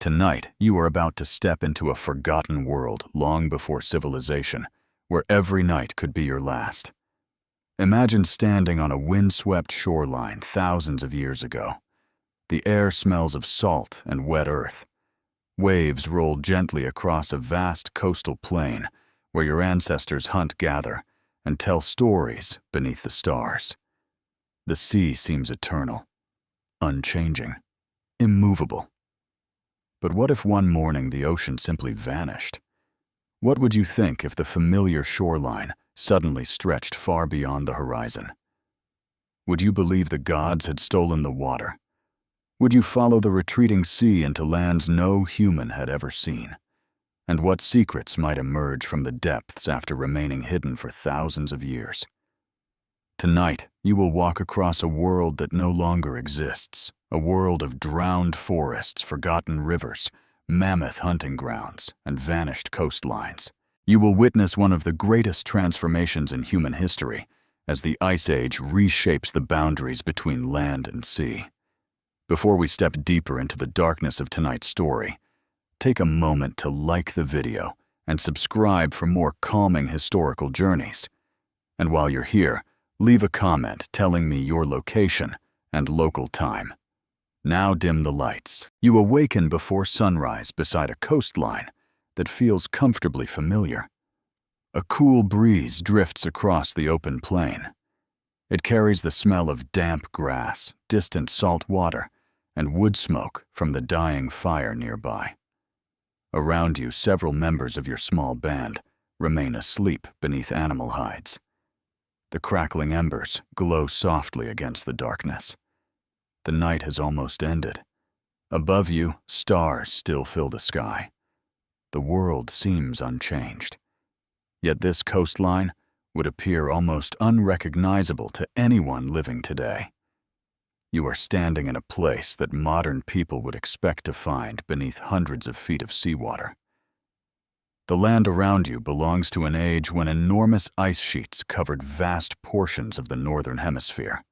Tonight, you are about to step into a forgotten world long before civilization, where every night could be your last. Imagine standing on a windswept shoreline thousands of years ago. The air smells of salt and wet earth. Waves roll gently across a vast coastal plain where your ancestors hunt-gather and tell stories beneath the stars. The sea seems eternal, unchanging, immovable. But what if one morning the ocean simply vanished? What would you think if the familiar shoreline suddenly stretched far beyond the horizon? Would you believe the gods had stolen the water? Would you follow the retreating sea into lands no human had ever seen? And what secrets might emerge from the depths after remaining hidden for thousands of years? Tonight, you will walk across a world that no longer exists, a world of drowned forests, forgotten rivers, mammoth hunting grounds, and vanished coastlines. You will witness one of the greatest transformations in human history as the Ice Age reshapes the boundaries between land and sea. Before we step deeper into the darkness of tonight's story, take a moment to like the video and subscribe for more calming historical journeys. And while you're here, leave a comment telling me your location and local time. Now dim the lights. You awaken before sunrise beside a coastline that feels comfortably familiar. A cool breeze drifts across the open plain. It carries the smell of damp grass, distant salt water, and wood smoke from the dying fire nearby. Around you, several members of your small band remain asleep beneath animal hides. The crackling embers glow softly against the darkness. The night has almost ended. Above you, stars still fill the sky. The world seems unchanged. Yet this coastline would appear almost unrecognizable to anyone living today. You are standing in a place that modern people would expect to find beneath hundreds of feet of seawater. The land around you belongs to an age when enormous ice sheets covered vast portions of the northern hemisphere.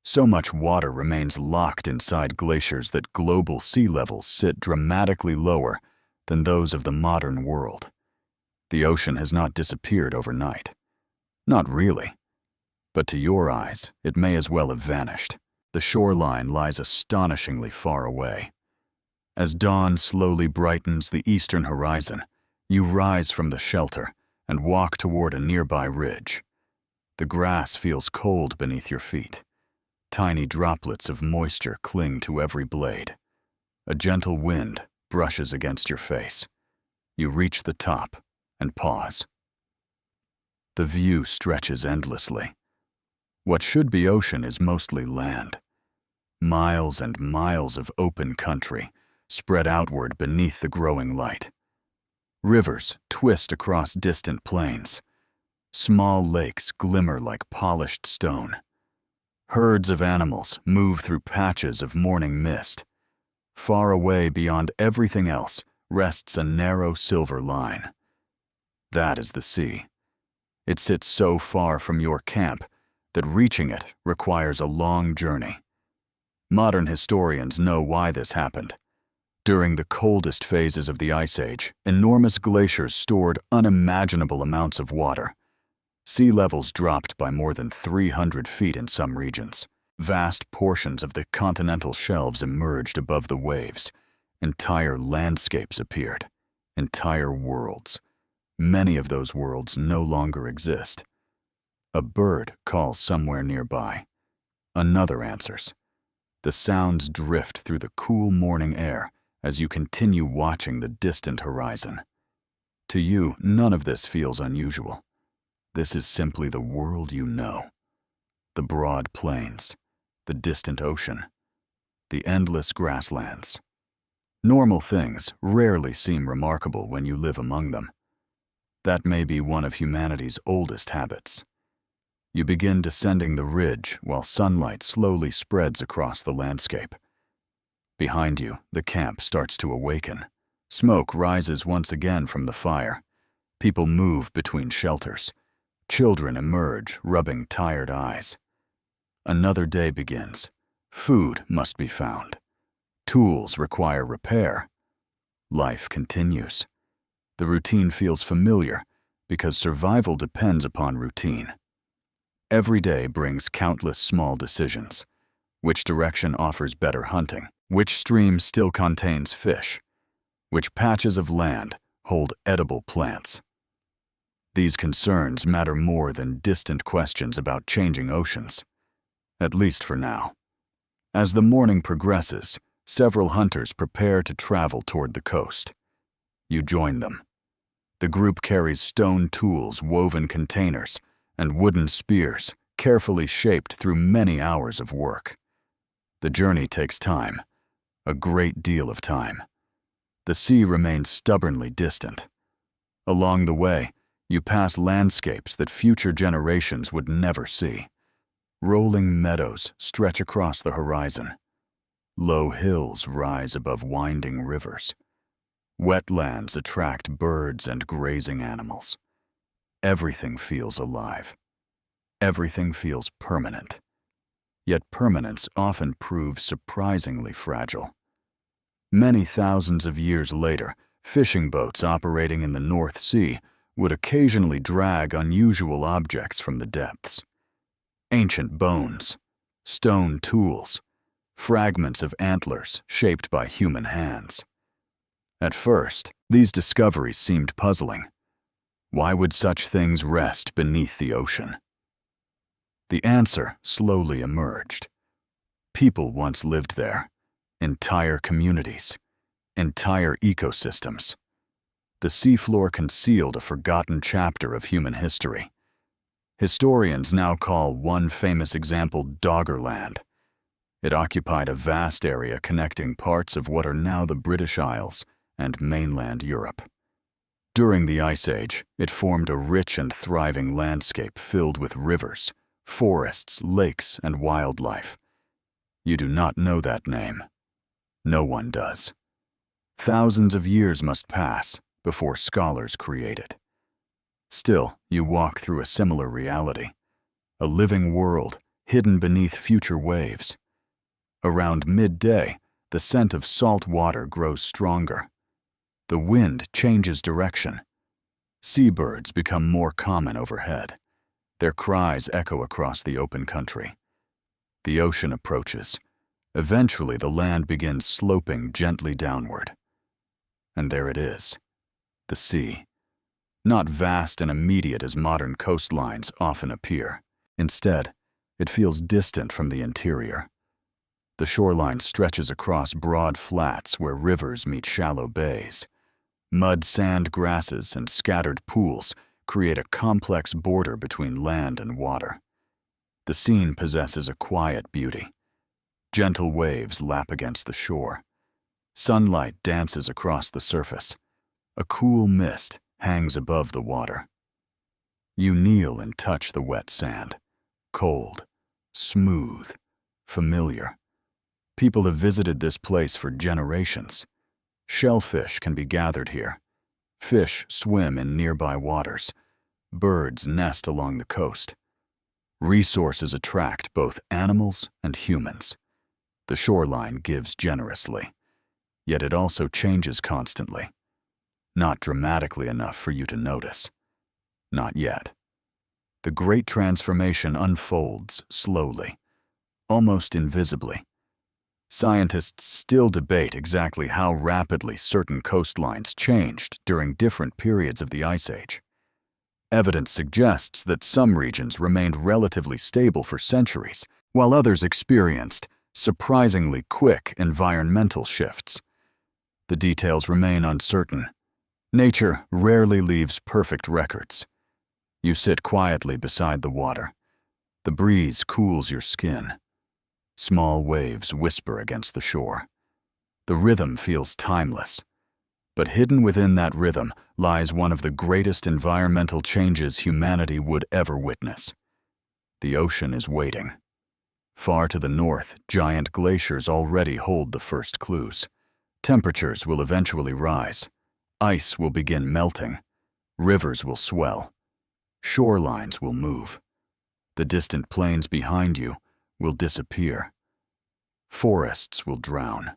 So much water remains locked inside glaciers that global sea levels sit dramatically lower than those of the modern world. The ocean has not disappeared overnight. Not really. But to your eyes, it may as well have vanished. The shoreline lies astonishingly far away. As dawn slowly brightens the eastern horizon, you rise from the shelter and walk toward a nearby ridge. The grass feels cold beneath your feet. Tiny droplets of moisture cling to every blade. A gentle wind brushes against your face. You reach the top and pause. The view stretches endlessly. What should be ocean is mostly land. Miles and miles of open country spread outward beneath the growing light. Rivers twist across distant plains. Small lakes glimmer like polished stone. Herds of animals move through patches of morning mist. Far away beyond everything else rests a narrow silver line. That is the sea. It sits so far from your camp that reaching it requires a long journey. Modern historians know why this happened. During the coldest phases of the Ice Age, enormous glaciers stored unimaginable amounts of water. Sea levels dropped by more than 300 feet in some regions. Vast portions of the continental shelves emerged above the waves. Entire landscapes appeared. Entire worlds. Many of those worlds no longer exist. A bird calls somewhere nearby. Another answers. The sounds drift through the cool morning air as you continue watching the distant horizon. To you, none of this feels unusual. This is simply the world you know. The broad plains, the distant ocean, the endless grasslands. Normal things rarely seem remarkable when you live among them. That may be one of humanity's oldest habits. You begin descending the ridge while sunlight slowly spreads across the landscape. Behind you, the camp starts to awaken. Smoke rises once again from the fire. People move between shelters. Children emerge, rubbing tired eyes. Another day begins. Food must be found. Tools require repair. Life continues. The routine feels familiar because survival depends upon routine. Every day brings countless small decisions. Which direction offers better hunting? Which stream still contains fish? Which patches of land hold edible plants? These concerns matter more than distant questions about changing oceans, at least for now. As the morning progresses, several hunters prepare to travel toward the coast. You join them. The group carries stone tools, woven containers, and wooden spears, carefully shaped through many hours of work. The journey takes time, a great deal of time. The sea remains stubbornly distant. Along the way, you pass landscapes that future generations would never see. Rolling meadows stretch across the horizon. Low hills rise above winding rivers. Wetlands attract birds and grazing animals. Everything feels alive. Everything feels permanent. Yet permanence often proves surprisingly fragile. Many thousands of years later, fishing boats operating in the North Sea would occasionally drag unusual objects from the depths. Ancient bones, stone tools, fragments of antlers shaped by human hands. At first, these discoveries seemed puzzling. Why would such things rest beneath the ocean? The answer slowly emerged. People once lived there, entire communities, entire ecosystems. The seafloor concealed a forgotten chapter of human history. Historians now call one famous example Doggerland. It occupied a vast area connecting parts of what are now the British Isles and mainland Europe. During the Ice Age, it formed a rich and thriving landscape filled with rivers, forests, lakes, and wildlife. You do not know that name. No one does. Thousands of years must pass before scholars create it. Still, you walk through a similar reality, a living world hidden beneath future waves. Around midday, the scent of salt water grows stronger. The wind changes direction. Seabirds become more common overhead. Their cries echo across the open country. The ocean approaches. Eventually, the land begins sloping gently downward. And there it is, the sea. Not vast and immediate as modern coastlines often appear. Instead, it feels distant from the interior. The shoreline stretches across broad flats where rivers meet shallow bays. Mud, sand, grasses, and scattered pools create a complex border between land and water. The scene possesses a quiet beauty. Gentle waves lap against the shore. Sunlight dances across the surface. A cool mist hangs above the water. You kneel and touch the wet sand. Cold, smooth, familiar. People have visited this place for generations. Shellfish can be gathered here. Fish swim in nearby waters. Birds nest along the coast. Resources attract both animals and humans. The shoreline gives generously, yet it also changes constantly. Not dramatically enough for you to notice. Not yet. The great transformation unfolds slowly, almost invisibly. Scientists still debate exactly how rapidly certain coastlines changed during different periods of the Ice Age. Evidence suggests that some regions remained relatively stable for centuries, while others experienced surprisingly quick environmental shifts. The details remain uncertain. Nature rarely leaves perfect records. You sit quietly beside the water. The breeze cools your skin. Small waves whisper against the shore. The rhythm feels timeless. But hidden within that rhythm lies one of the greatest environmental changes humanity would ever witness. The ocean is waiting. Far to the north, giant glaciers already hold the first clues. Temperatures will eventually rise. Ice will begin melting. Rivers will swell. Shorelines will move. The distant plains behind you will disappear. Forests will drown.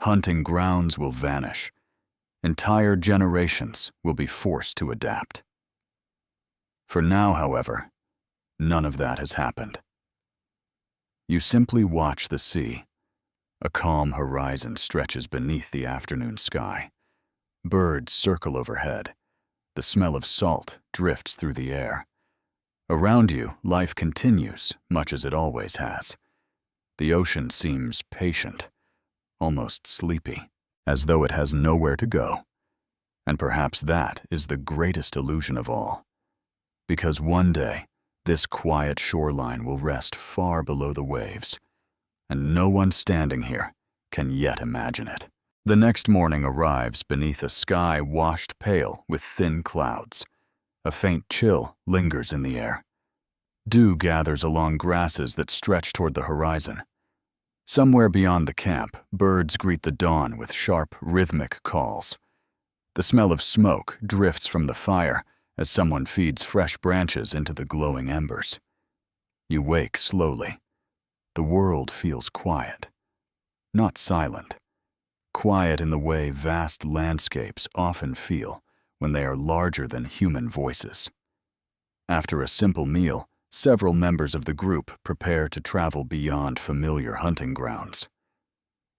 Hunting grounds will vanish. Entire generations will be forced to adapt. For now, however, none of that has happened. You simply watch the sea. A calm horizon stretches beneath the afternoon sky. Birds circle overhead. The smell of salt drifts through the air. Around you, life continues, much as it always has. The ocean seems patient, almost sleepy, as though it has nowhere to go. And perhaps that is the greatest illusion of all. Because one day, this quiet shoreline will rest far below the waves, and no one standing here can yet imagine it. The next morning arrives beneath a sky washed pale with thin clouds. A faint chill lingers in the air. Dew gathers along grasses that stretch toward the horizon. Somewhere beyond the camp, birds greet the dawn with sharp, rhythmic calls. The smell of smoke drifts from the fire as someone feeds fresh branches into the glowing embers. You wake slowly. The world feels quiet. Not silent. Quiet in the way vast landscapes often feel when they are larger than human voices. After a simple meal, several members of the group prepare to travel beyond familiar hunting grounds.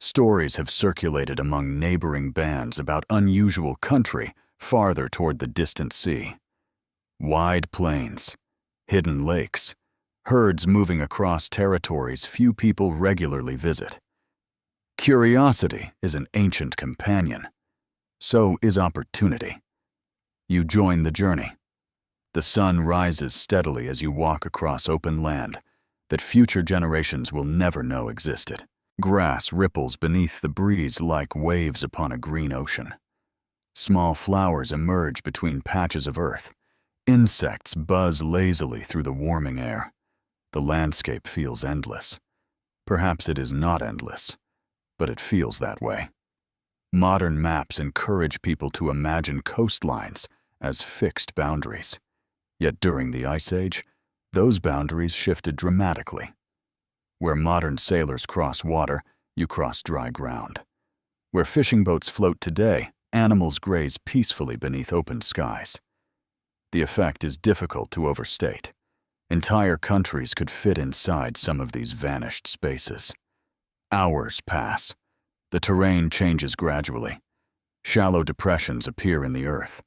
Stories have circulated among neighboring bands about unusual country farther toward the distant sea. Wide plains, hidden lakes, herds moving across territories few people regularly visit. Curiosity is an ancient companion. So is opportunity. You join the journey. The sun rises steadily as you walk across open land that future generations will never know existed. Grass ripples beneath the breeze like waves upon a green ocean. Small flowers emerge between patches of earth. Insects buzz lazily through the warming air. The landscape feels endless. Perhaps it is not endless, but it feels that way. Modern maps encourage people to imagine coastlines as fixed boundaries. Yet during the Ice Age, those boundaries shifted dramatically. Where modern sailors cross water, you cross dry ground. Where fishing boats float today, animals graze peacefully beneath open skies. The effect is difficult to overstate. Entire countries could fit inside some of these vanished spaces. Hours pass. The terrain changes gradually. Shallow depressions appear in the earth.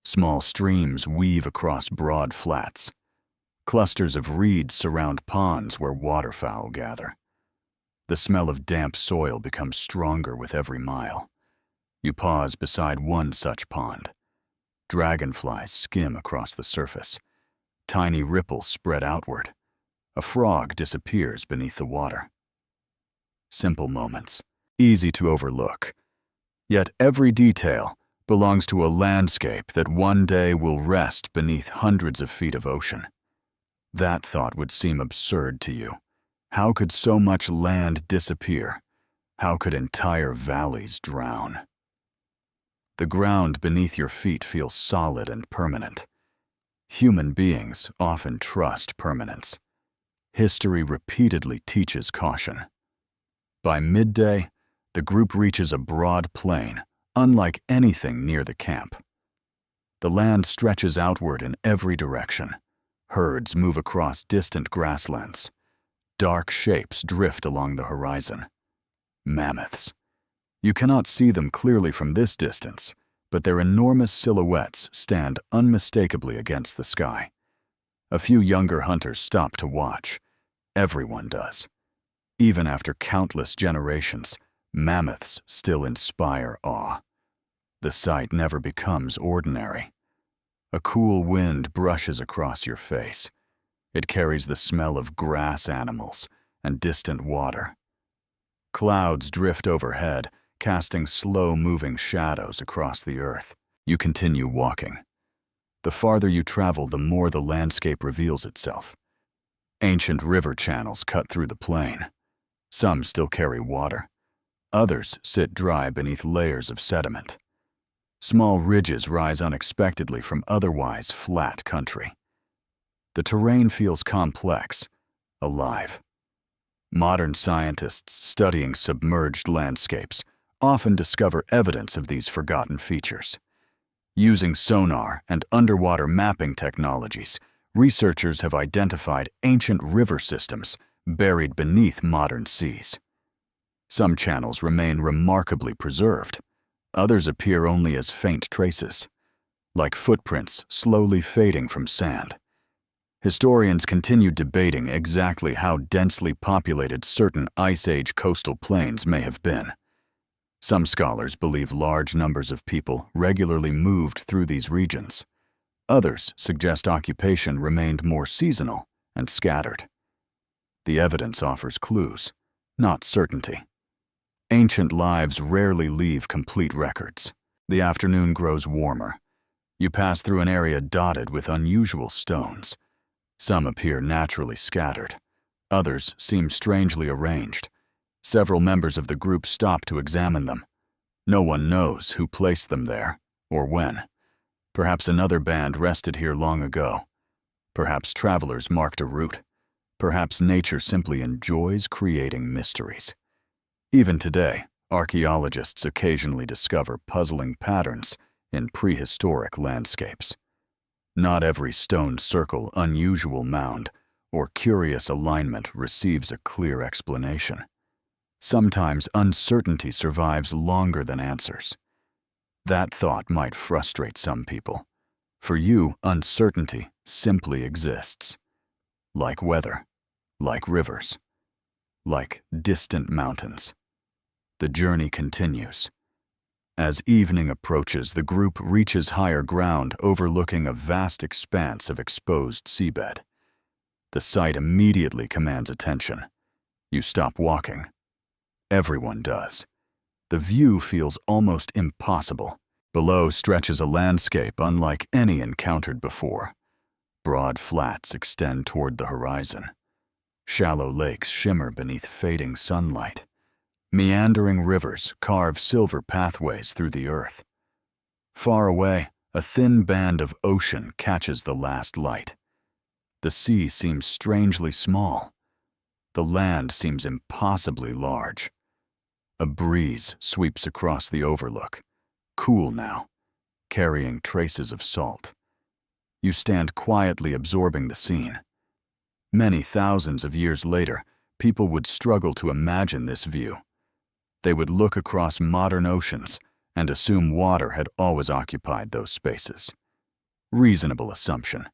Small streams weave across broad flats. Clusters of reeds surround ponds where waterfowl gather. The smell of damp soil becomes stronger with every mile. You pause beside one such pond. Dragonflies skim across the surface. Tiny ripples spread outward. A frog disappears beneath the water. Simple moments, easy to overlook. Yet every detail belongs to a landscape that one day will rest beneath hundreds of feet of ocean. That thought would seem absurd to you. How could so much land disappear? How could entire valleys drown? The ground beneath your feet feels solid and permanent. Human beings often trust permanence. History repeatedly teaches caution. By midday, the group reaches a broad plain, unlike anything near the camp. The land stretches outward in every direction. Herds move across distant grasslands. Dark shapes drift along the horizon. Mammoths. You cannot see them clearly from this distance, but their enormous silhouettes stand unmistakably against the sky. A few younger hunters stop to watch. Everyone does. Even after countless generations, mammoths still inspire awe. The sight never becomes ordinary. A cool wind brushes across your face. It carries the smell of grass animals and distant water. Clouds drift overhead, casting slow-moving shadows across the earth. You continue walking. The farther you travel, the more the landscape reveals itself. Ancient river channels cut through the plain. Some still carry water. Others sit dry beneath layers of sediment. Small ridges rise unexpectedly from otherwise flat country. The terrain feels complex, alive. Modern scientists studying submerged landscapes often discover evidence of these forgotten features. Using sonar and underwater mapping technologies, researchers have identified ancient river systems buried beneath modern seas. Some channels remain remarkably preserved. Others appear only as faint traces, like footprints slowly fading from sand. Historians continue debating exactly how densely populated certain Ice Age coastal plains may have been. Some scholars believe large numbers of people regularly moved through these regions. Others suggest occupation remained more seasonal and scattered. The evidence offers clues, not certainty. Ancient lives rarely leave complete records. The afternoon grows warmer. You pass through an area dotted with unusual stones. Some appear naturally scattered. Others seem strangely arranged. Several members of the group stop to examine them. No one knows who placed them there or when. Perhaps another band rested here long ago. Perhaps travelers marked a route. Perhaps nature simply enjoys creating mysteries. Even today, archaeologists occasionally discover puzzling patterns in prehistoric landscapes. Not every stone circle, unusual mound, or curious alignment receives a clear explanation. Sometimes uncertainty survives longer than answers. That thought might frustrate some people. For you, uncertainty simply exists. Like weather, like rivers, like distant mountains. The journey continues. As evening approaches, the group reaches higher ground overlooking a vast expanse of exposed seabed. The sight immediately commands attention. You stop walking. Everyone does. The view feels almost impossible. Below stretches a landscape unlike any encountered before. Broad flats extend toward the horizon. Shallow lakes shimmer beneath fading sunlight. Meandering rivers carve silver pathways through the earth. Far away, a thin band of ocean catches the last light. The sea seems strangely small. The land seems impossibly large. A breeze sweeps across the overlook, cool now, carrying traces of salt. You stand quietly absorbing the scene. Many thousands of years later, people would struggle to imagine this view. They would look across modern oceans and assume water had always occupied those spaces. Reasonable assumption.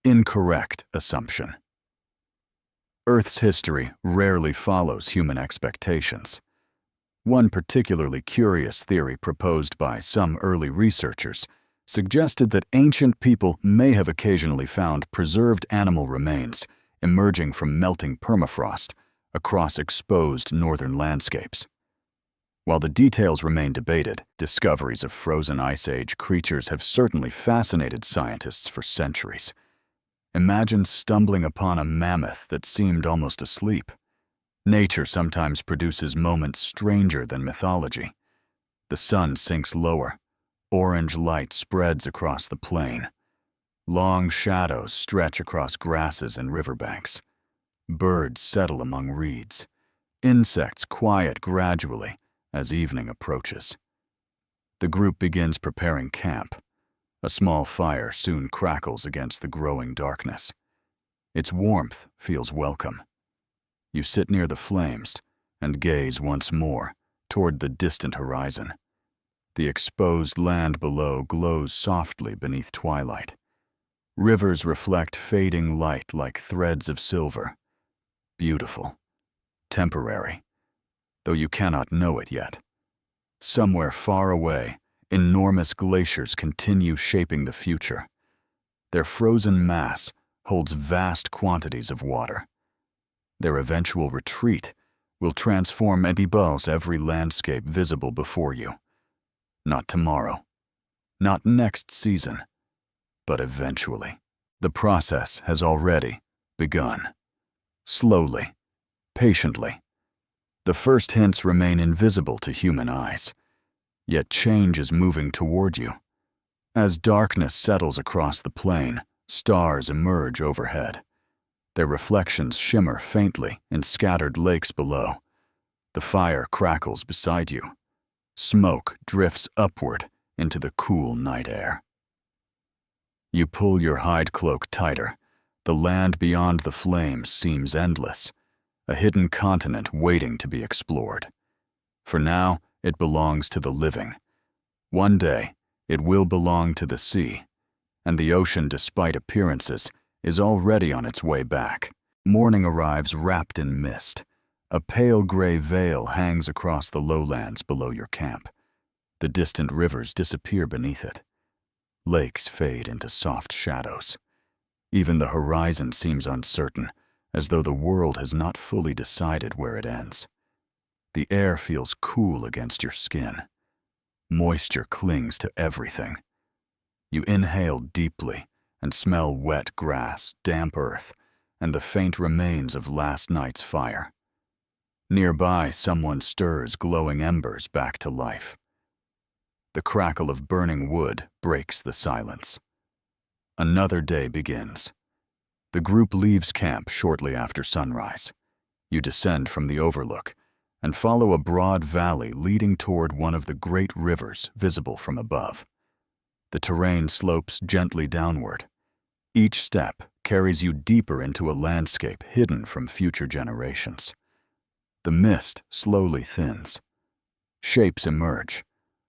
Incorrect assumption. Earth's history rarely follows human expectations. One particularly curious theory proposed by some early researchers suggested that ancient people may have occasionally found preserved animal remains emerging from melting permafrost across exposed northern landscapes. While the details remain debated, discoveries of frozen Ice Age creatures have certainly fascinated scientists for centuries. Imagine stumbling upon a mammoth that seemed almost asleep. Nature sometimes produces moments stranger than mythology. The sun sinks lower. Orange light spreads across the plain. Long shadows stretch across grasses and riverbanks. Birds settle among reeds. Insects quiet gradually as evening approaches. The group begins preparing camp. A small fire soon crackles against the growing darkness. Its warmth feels welcome. You sit near the flames and gaze once more toward the distant horizon. The exposed land below glows softly beneath twilight. Rivers reflect fading light like threads of silver. Beautiful. Temporary. Though you cannot know it yet. Somewhere far away, enormous glaciers continue shaping the future. Their frozen mass holds vast quantities of water. Their eventual retreat will transform and debulk every landscape visible before you. Not tomorrow, not next season, but eventually. The process has already begun. Slowly, patiently. The first hints remain invisible to human eyes, yet change is moving toward you. As darkness settles across the plain, stars emerge overhead. Their reflections shimmer faintly in scattered lakes below. The fire crackles beside you. Smoke drifts upward into the cool night air. You pull your hide cloak tighter. The land beyond the flames seems endless, a hidden continent waiting to be explored. For now, it belongs to the living. One day, it will belong to the sea, and the ocean, despite appearances, is already on its way back. Morning arrives wrapped in mist. A pale gray veil hangs across the lowlands below your camp. The distant rivers disappear beneath it. Lakes fade into soft shadows. Even the horizon seems uncertain, as though the world has not fully decided where it ends. The air feels cool against your skin. Moisture clings to everything. You inhale deeply and smell wet grass, damp earth, and the faint remains of last night's fire. Nearby, someone stirs glowing embers back to life. The crackle of burning wood breaks the silence. Another day begins. The group leaves camp shortly after sunrise. You descend from the overlook and follow a broad valley leading toward one of the great rivers visible from above. The terrain slopes gently downward. Each step carries you deeper into a landscape hidden from future generations. The mist slowly thins. Shapes emerge.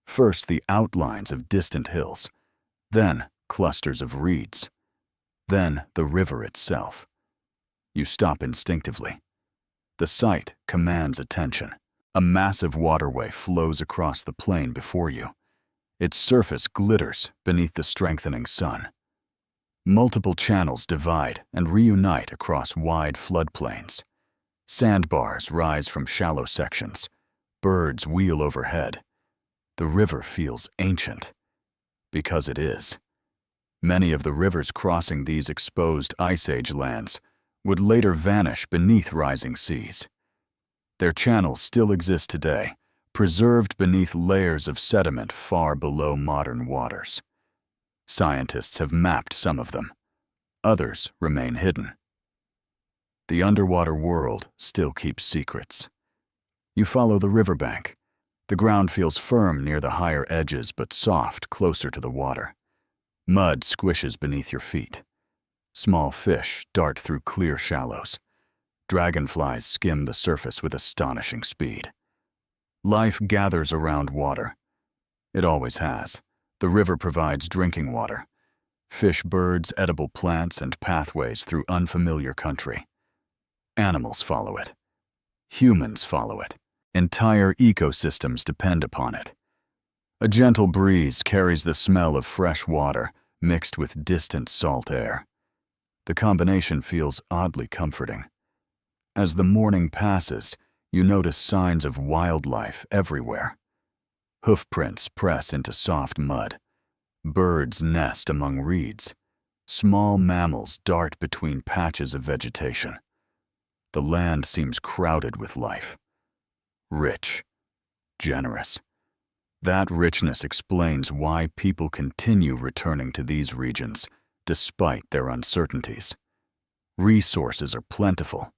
First the outlines of distant hills, then clusters of reeds, then the river itself. You stop instinctively. The sight commands attention. A massive waterway flows across the plain before you. Its surface glitters beneath the strengthening sun. Multiple channels divide and reunite across wide floodplains. Sandbars rise from shallow sections. Birds wheel overhead. The river feels ancient, because it is. Many of the rivers crossing these exposed Ice Age lands would later vanish beneath rising seas. Their channels still exist today, preserved beneath layers of sediment far below modern waters. Scientists have mapped some of them. Others remain hidden. The underwater world still keeps secrets. You follow the riverbank. The ground feels firm near the higher edges but soft closer to the water. Mud squishes beneath your feet. Small fish dart through clear shallows. Dragonflies skim the surface with astonishing speed. Life gathers around water. It always has. The river provides drinking water. Fish, birds, edible plants, and pathways through unfamiliar country. Animals follow it. Humans follow it. Entire ecosystems depend upon it. A gentle breeze carries the smell of fresh water mixed with distant salt air. The combination feels oddly comforting. As the morning passes, you notice signs of wildlife everywhere. Hoofprints press into soft mud. Birds nest among reeds. Small mammals dart between patches of vegetation. The land seems crowded with life. Rich. Generous. That richness explains why people continue returning to these regions despite their uncertainties. Resources are plentiful.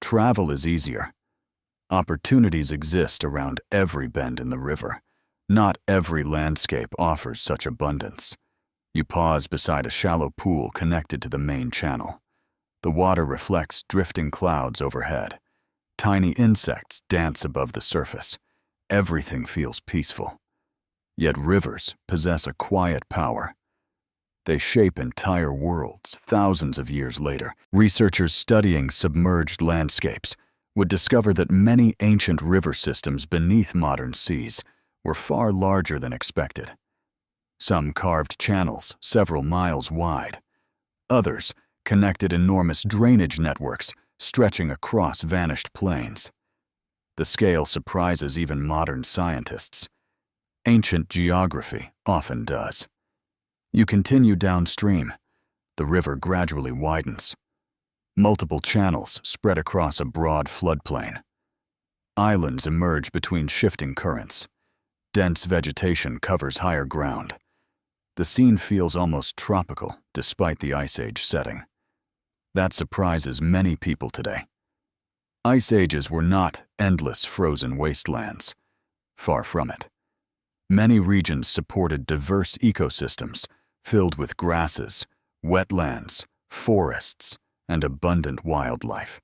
Travel is easier. Opportunities exist around every bend in the river. Not every landscape offers such abundance. You pause beside a shallow pool connected to the main channel. The water reflects drifting clouds overhead. Tiny insects dance above the surface. Everything feels peaceful. Yet rivers possess a quiet power. They shape entire worlds thousands of years later. Researchers studying submerged landscapes would discover that many ancient river systems beneath modern seas were far larger than expected. Some carved channels several miles wide. Others connected enormous drainage networks stretching across vanished plains. The scale surprises even modern scientists. Ancient geography often does. You continue downstream. The river gradually widens. Multiple channels spread across a broad floodplain. Islands emerge between shifting currents. Dense vegetation covers higher ground. The scene feels almost tropical despite the Ice Age setting. That surprises many people today. Ice ages were not endless frozen wastelands. Far from it. Many regions supported diverse ecosystems filled with grasses, wetlands, forests, and abundant wildlife.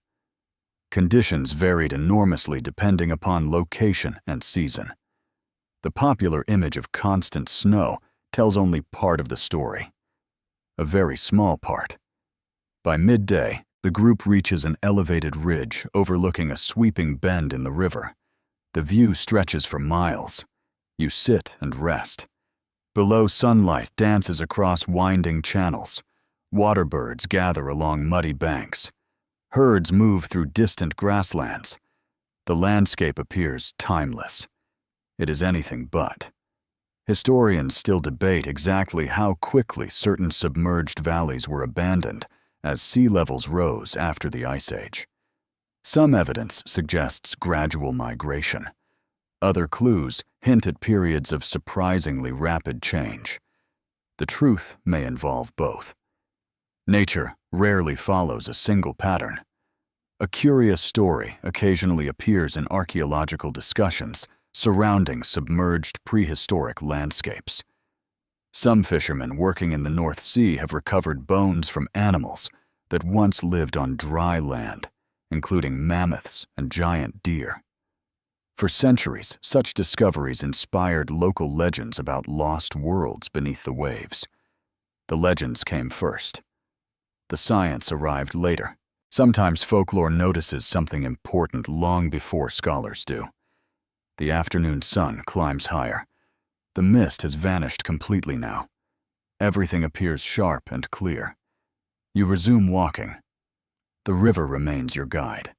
Conditions varied enormously depending upon location and season. The popular image of constant snow tells only part of the story. A very small part. By midday, the group reaches an elevated ridge overlooking a sweeping bend in the river. The view stretches for miles. You sit and rest. Below, sunlight dances across winding channels. Waterbirds gather along muddy banks. Herds move through distant grasslands. The landscape appears timeless. It is anything but. Historians still debate exactly how quickly certain submerged valleys were abandoned as sea levels rose after the Ice Age. Some evidence suggests gradual migration. Other clues hint at periods of surprisingly rapid change. The truth may involve both. Nature rarely follows a single pattern. A curious story occasionally appears in archaeological discussions surrounding submerged prehistoric landscapes. Some fishermen working in the North Sea have recovered bones from animals that once lived on dry land, including mammoths and giant deer. For centuries, such discoveries inspired local legends about lost worlds beneath the waves. The legends came first. The science arrived later. Sometimes folklore notices something important long before scholars do. The afternoon sun climbs higher. The mist has vanished completely now. Everything appears sharp and clear. You resume walking. The river remains your guide.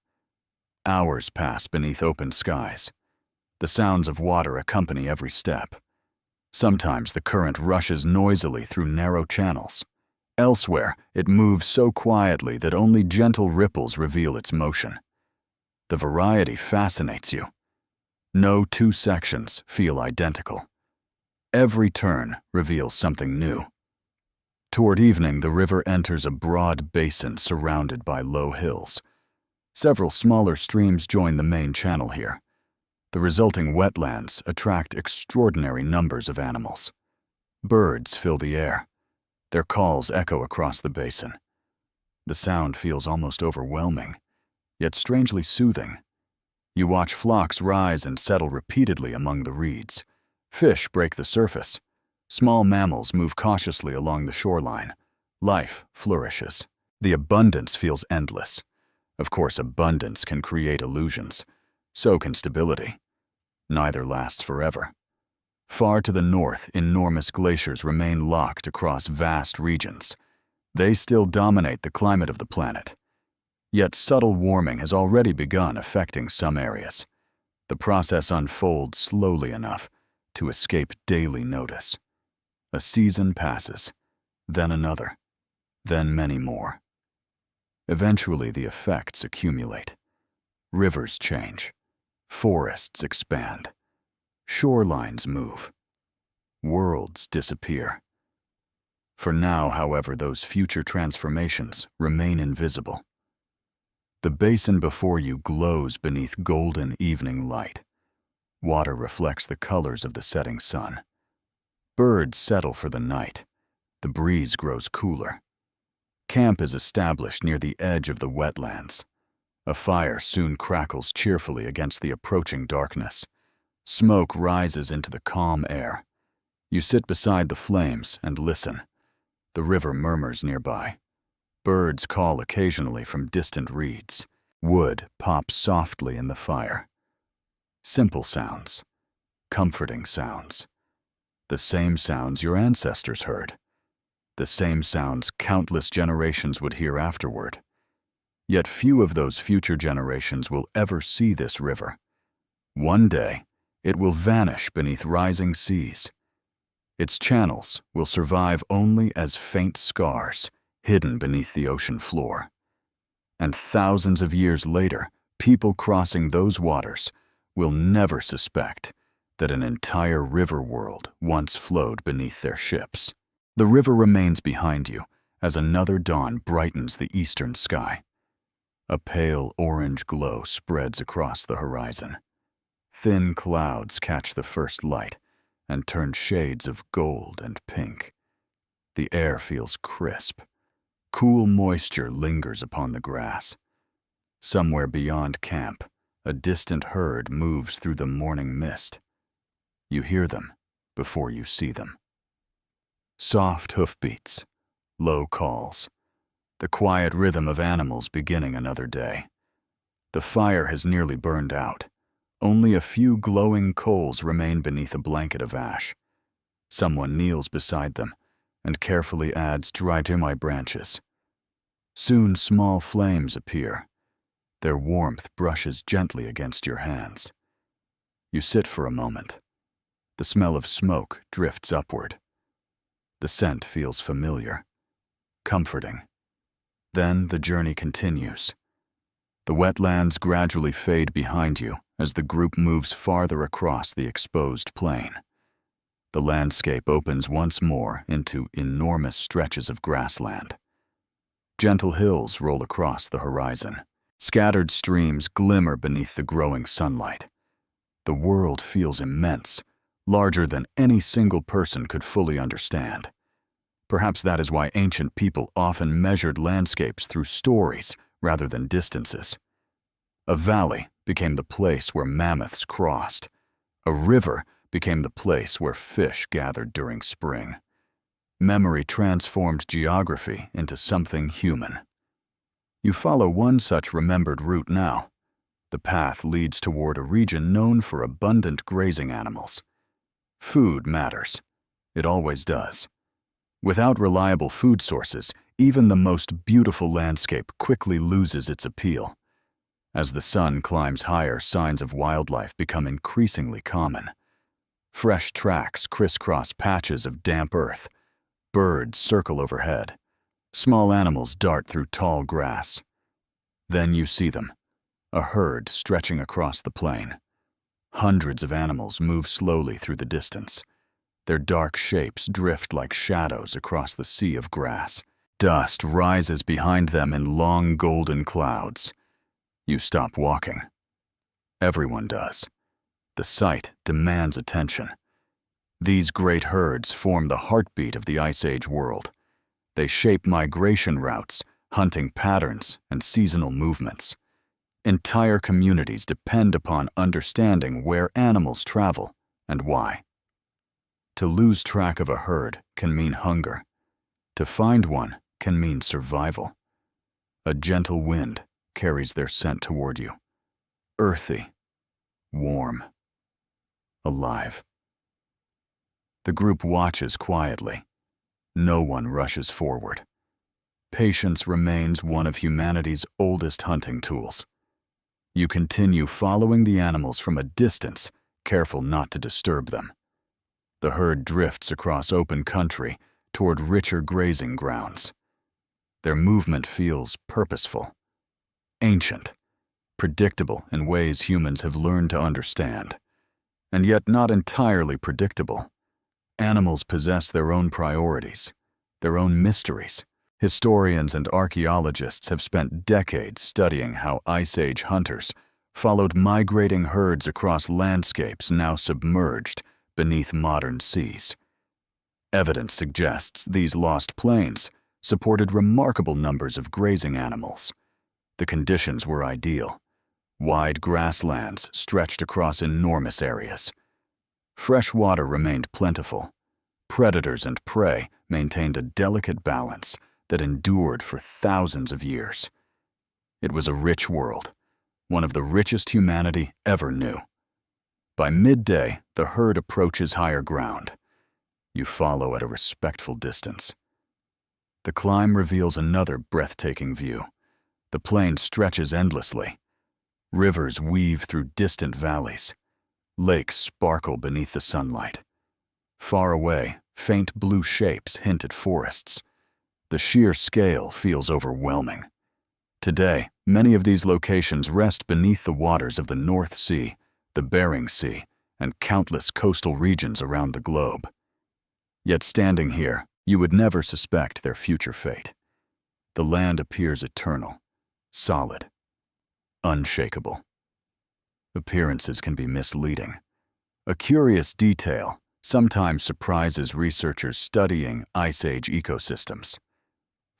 Hours pass beneath open skies. The sounds of water accompany every step. Sometimes the current rushes noisily through narrow channels. Elsewhere, it moves so quietly that only gentle ripples reveal its motion. The variety fascinates you. No two sections feel identical. Every turn reveals something new. Toward evening, the river enters a broad basin surrounded by low hills. Several smaller streams join the main channel here. The resulting wetlands attract extraordinary numbers of animals. Birds fill the air. Their calls echo across the basin. The sound feels almost overwhelming, yet strangely soothing. You watch flocks rise and settle repeatedly among the reeds. Fish break the surface. Small mammals move cautiously along the shoreline. Life flourishes. The abundance feels endless. Of course, abundance can create illusions. So can stability. Neither lasts forever. Far to the north, enormous glaciers remain locked across vast regions. They still dominate the climate of the planet. Yet subtle warming has already begun affecting some areas. The process unfolds slowly enough to escape daily notice. A season passes, then another, then many more. Eventually, the effects accumulate. Rivers change. Forests expand. Shorelines move. Worlds disappear. For now, however, those future transformations remain invisible. The basin before you glows beneath golden evening light. Water reflects the colors of the setting sun. Birds settle for the night. The breeze grows cooler. Camp is established near the edge of the wetlands. A fire soon crackles cheerfully against the approaching darkness. Smoke rises into the calm air. You sit beside the flames and listen. The river murmurs nearby. Birds call occasionally from distant reeds. Wood pops softly in the fire. Simple sounds. Comforting sounds. The same sounds your ancestors heard. The same sounds countless generations would hear afterward. Yet few of those future generations will ever see this river. One day, it will vanish beneath rising seas. Its channels will survive only as faint scars hidden beneath the ocean floor. And thousands of years later, people crossing those waters will never suspect that an entire river world once flowed beneath their ships. The river remains behind you as another dawn brightens the eastern sky. A pale orange glow spreads across the horizon. Thin clouds catch the first light, and turn shades of gold and pink. The air feels crisp. Cool moisture lingers upon the grass. Somewhere beyond camp, a distant herd moves through the morning mist. You hear them before you see them. Soft hoofbeats, low calls, the quiet rhythm of animals beginning another day. The fire has nearly burned out. Only a few glowing coals remain beneath a blanket of ash. Someone kneels beside them and carefully adds dry timai branches. Soon small flames appear. Their warmth brushes gently against your hands. You sit for a moment. The smell of smoke drifts upward. The scent feels familiar, comforting. Then the journey continues. The wetlands gradually fade behind you as the group moves farther across the exposed plain. The landscape opens once more into enormous stretches of grassland. Gentle hills roll across the horizon. Scattered streams glimmer beneath the growing sunlight. The world feels immense, larger than any single person could fully understand. Perhaps that is why ancient people often measured landscapes through stories rather than distances. A valley became the place where mammoths crossed. A river became the place where fish gathered during spring. Memory transformed geography into something human. You follow one such remembered route now. The path leads toward a region known for abundant grazing animals. Food matters. It always does. Without reliable food sources, even the most beautiful landscape quickly loses its appeal. As the sun climbs higher, signs of wildlife become increasingly common. Fresh tracks crisscross patches of damp earth. Birds circle overhead. Small animals dart through tall grass. Then you see them, a herd stretching across the plain. Hundreds of animals move slowly through the distance. Their dark shapes drift like shadows across the sea of grass. Dust rises behind them in long golden clouds. You stop walking. Everyone does. The sight demands attention. These great herds form the heartbeat of the Ice Age world. They shape migration routes, hunting patterns, and seasonal movements. Entire communities depend upon understanding where animals travel and why. To lose track of a herd can mean hunger. To find one can mean survival. A gentle wind carries their scent toward you. Earthy, warm, alive. The group watches quietly. No one rushes forward. Patience remains one of humanity's oldest hunting tools. You continue following the animals from a distance, careful not to disturb them. The herd drifts across open country toward richer grazing grounds. Their movement feels purposeful, ancient, predictable in ways humans have learned to understand, and yet not entirely predictable. Animals possess their own priorities, their own mysteries. Historians and archaeologists have spent decades studying how Ice Age hunters followed migrating herds across landscapes now submerged beneath modern seas. Evidence suggests these lost plains supported remarkable numbers of grazing animals. The conditions were ideal. Wide grasslands stretched across enormous areas. Fresh water remained plentiful. Predators and prey maintained a delicate balance that endured for thousands of years. It was a rich world, one of the richest humanity ever knew. By midday, the herd approaches higher ground. You follow at a respectful distance. The climb reveals another breathtaking view. The plain stretches endlessly. Rivers weave through distant valleys. Lakes sparkle beneath the sunlight. Far away, faint blue shapes hint at forests. The sheer scale feels overwhelming. Today, many of these locations rest beneath the waters of the North Sea, the Bering Sea, and countless coastal regions around the globe. Yet standing here, you would never suspect their future fate. The land appears eternal, solid, unshakable. Appearances can be misleading. A curious detail, sometimes surprises researchers studying Ice Age ecosystems.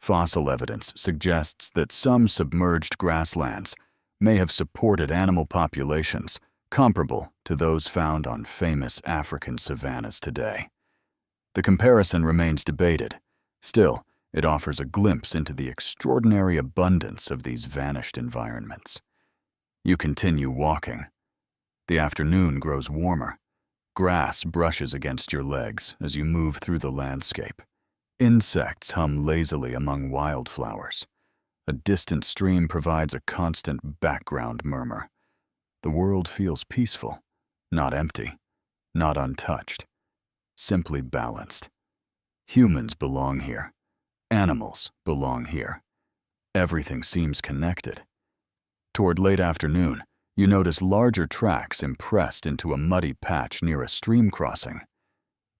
Fossil evidence suggests that some submerged grasslands may have supported animal populations comparable to those found on famous African savannas today. The comparison remains debated. Still, it offers a glimpse into the extraordinary abundance of these vanished environments. You continue walking. The afternoon grows warmer. Grass brushes against your legs as you move through the landscape. Insects hum lazily among wildflowers. A distant stream provides a constant background murmur. The world feels peaceful, not empty, not untouched, simply balanced. Humans belong here. Animals belong here. Everything seems connected. Toward late afternoon, you notice larger tracks impressed into a muddy patch near a stream crossing.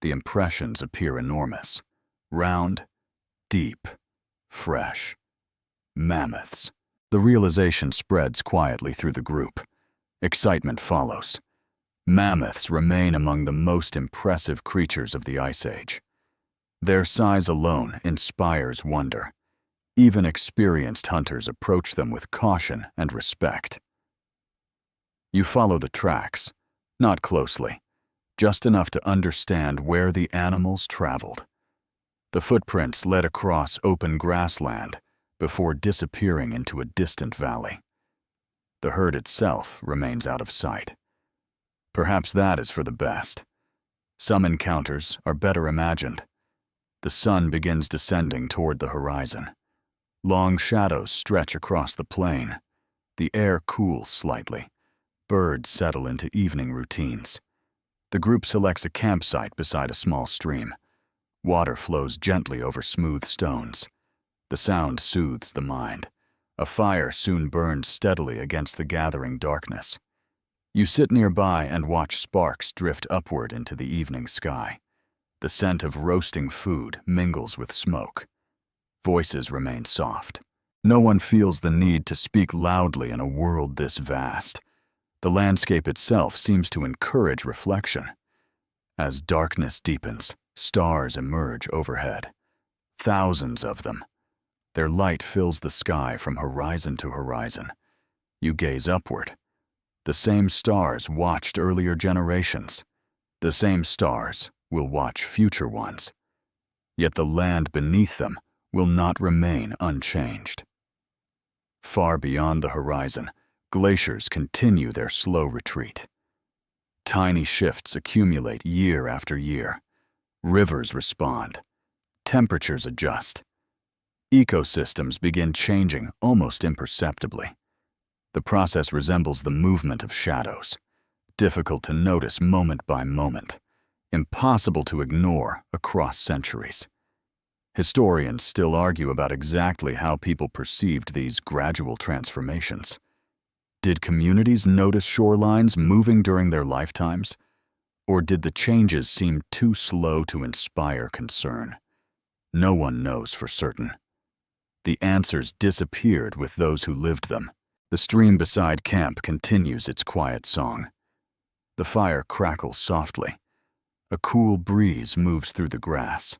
The impressions appear enormous. Round, deep, fresh. Mammoths. The realization spreads quietly through the group. Excitement follows. Mammoths remain among the most impressive creatures of the Ice Age. Their size alone inspires wonder. Even experienced hunters approach them with caution and respect. You follow the tracks, not closely, just enough to understand where the animals traveled. The footprints led across open grassland before disappearing into a distant valley. The herd itself remains out of sight. Perhaps that is for the best. Some encounters are better imagined. The sun begins descending toward the horizon. Long shadows stretch across the plain. The air cools slightly. Birds settle into evening routines. The group selects a campsite beside a small stream. Water flows gently over smooth stones. The sound soothes the mind. A fire soon burns steadily against the gathering darkness. You sit nearby and watch sparks drift upward into the evening sky. The scent of roasting food mingles with smoke. Voices remain soft. No one feels the need to speak loudly in a world this vast. The landscape itself seems to encourage reflection. As darkness deepens, stars emerge overhead. Thousands of them. Their light fills the sky from horizon to horizon. You gaze upward. The same stars watched earlier generations. The same stars will watch future ones. Yet the land beneath them will not remain unchanged. Far beyond the horizon, glaciers continue their slow retreat. Tiny shifts accumulate year after year. Rivers respond. Temperatures adjust. Ecosystems begin changing almost imperceptibly. The process resembles the movement of shadows, difficult to notice moment by moment, impossible to ignore across centuries. Historians still argue about exactly how people perceived these gradual transformations. Did communities notice shorelines moving during their lifetimes? Or did the changes seem too slow to inspire concern? No one knows for certain. The answers disappeared with those who lived them. The stream beside camp continues its quiet song. The fire crackles softly. A cool breeze moves through the grass.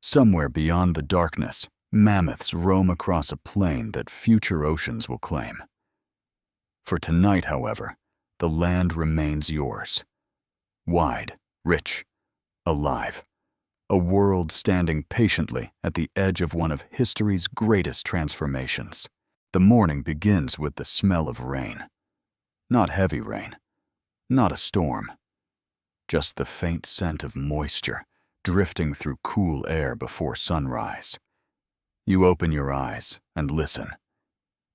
Somewhere beyond the darkness, mammoths roam across a plain that future oceans will claim. For tonight, however, the land remains yours. Wide, rich, alive. A world standing patiently at the edge of one of history's greatest transformations. The morning begins with the smell of rain. Not heavy rain, not a storm. Just the faint scent of moisture drifting through cool air before sunrise. You open your eyes and listen.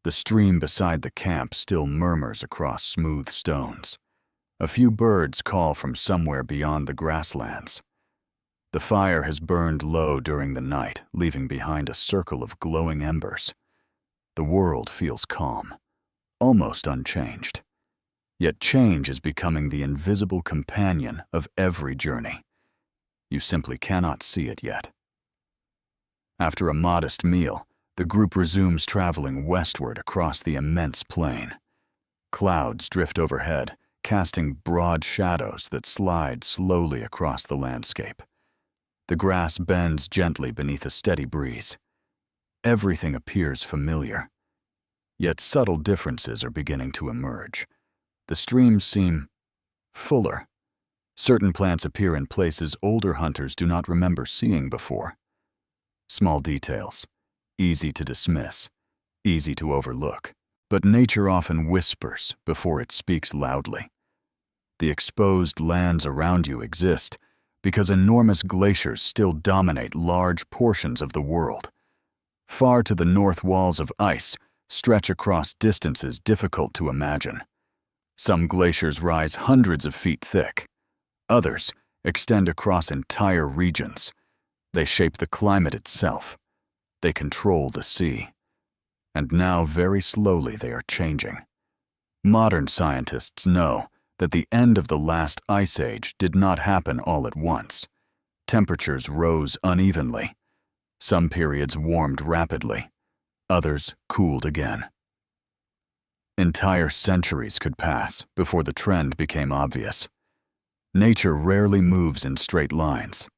The stream beside the camp still murmurs across smooth stones. A few birds call from somewhere beyond the grasslands. The fire has burned low during the night, leaving behind a circle of glowing embers. The world feels calm, almost unchanged. Yet change is becoming the invisible companion of every journey. You simply cannot see it yet. After a modest meal, the group resumes traveling westward across the immense plain. Clouds drift overhead, casting broad shadows that slide slowly across the landscape. The grass bends gently beneath a steady breeze. Everything appears familiar. Yet subtle differences are beginning to emerge. The streams seem fuller. Certain plants appear in places older hunters do not remember seeing before. Small details, easy to dismiss, easy to overlook. But nature often whispers before it speaks loudly. The exposed lands around you exist because enormous glaciers still dominate large portions of the world. Far to the north, walls of ice stretch across distances difficult to imagine. Some glaciers rise hundreds of feet thick. Others extend across entire regions. They shape the climate itself. They control the sea. And now, very slowly, they are changing. Modern scientists know that the end of the last ice age did not happen all at once. Temperatures rose unevenly. Some periods warmed rapidly. Others cooled again. Entire centuries could pass before the trend became obvious. Nature rarely moves in straight lines.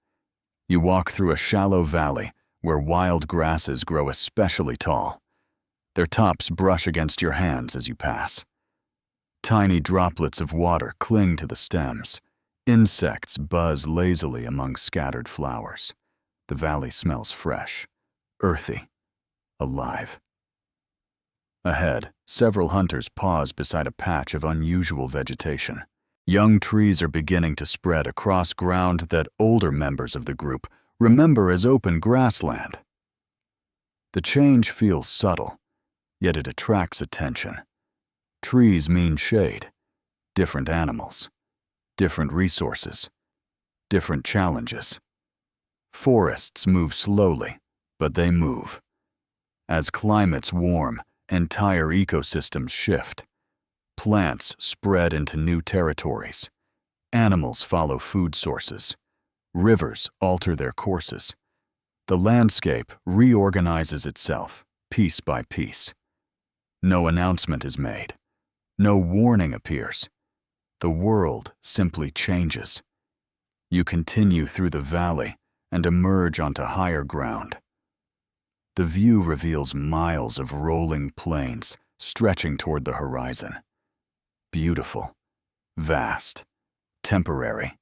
You walk through a shallow valley where wild grasses grow especially tall. Their tops brush against your hands as you pass. Tiny droplets of water cling to the stems. Insects buzz lazily among scattered flowers. The valley smells fresh, earthy, alive. Ahead, several hunters pause beside a patch of unusual vegetation. Young trees are beginning to spread across ground that older members of the group remember as open grassland. The change feels subtle, yet it attracts attention. Trees mean shade, different animals, different resources, different challenges. Forests move slowly, but they move. As climates warm, entire ecosystems shift. Plants spread into new territories. Animals follow food sources. Rivers alter their courses. The landscape reorganizes itself, piece by piece. No announcement is made. No warning appears. The world simply changes. You continue through the valley and emerge onto higher ground. The view reveals miles of rolling plains stretching toward the horizon. Beautiful, vast, temporary.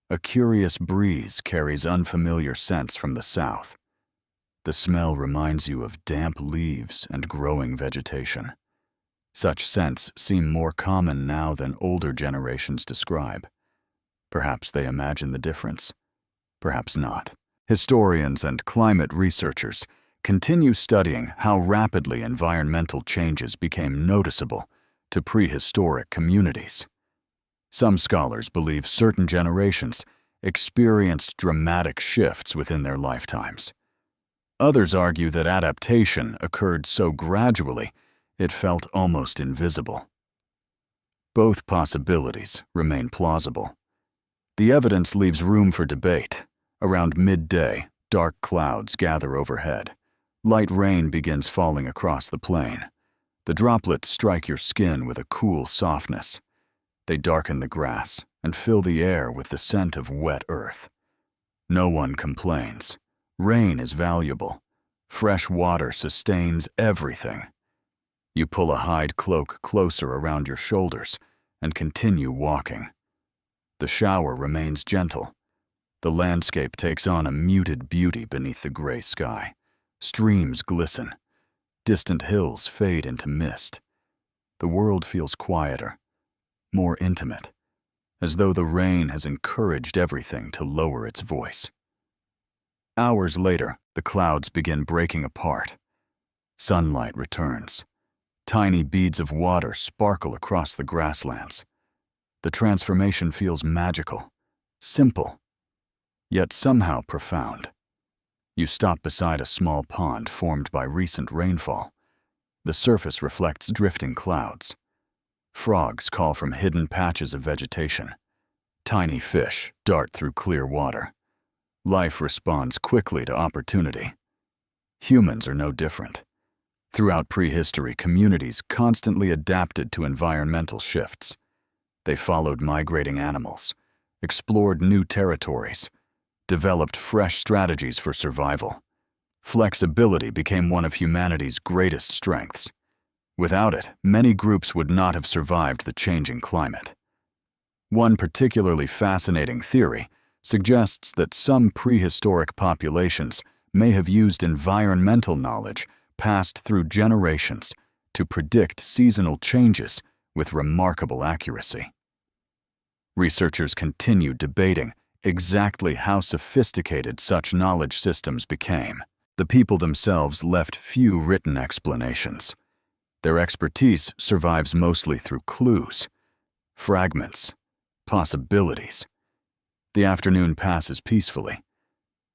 A curious breeze carries unfamiliar scents from the south. The smell reminds you of damp leaves and growing vegetation. Such scents seem more common now than older generations describe. Perhaps they imagine the difference. Perhaps not. Historians and climate researchers continue studying how rapidly environmental changes became noticeable to prehistoric communities. Some scholars believe certain generations experienced dramatic shifts within their lifetimes. Others argue that adaptation occurred so gradually it felt almost invisible. Both possibilities remain plausible. The evidence leaves room for debate. Around midday, dark clouds gather overhead. Light rain begins falling across the plain. The droplets strike your skin with a cool softness. They darken the grass and fill the air with the scent of wet earth. No one complains. Rain is valuable. Fresh water sustains everything. You pull a hide cloak closer around your shoulders and continue walking. The shower remains gentle. The landscape takes on a muted beauty beneath the gray sky. Streams glisten. Distant hills fade into mist. The world feels quieter, more intimate, as though the rain has encouraged everything to lower its voice. Hours later, the clouds begin breaking apart. Sunlight returns. Tiny beads of water sparkle across the grasslands. The transformation feels magical, simple, yet somehow profound. You stop beside a small pond formed by recent rainfall. The surface reflects drifting clouds. Frogs call from hidden patches of vegetation. Tiny fish dart through clear water. Life responds quickly to opportunity. Humans are no different. Throughout prehistory, communities constantly adapted to environmental shifts. They followed migrating animals, explored new territories, developed fresh strategies for survival. Flexibility became one of humanity's greatest strengths. Without it, many groups would not have survived the changing climate. One particularly fascinating theory suggests that some prehistoric populations may have used environmental knowledge passed through generations to predict seasonal changes with remarkable accuracy. Researchers continue debating exactly how sophisticated such knowledge systems became. The people themselves left few written explanations. Their expertise survives mostly through clues, fragments, possibilities. The afternoon passes peacefully.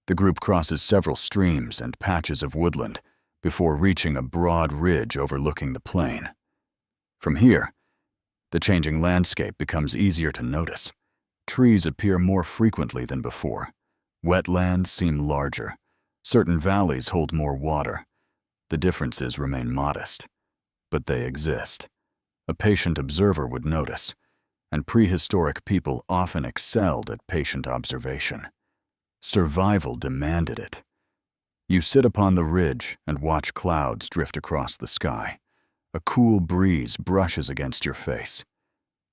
The group crosses several streams and patches of woodland before reaching a broad ridge overlooking the plain. From here, the changing landscape becomes easier to notice. Trees appear more frequently than before. Wetlands seem larger. Certain valleys hold more water. The differences remain modest, but they exist. A patient observer would notice, and prehistoric people often excelled at patient observation. Survival demanded it. You sit upon the ridge and watch clouds drift across the sky. A cool breeze brushes against your face.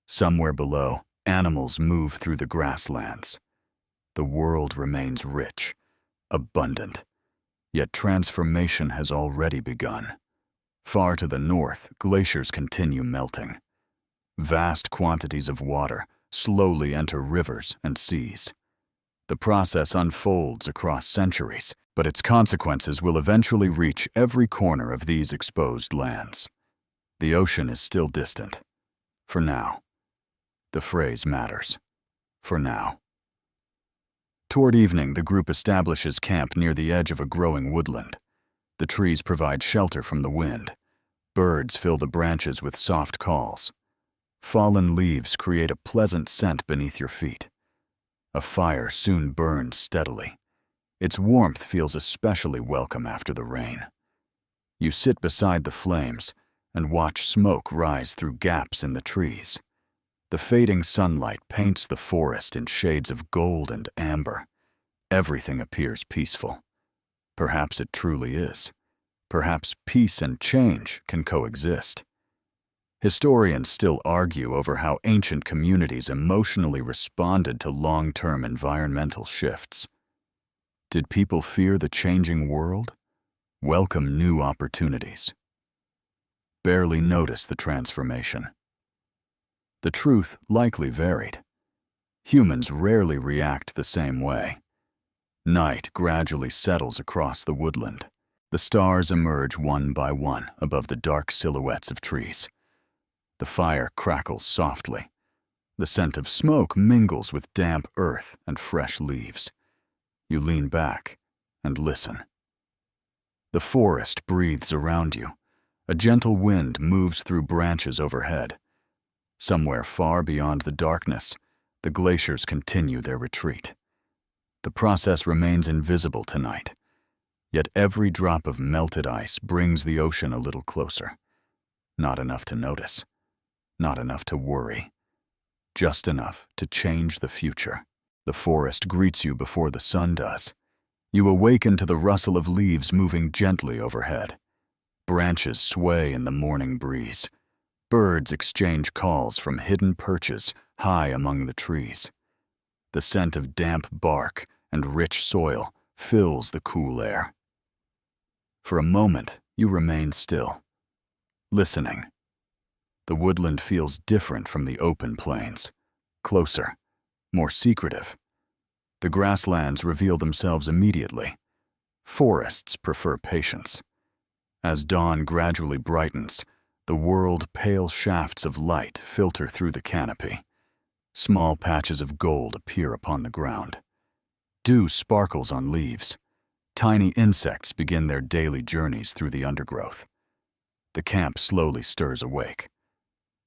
Somewhere below, animals move through the grasslands. The world remains rich, abundant, yet transformation has already begun. Far to the north, glaciers continue melting. Vast quantities of water slowly enter rivers and seas. The process unfolds across centuries, but its consequences will eventually reach every corner of these exposed lands. The ocean is still distant. For now. The phrase matters. For now. Toward evening, the group establishes camp near the edge of a growing woodland. The trees provide shelter from the wind. Birds fill the branches with soft calls. Fallen leaves create a pleasant scent beneath your feet. A fire soon burns steadily. Its warmth feels especially welcome after the rain. You sit beside the flames and watch smoke rise through gaps in the trees. The fading sunlight paints the forest in shades of gold and amber. Everything appears peaceful. Perhaps it truly is. Perhaps peace and change can coexist. Historians still argue over how ancient communities emotionally responded to long-term environmental shifts. Did people fear the changing world? Welcome new opportunities. Barely notice the transformation. The truth likely varied. Humans rarely react the same way. Night gradually settles across the woodland. The stars emerge one by one above the dark silhouettes of trees. The fire crackles softly. The scent of smoke mingles with damp earth and fresh leaves. You lean back and listen. The forest breathes around you. A gentle wind moves through branches overhead. Somewhere far beyond the darkness, the glaciers continue their retreat. The process remains invisible tonight, yet every drop of melted ice brings the ocean a little closer. Not enough to notice, not enough to worry, just enough to change the future. The forest greets you before the sun does. You awaken to the rustle of leaves moving gently overhead. Branches sway in the morning breeze. Birds exchange calls from hidden perches high among the trees. The scent of damp bark and rich soil fills the cool air. For a moment, you remain still, listening. The woodland feels different from the open plains, closer, more secretive. The grasslands reveal themselves immediately. Forests prefer patience. As dawn gradually brightens, the world-pale shafts of light filter through the canopy. Small patches of gold appear upon the ground. Dew sparkles on leaves. Tiny insects begin their daily journeys through the undergrowth. The camp slowly stirs awake.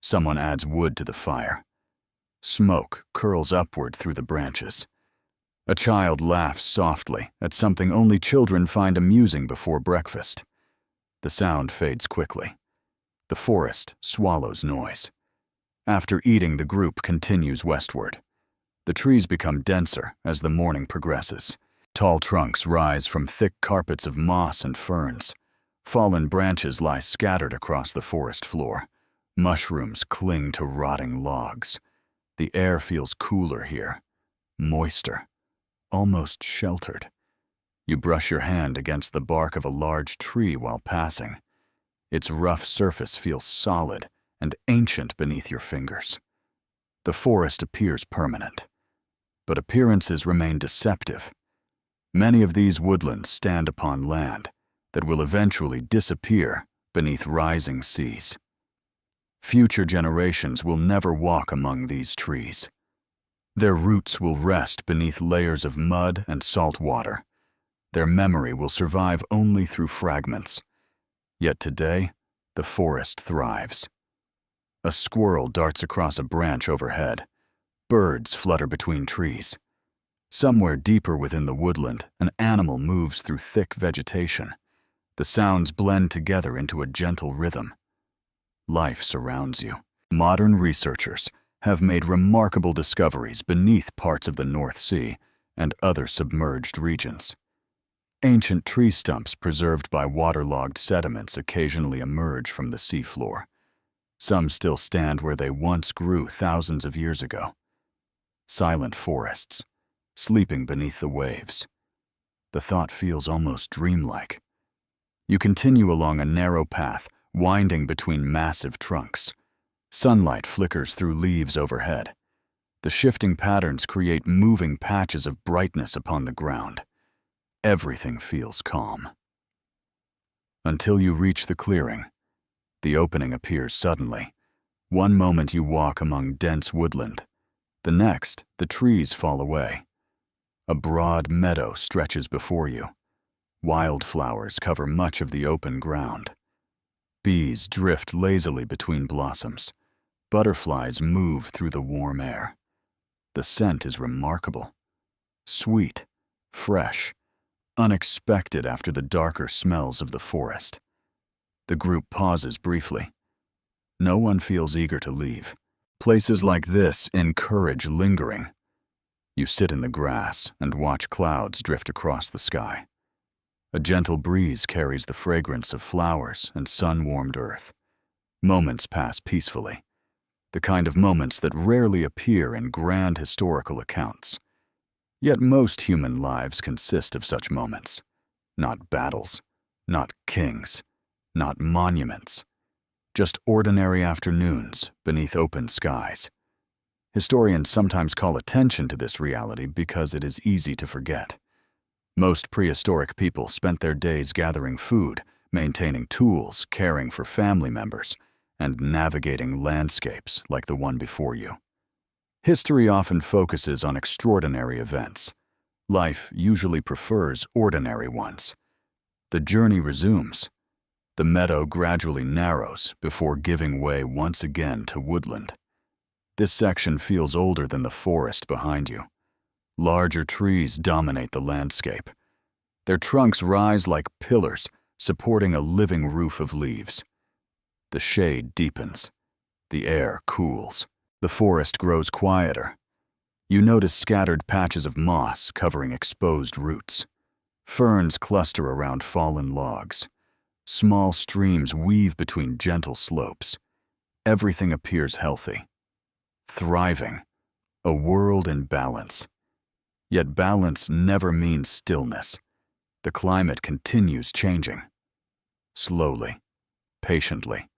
Someone adds wood to the fire. Smoke curls upward through the branches. A child laughs softly at something only children find amusing before breakfast. The sound fades quickly. The forest swallows noise. After eating, the group continues westward. The trees become denser as the morning progresses. Tall trunks rise from thick carpets of moss and ferns. Fallen branches lie scattered across the forest floor. Mushrooms cling to rotting logs. The air feels cooler here, moister, almost sheltered. You brush your hand against the bark of a large tree while passing. Its rough surface feels solid and ancient beneath your fingers. The forest appears permanent, but appearances remain deceptive. Many of these woodlands stand upon land that will eventually disappear beneath rising seas. Future generations will never walk among these trees. Their roots will rest beneath layers of mud and salt water. Their memory will survive only through fragments. Yet today, the forest thrives. A squirrel darts across a branch overhead. Birds flutter between trees. Somewhere deeper within the woodland, an animal moves through thick vegetation. The sounds blend together into a gentle rhythm. Life surrounds you. Modern researchers have made remarkable discoveries beneath parts of the North Sea and other submerged regions. Ancient tree stumps preserved by waterlogged sediments occasionally emerge from the seafloor. Some still stand where they once grew thousands of years ago. Silent forests, sleeping beneath the waves. The thought feels almost dreamlike. You continue along a narrow path, winding between massive trunks. Sunlight flickers through leaves overhead. The shifting patterns create moving patches of brightness upon the ground. Everything feels calm. Until you reach the clearing. The opening appears suddenly. One moment you walk among dense woodland. The next, the trees fall away. A broad meadow stretches before you. Wildflowers cover much of the open ground. Bees drift lazily between blossoms. Butterflies move through the warm air. The scent is remarkable. Sweet, fresh, unexpected after the darker smells of the forest. The group pauses briefly. No one feels eager to leave. Places like this encourage lingering. You sit in the grass and watch clouds drift across the sky. A gentle breeze carries the fragrance of flowers and sun-warmed earth. Moments pass peacefully, the kind of moments that rarely appear in grand historical accounts. Yet most human lives consist of such moments. Not battles, not kings, not monuments. Just ordinary afternoons beneath open skies. Historians sometimes call attention to this reality because it is easy to forget. Most prehistoric people spent their days gathering food, maintaining tools, caring for family members, and navigating landscapes like the one before you. History often focuses on extraordinary events. Life usually prefers ordinary ones. The journey resumes. The meadow gradually narrows before giving way once again to woodland. This section feels older than the forest behind you. Larger trees dominate the landscape. Their trunks rise like pillars, supporting a living roof of leaves. The shade deepens. The air cools. The forest grows quieter. You notice scattered patches of moss covering exposed roots. Ferns cluster around fallen logs. Small streams weave between gentle slopes. Everything appears healthy. Thriving. A world in balance. Yet balance never means stillness. The climate continues changing. Slowly, patiently.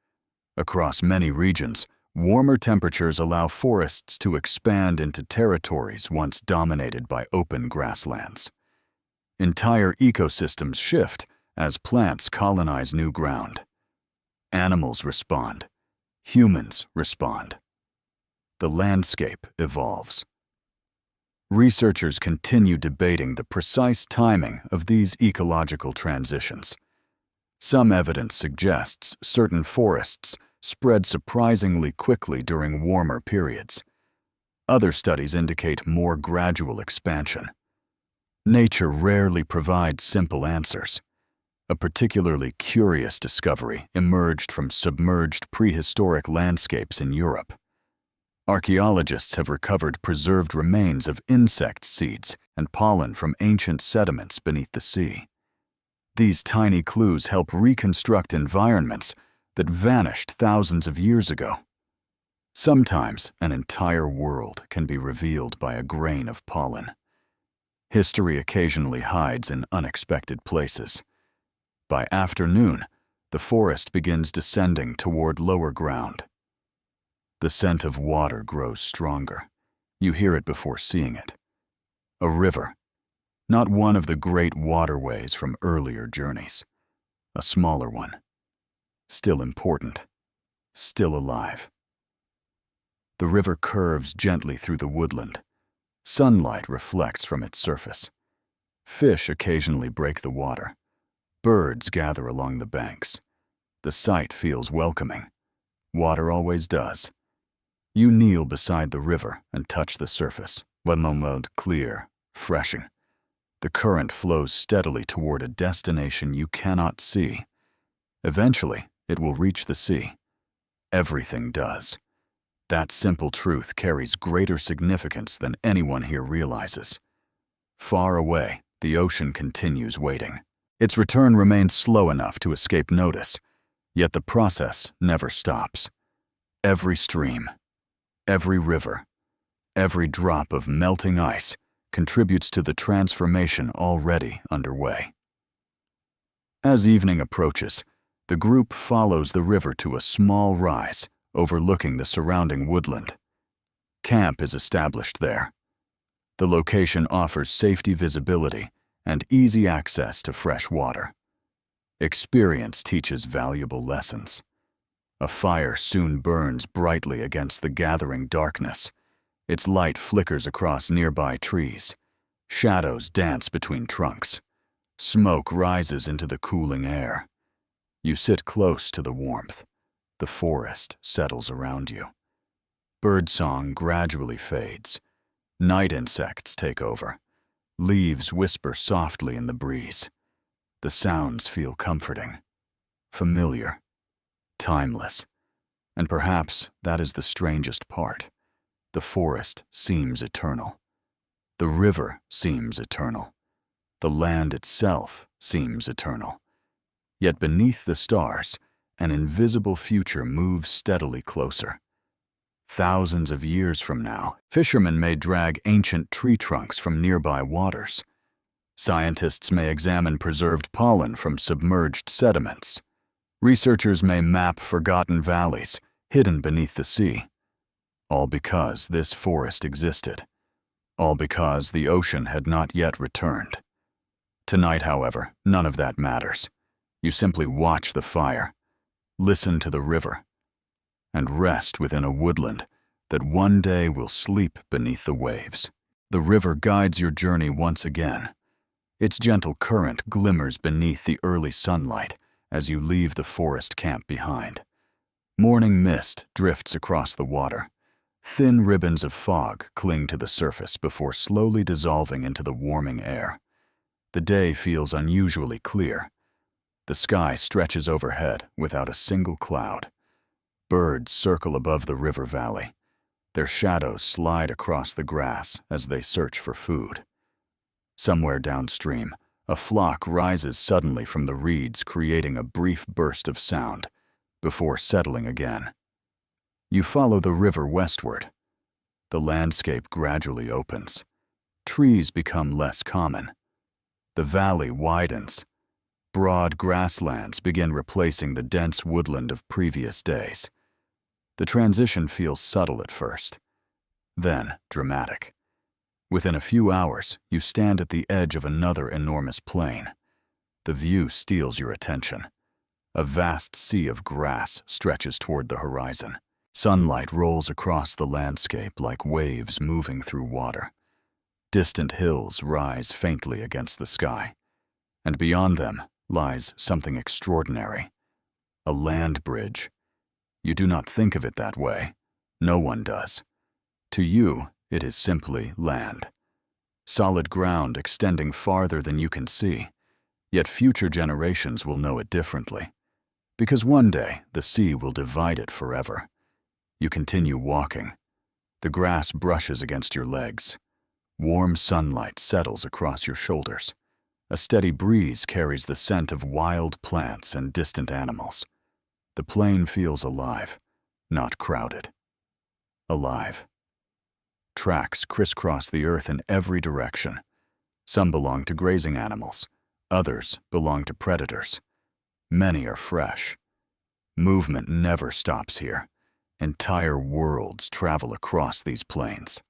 Across many regions, warmer temperatures allow forests to expand into territories once dominated by open grasslands. Entire ecosystems shift as plants colonize new ground. Animals respond. Humans respond. The landscape evolves. Researchers continue debating the precise timing of these ecological transitions. Some evidence suggests certain forests spread surprisingly quickly during warmer periods. Other studies indicate more gradual expansion. Nature rarely provides simple answers. A particularly curious discovery emerged from submerged prehistoric landscapes in Europe. Archaeologists have recovered preserved remains of insect seeds and pollen from ancient sediments beneath the sea. These tiny clues help reconstruct environments that vanished thousands of years ago. Sometimes an entire world can be revealed by a grain of pollen. History occasionally hides in unexpected places. By afternoon, the forest begins descending toward lower ground. The scent of water grows stronger. You hear it before seeing it. A river, not one of the great waterways from earlier journeys. A smaller one. Still important. Still alive. The river curves gently through the woodland. Sunlight reflects from its surface. Fish occasionally break the water. Birds gather along the banks. The sight feels welcoming. Water always does. You kneel beside the river and touch the surface. One moment clear, freshing. The current flows steadily toward a destination you cannot see. Eventually, it will reach the sea. Everything does. That simple truth carries greater significance than anyone here realizes. Far away, the ocean continues waiting. Its return remains slow enough to escape notice, yet the process never stops. Every stream, every river, every drop of melting ice contributes to the transformation already underway. As evening approaches, the group follows the river to a small rise overlooking the surrounding woodland. Camp is established there. The location offers safety visibility and easy access to fresh water. Experience teaches valuable lessons. A fire soon burns brightly against the gathering darkness. Its light flickers across nearby trees. Shadows dance between trunks. Smoke rises into the cooling air. You sit close to the warmth. The forest settles around you. Birdsong gradually fades. Night insects take over. Leaves whisper softly in the breeze. The sounds feel comforting, familiar, timeless. And perhaps that is the strangest part. The forest seems eternal. The river seems eternal. The land itself seems eternal. Yet beneath the stars, an invisible future moves steadily closer. Thousands of years from now, fishermen may drag ancient tree trunks from nearby waters. Scientists may examine preserved pollen from submerged sediments. Researchers may map forgotten valleys hidden beneath the sea. All because this forest existed. All because the ocean had not yet returned. Tonight, however, none of that matters. You simply watch the fire, listen to the river, and rest within a woodland that one day will sleep beneath the waves. The river guides your journey once again. Its gentle current glimmers beneath the early sunlight as you leave the forest camp behind. Morning mist drifts across the water. Thin ribbons of fog cling to the surface before slowly dissolving into the warming air. The day feels unusually clear. The sky stretches overhead without a single cloud. Birds circle above the river valley. Their shadows slide across the grass as they search for food. Somewhere downstream, a flock rises suddenly from the reeds, creating a brief burst of sound before settling again. You follow the river westward. The landscape gradually opens. Trees become less common. The valley widens. Broad grasslands begin replacing the dense woodland of previous days. The transition feels subtle at first, then dramatic. Within a few hours, you stand at the edge of another enormous plain. The view steals your attention. A vast sea of grass stretches toward the horizon. Sunlight rolls across the landscape like waves moving through water. Distant hills rise faintly against the sky, and beyond them lies something extraordinary. A land bridge. You do not think of it that way. No one does. To you, it is simply land. Solid ground extending farther than you can see. Yet future generations will know it differently. Because one day, the sea will divide it forever. You continue walking. The grass brushes against your legs. Warm sunlight settles across your shoulders. A steady breeze carries the scent of wild plants and distant animals. The plain feels alive, not crowded. Alive. Tracks crisscross the earth in every direction. Some belong to grazing animals. Others belong to predators. Many are fresh. Movement never stops here. Entire worlds travel across these plains.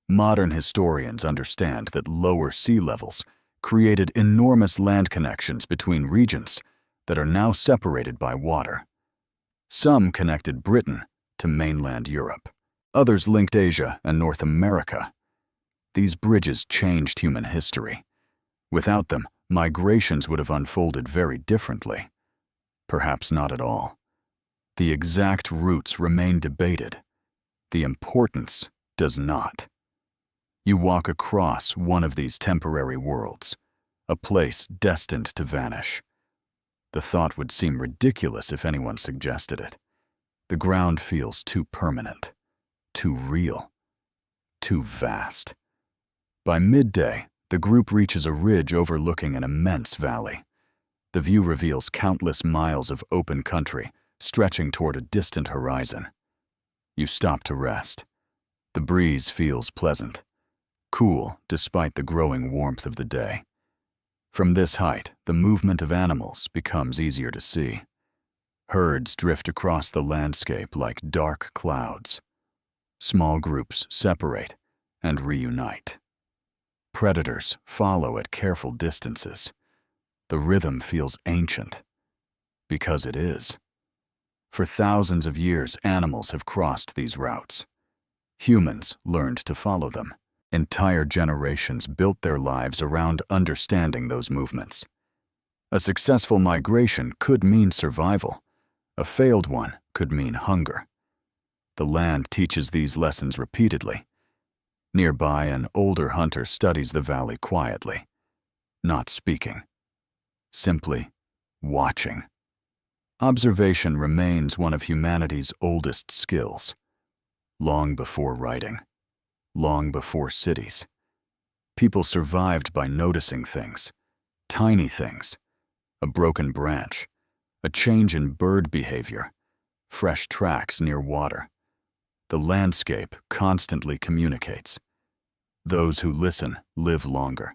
Modern historians understand that lower sea levels created enormous land connections between regions that are now separated by water. Some connected Britain to mainland Europe. Others linked Asia and North America. These bridges changed human history. Without them, migrations would have unfolded very differently. Perhaps not at all. The exact routes remain debated. The importance does not. You walk across one of these temporary worlds, a place destined to vanish. The thought would seem ridiculous if anyone suggested it. The ground feels too permanent, too real, too vast. By midday, the group reaches a ridge overlooking an immense valley. The view reveals countless miles of open country stretching toward a distant horizon. You stop to rest. The breeze feels pleasant, cool despite the growing warmth of the day. From this height, the movement of animals becomes easier to see. Herds drift across the landscape like dark clouds. Small groups separate and reunite. Predators follow at careful distances. The rhythm feels ancient, because it is. For thousands of years, animals have crossed these routes. Humans learned to follow them. Entire generations built their lives around understanding those movements. A successful migration could mean survival. A failed one could mean hunger. The land teaches these lessons repeatedly. Nearby, an older hunter studies the valley quietly, not speaking, simply watching. Observation remains one of humanity's oldest skills. Long before writing, long before cities, people survived by noticing things, tiny things, a broken branch, a change in bird behavior, fresh tracks near water. The landscape constantly communicates. Those who listen live longer.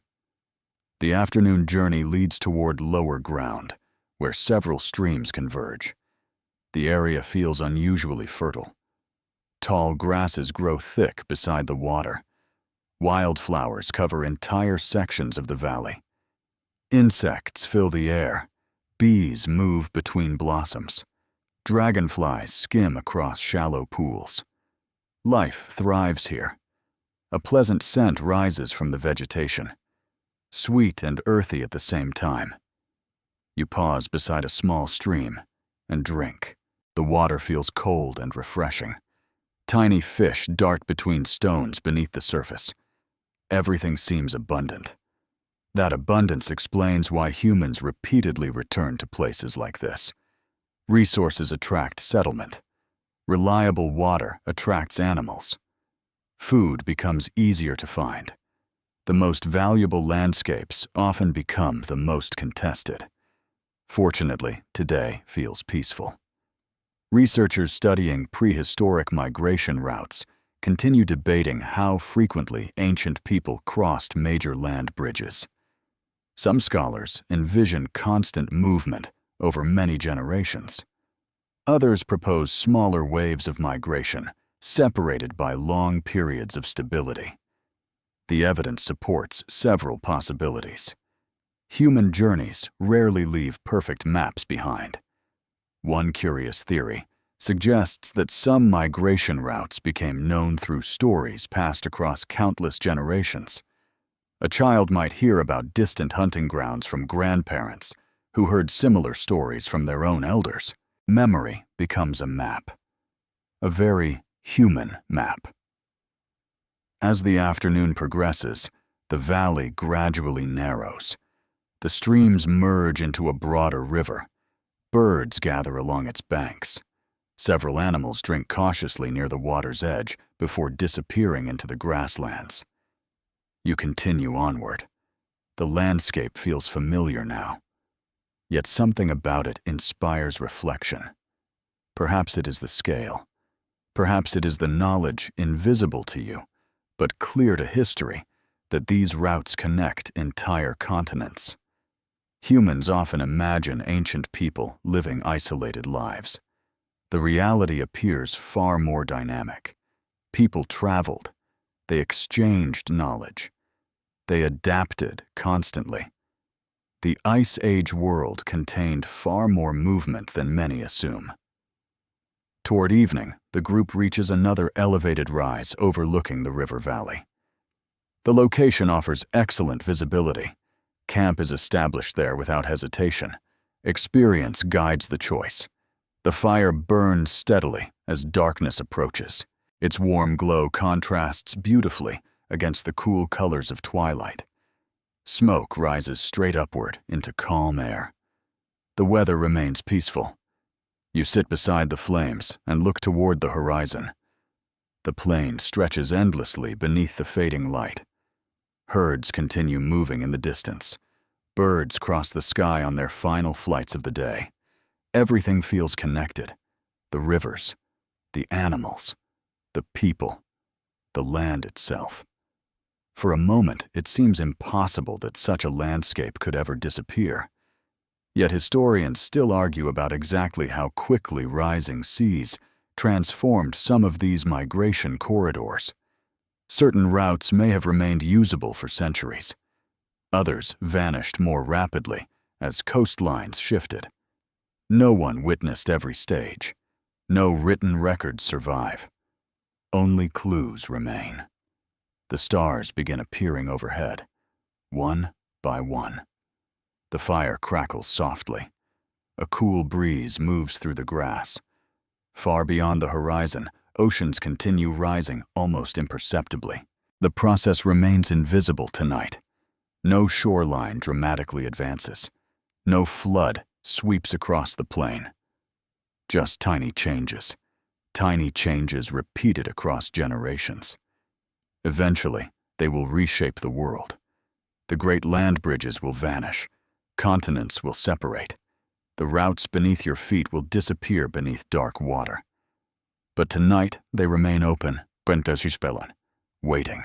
The afternoon journey leads toward lower ground, where several streams converge. The area feels unusually fertile. Tall grasses grow thick beside the water. Wildflowers cover entire sections of the valley. Insects fill the air. Bees move between blossoms. Dragonflies skim across shallow pools. Life thrives here. A pleasant scent rises from the vegetation, sweet and earthy at the same time. You pause beside a small stream and drink. The water feels cold and refreshing. Tiny fish dart between stones beneath the surface. Everything seems abundant. That abundance explains why humans repeatedly return to places like this. Resources attract settlement. Reliable water attracts animals. Food becomes easier to find. The most valuable landscapes often become the most contested. Fortunately, today feels peaceful. Researchers studying prehistoric migration routes continue debating how frequently ancient people crossed major land bridges. Some scholars envision constant movement over many generations. Others propose smaller waves of migration, separated by long periods of stability. The evidence supports several possibilities. Human journeys rarely leave perfect maps behind. One curious theory suggests that some migration routes became known through stories passed across countless generations. A child might hear about distant hunting grounds from grandparents who heard similar stories from their own elders. Memory becomes a map, a very human map. As the afternoon progresses, the valley gradually narrows. The streams merge into a broader river. Birds gather along its banks. Several animals drink cautiously near the water's edge, before disappearing into the grasslands. You continue onward. The landscape feels familiar now, yet something about it inspires reflection. Perhaps it is the scale. Perhaps it is the knowledge invisible to you, but clear to history, that these routes connect entire continents. Humans often imagine ancient people living isolated lives. The reality appears far more dynamic. People traveled. They exchanged knowledge. They adapted constantly. The Ice Age world contained far more movement than many assume. Toward evening, the group reaches another elevated rise overlooking the river valley. The location offers excellent visibility. Camp is established there without hesitation. Experience guides the choice. The fire burns steadily as darkness approaches. Its warm glow contrasts beautifully against the cool colors of twilight. Smoke rises straight upward into calm air. The weather remains peaceful. You sit beside the flames and look toward the horizon. The plain stretches endlessly beneath the fading light. Herds continue moving in the distance. Birds cross the sky on their final flights of the day. Everything feels connected. The rivers, the animals, the people, the land itself. For a moment, it seems impossible that such a landscape could ever disappear. Yet historians still argue about exactly how quickly rising seas transformed some of these migration corridors. Certain routes may have remained usable for centuries. Others vanished more rapidly as coastlines shifted. No one witnessed every stage. No written records survive. Only clues remain. The stars begin appearing overhead, one by one. The fire crackles softly. A cool breeze moves through the grass. Far beyond the horizon, oceans continue rising almost imperceptibly. The process remains invisible tonight. No shoreline dramatically advances. No flood sweeps across the plain. Just tiny changes repeated across generations. Eventually, they will reshape the world. The great land bridges will vanish. Continents will separate. The routes beneath your feet will disappear beneath dark water. But tonight, they remain open, waiting.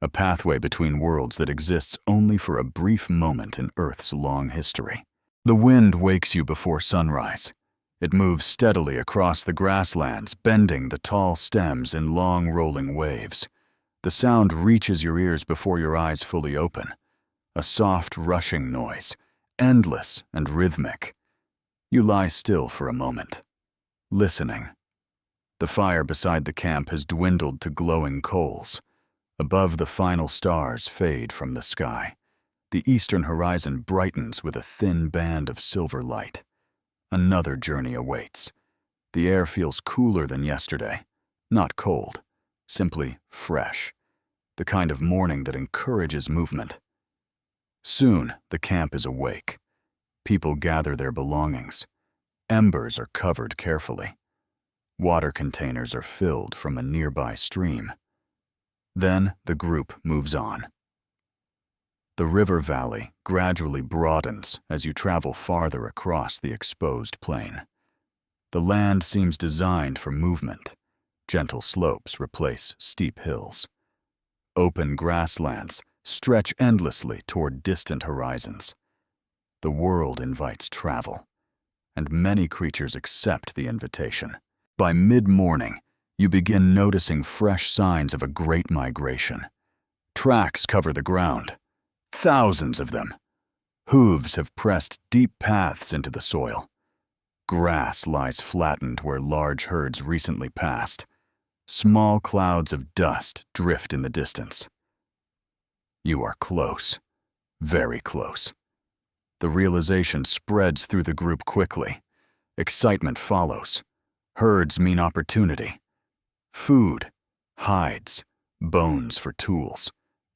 A pathway between worlds that exists only for a brief moment in Earth's long history. The wind wakes you before sunrise. It moves steadily across the grasslands, bending the tall stems in long rolling waves. The sound reaches your ears before your eyes fully open. A soft, rushing noise, endless and rhythmic. You lie still for a moment, listening. The fire beside the camp has dwindled to glowing coals. Above, the final stars fade from the sky. The eastern horizon brightens with a thin band of silver light. Another journey awaits. The air feels cooler than yesterday. Not cold, simply fresh. The kind of morning that encourages movement. Soon, the camp is awake. People gather their belongings. Embers are covered carefully. Water containers are filled from a nearby stream. Then the group moves on. The river valley gradually broadens as you travel farther across the exposed plain. The land seems designed for movement. Gentle slopes replace steep hills. Open grasslands stretch endlessly toward distant horizons. The world invites travel, and many creatures accept the invitation. By mid-morning, you begin noticing fresh signs of a great migration. Tracks cover the ground, thousands of them. Hooves have pressed deep paths into the soil. Grass lies flattened where large herds recently passed. Small clouds of dust drift in the distance. You are close, very close. The realization spreads through the group quickly. Excitement follows. Herds mean opportunity. Food, hides, bones for tools,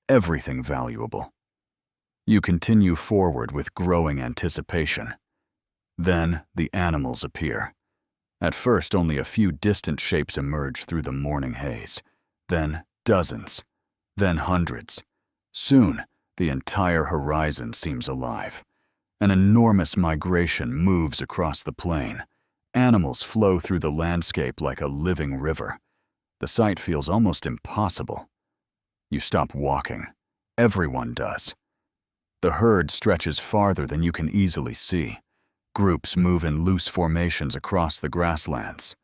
everything valuable. You continue forward with growing anticipation. Then the animals appear. At first, only a few distant shapes emerge through the morning haze. then dozens, then hundreds. Soon, the entire horizon seems alive. An enormous migration moves across the plain. Animals flow through the landscape like a living river. The sight feels almost impossible. You stop walking. Everyone does. The herd stretches farther than you can easily see. Groups move in loose formations across the grasslands.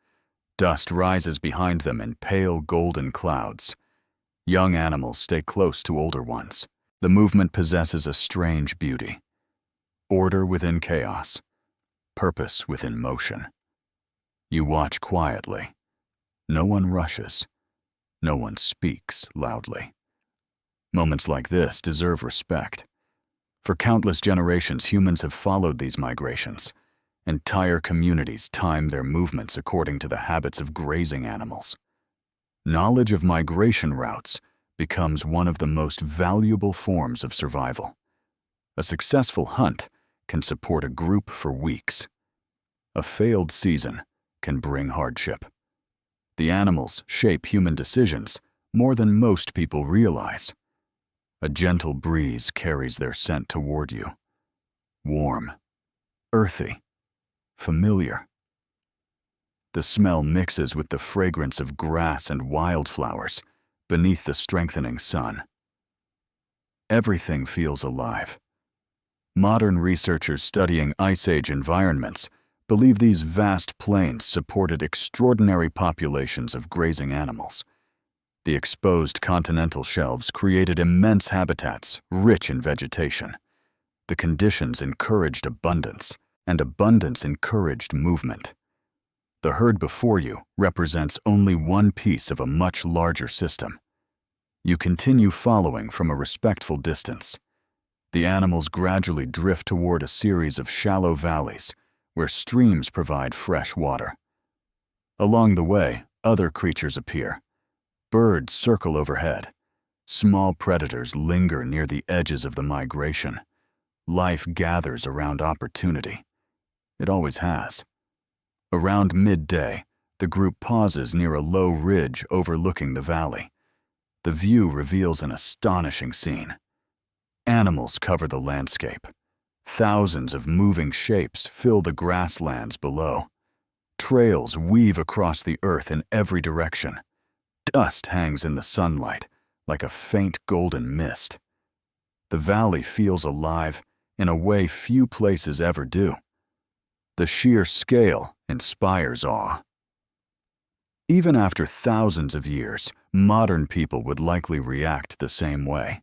Dust rises behind them in pale golden clouds. Young animals stay close to older ones. The movement possesses a strange beauty. Order within chaos. Purpose within motion. You watch quietly. No one rushes. No one speaks loudly. Moments like this deserve respect. For countless generations, humans have followed these migrations. Entire communities time their movements according to the habits of grazing animals. Knowledge of migration routes becomes one of the most valuable forms of survival. A successful hunt can support a group for weeks. A failed season can bring hardship. The animals shape human decisions more than most people realize. A gentle breeze carries their scent toward you. Warm, earthy, familiar. The smell mixes with the fragrance of grass and wildflowers beneath the strengthening sun. Everything feels alive. Modern researchers studying Ice Age environments believe these vast plains supported extraordinary populations of grazing animals. The exposed continental shelves created immense habitats rich in vegetation. The conditions encouraged abundance, and abundance encouraged movement. The herd before you represents only one piece of a much larger system. You continue following from a respectful distance. The animals gradually drift toward a series of shallow valleys where streams provide fresh water. Along the way, other creatures appear. Birds circle overhead. Small predators linger near the edges of the migration. Life gathers around opportunity. It always has. Around midday, the group pauses near a low ridge overlooking the valley. The view reveals an astonishing scene. Animals cover the landscape. Thousands of moving shapes fill the grasslands below. Trails weave across the earth in every direction. Dust hangs in the sunlight like a faint golden mist. The valley feels alive in a way few places ever do. The sheer scale inspires awe. Even after thousands of years, modern people would likely react the same way.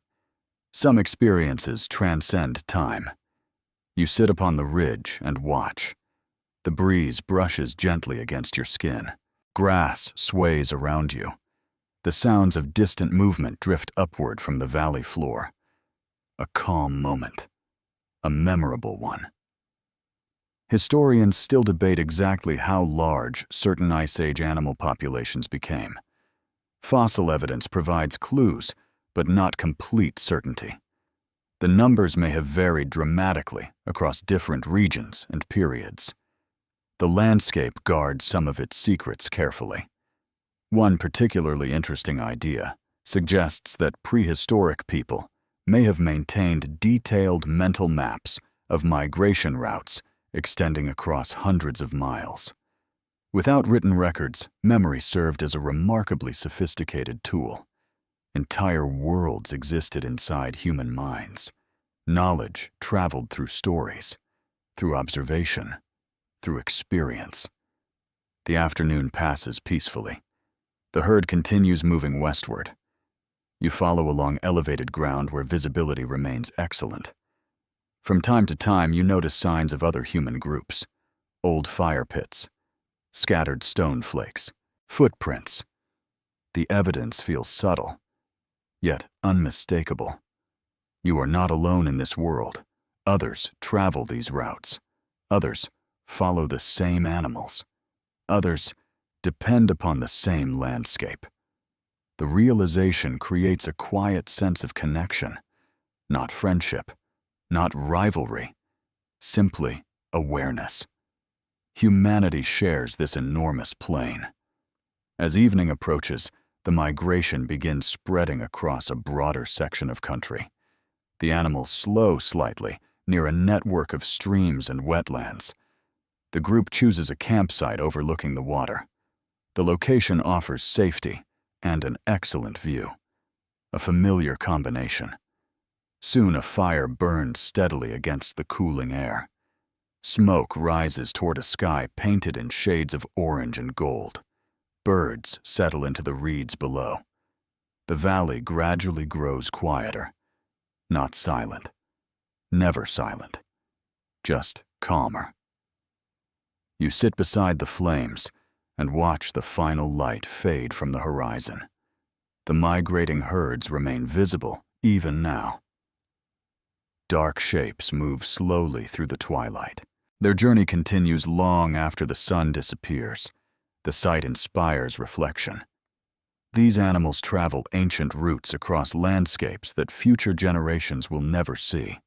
Some experiences transcend time. You sit upon the ridge and watch. The breeze brushes gently against your skin. Grass sways around you. The sounds of distant movement drift upward from the valley floor. A calm moment. A memorable one. Historians still debate exactly how large certain Ice Age animal populations became. Fossil evidence provides clues, but not complete certainty. The numbers may have varied dramatically across different regions and periods. The landscape guards some of its secrets carefully. One particularly interesting idea suggests that prehistoric people may have maintained detailed mental maps of migration routes extending across hundreds of miles. Without written records, memory served as a remarkably sophisticated tool. Entire worlds existed inside human minds. Knowledge traveled through stories, through observation, through experience. The afternoon passes peacefully. The herd continues moving westward. You follow along elevated ground where visibility remains excellent. From time to time, you notice signs of other human groups. Old fire pits, scattered stone flakes, footprints. The evidence feels subtle, yet unmistakable. You are not alone in this world. Others travel these routes. Others follow the same animals. Others depend upon the same landscape. The realization creates a quiet sense of connection, not friendship, not rivalry, simply awareness. Humanity shares this enormous plain. As evening approaches, the migration begins spreading across a broader section of country. The animals slow slightly near a network of streams and wetlands. The group chooses a campsite overlooking the water. The location offers safety and an excellent view, a familiar combination. Soon a fire burns steadily against the cooling air. Smoke rises toward a sky painted in shades of orange and gold. Birds settle into the reeds below. The valley gradually grows quieter. Not silent. Never silent. Just calmer. You sit beside the flames and watch the final light fade from the horizon. The migrating herds remain visible even now. Dark shapes move slowly through the twilight. Their journey continues long after the sun disappears. The sight inspires reflection. These animals traveled ancient routes across landscapes that future generations will never see.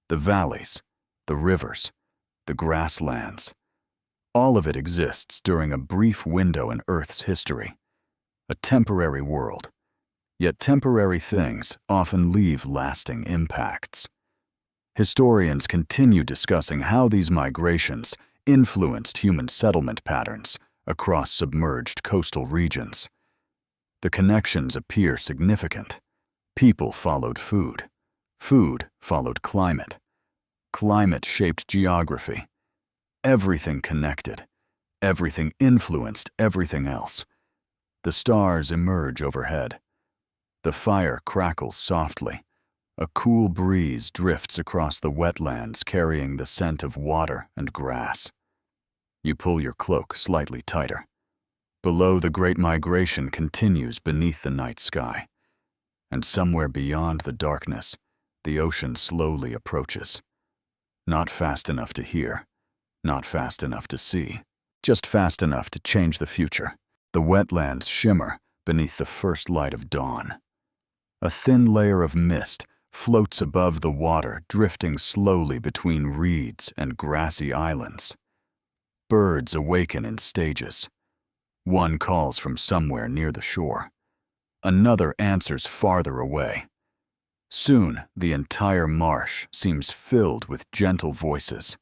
The valleys, the rivers, the grasslands. All of it exists during a brief window in Earth's history. A temporary world. Yet temporary things often leave lasting impacts. Historians continue discussing how these migrations influenced human settlement patterns across submerged coastal regions. The connections appear significant. People followed food. Food followed climate. Climate shaped geography. Everything connected. Everything influenced everything else. The stars emerge overhead. The fire crackles softly. A cool breeze drifts across the wetlands carrying the scent of water and grass. You pull your cloak slightly tighter. Below, the great migration continues beneath the night sky. And somewhere beyond the darkness, the ocean slowly approaches. Not fast enough to hear, not fast enough to see, just fast enough to change the future. The wetlands shimmer beneath the first light of dawn. A thin layer of mist floats above the water, drifting slowly between reeds and grassy islands. Birds awaken in stages. One calls from somewhere near the shore. Another answers farther away. Soon, the entire marsh seems filled with gentle voices.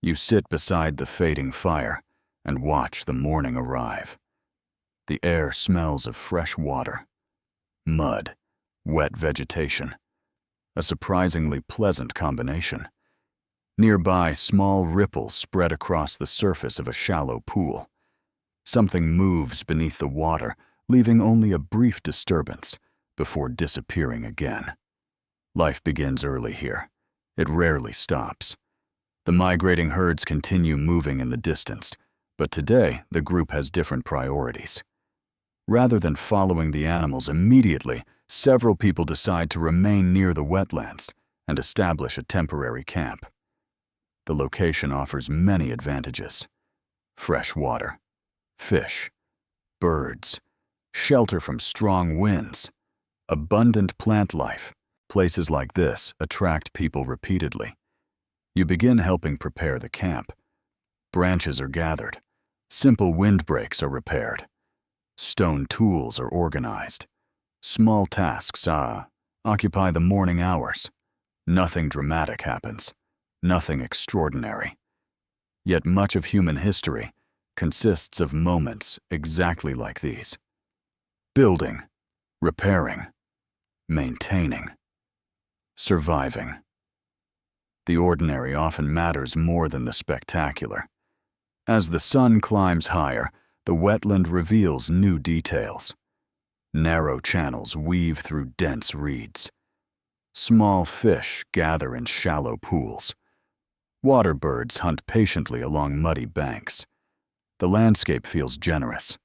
You sit beside the fading fire and watch the morning arrive. The air smells of fresh water, mud, wet vegetation. A surprisingly pleasant combination. Nearby, small ripples spread across the surface of a shallow pool. Something moves beneath the water, leaving only a brief disturbance before disappearing again. Life begins early here. It rarely stops. The migrating herds continue moving in the distance, but today the group has different priorities. Rather than following the animals immediately, several people decide to remain near the wetlands and establish a temporary camp. The location offers many advantages. Fresh water, fish, birds, shelter from strong winds, abundant plant life. Places like this attract people repeatedly. You begin helping prepare the camp. Branches are gathered. Simple windbreaks are repaired. Stone tools are organized. Small tasks occupy the morning hours. Nothing dramatic happens. Nothing extraordinary. Yet much of human history consists of moments exactly like these. Building, repairing, maintaining, surviving. The ordinary often matters more than the spectacular. As the sun climbs higher, the wetland reveals new details. Narrow channels weave through dense reeds. Small fish gather in shallow pools. Water birds hunt patiently along muddy banks. The landscape feels generous,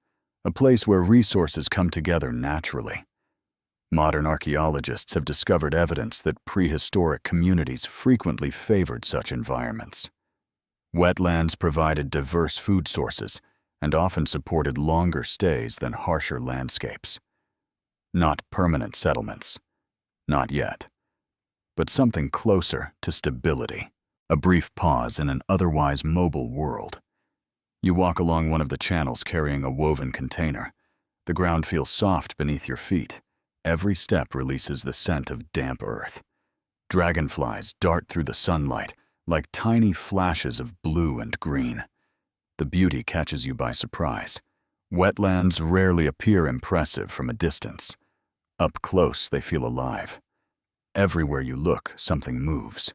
a place where resources come together naturally. Modern archaeologists have discovered evidence that prehistoric communities frequently favored such environments. Wetlands provided diverse food sources and often supported longer stays than harsher landscapes. Not permanent settlements. Not yet. But something closer to stability. A brief pause in an otherwise mobile world. You walk along one of the channels carrying a woven container. The ground feels soft beneath your feet. Every step releases the scent of damp earth. Dragonflies dart through the sunlight like tiny flashes of blue and green. The beauty catches you by surprise. Wetlands rarely appear impressive from a distance. Up close, they feel alive. Everywhere you look, something moves.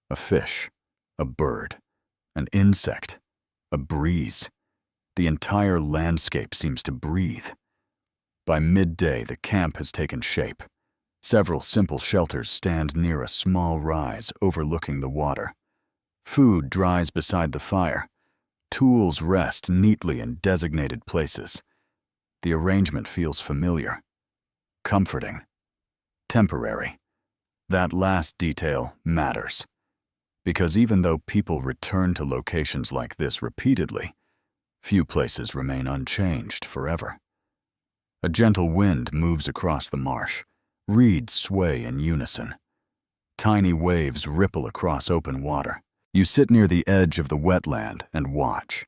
A fish, a bird, an insect, a breeze. The entire landscape seems to breathe. By midday, the camp has taken shape. Several simple shelters stand near a small rise overlooking the water. Food dries beside the fire. Tools rest neatly in designated places. The arrangement feels familiar, comforting, temporary. That last detail matters, because even though people return to locations like this repeatedly, few places remain unchanged forever. A gentle wind moves across the marsh. Reeds sway in unison. Tiny waves ripple across open water. You sit near the edge of the wetland and watch.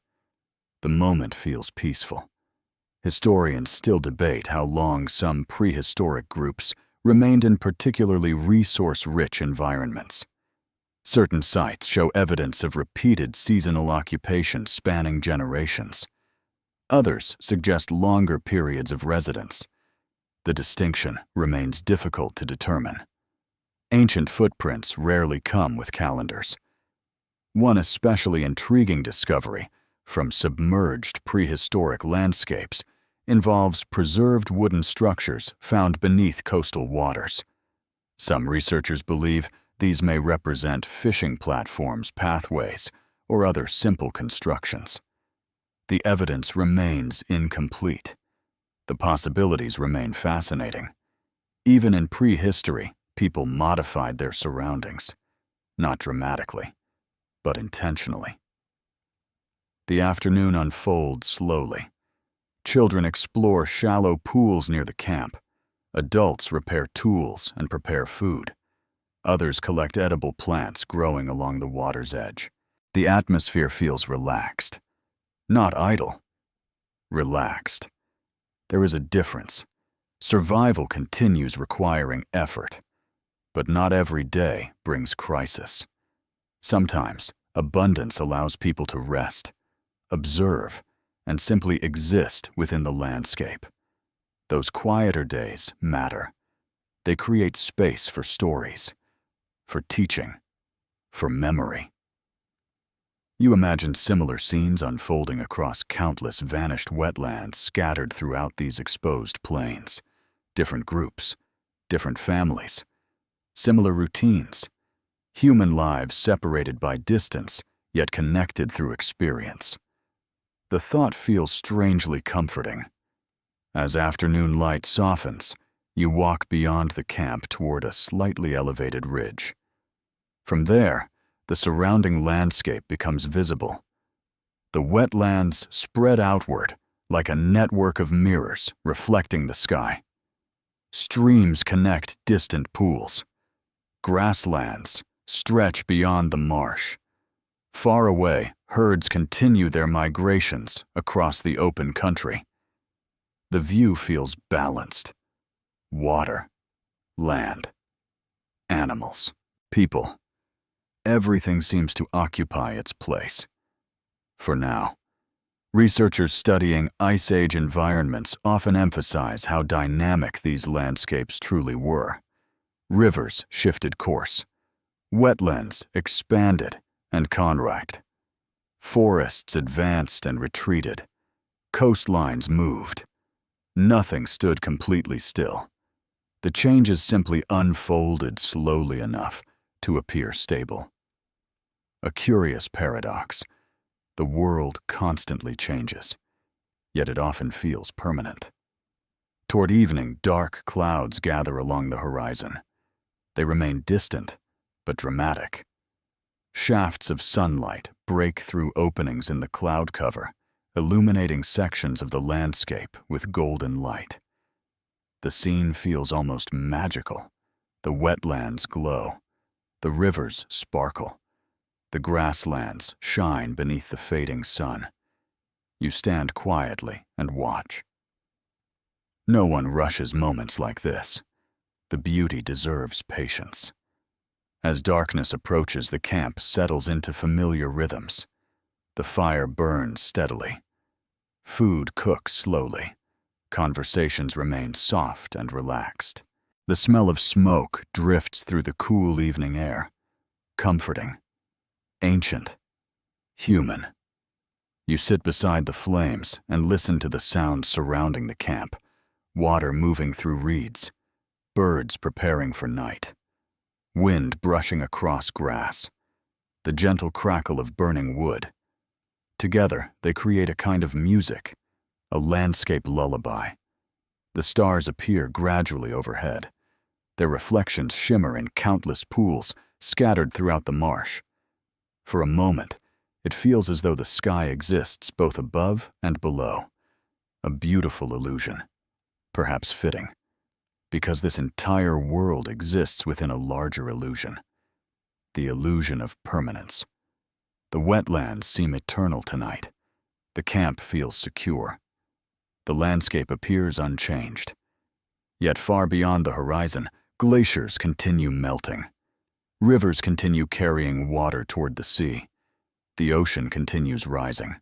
The moment feels peaceful. Historians still debate how long some prehistoric groups remained in particularly resource-rich environments. Certain sites show evidence of repeated seasonal occupation spanning generations. Others suggest longer periods of residence. The distinction remains difficult to determine. Ancient footprints rarely come with calendars. One especially intriguing discovery from submerged prehistoric landscapes involves preserved wooden structures found beneath coastal waters. Some researchers believe these may represent fishing platforms, pathways, or other simple constructions. The evidence remains incomplete. The possibilities remain fascinating. Even in prehistory, people modified their surroundings, not dramatically, but intentionally. The afternoon unfolds slowly. Children explore shallow pools near the camp. Adults repair tools and prepare food. Others collect edible plants growing along the water's edge. The atmosphere feels relaxed. Not idle. Relaxed. There is a difference. Survival continues requiring effort. But not every day brings crisis. Sometimes, abundance allows people to rest, observe, and simply exist within the landscape. Those quieter days matter. They create space for stories, for teaching, for memory. You imagine similar scenes unfolding across countless vanished wetlands scattered throughout these exposed plains. Different groups, different families, similar routines. Human lives separated by distance, yet connected through experience. The thought feels strangely comforting. As afternoon light softens, you walk beyond the camp toward a slightly elevated ridge. From there, the surrounding landscape becomes visible. The wetlands spread outward like a network of mirrors reflecting the sky. Streams connect distant pools. Grasslands stretch beyond the marsh. Far away, herds continue their migrations across the open country. The view feels balanced. Water, land, animals, people. Everything seems to occupy its place. For now, researchers studying Ice Age environments often emphasize how dynamic these landscapes truly were. Rivers shifted course. Wetlands expanded and conrived. Forests advanced and retreated. Coastlines moved. Nothing stood completely still. The changes simply unfolded slowly enough to appear stable. A curious paradox. The world constantly changes, yet it often feels permanent. Toward evening, dark clouds gather along the horizon. They remain distant, but dramatic. Shafts of sunlight break through openings in the cloud cover, illuminating sections of the landscape with golden light. The scene feels almost magical. The wetlands glow. The rivers sparkle. The grasslands shine beneath the fading sun. You stand quietly and watch. No one rushes moments like this. The beauty deserves patience. As darkness approaches, the camp settles into familiar rhythms. The fire burns steadily. Food cooks slowly. Conversations remain soft and relaxed. The smell of smoke drifts through the cool evening air, comforting, ancient, human. You sit beside the flames and listen to the sounds surrounding the camp, water moving through reeds, birds preparing for night, wind brushing across grass, the gentle crackle of burning wood. Together, they create a kind of music, a landscape lullaby. The stars appear gradually overhead. Their reflections shimmer in countless pools scattered throughout the marsh. For a moment, it feels as though the sky exists both above and below. A beautiful illusion, perhaps fitting, because this entire world exists within a larger illusion, the illusion of permanence. The wetlands seem eternal tonight. The camp feels secure. The landscape appears unchanged. Yet far beyond the horizon, glaciers continue melting. Rivers continue carrying water toward the sea. The ocean continues rising.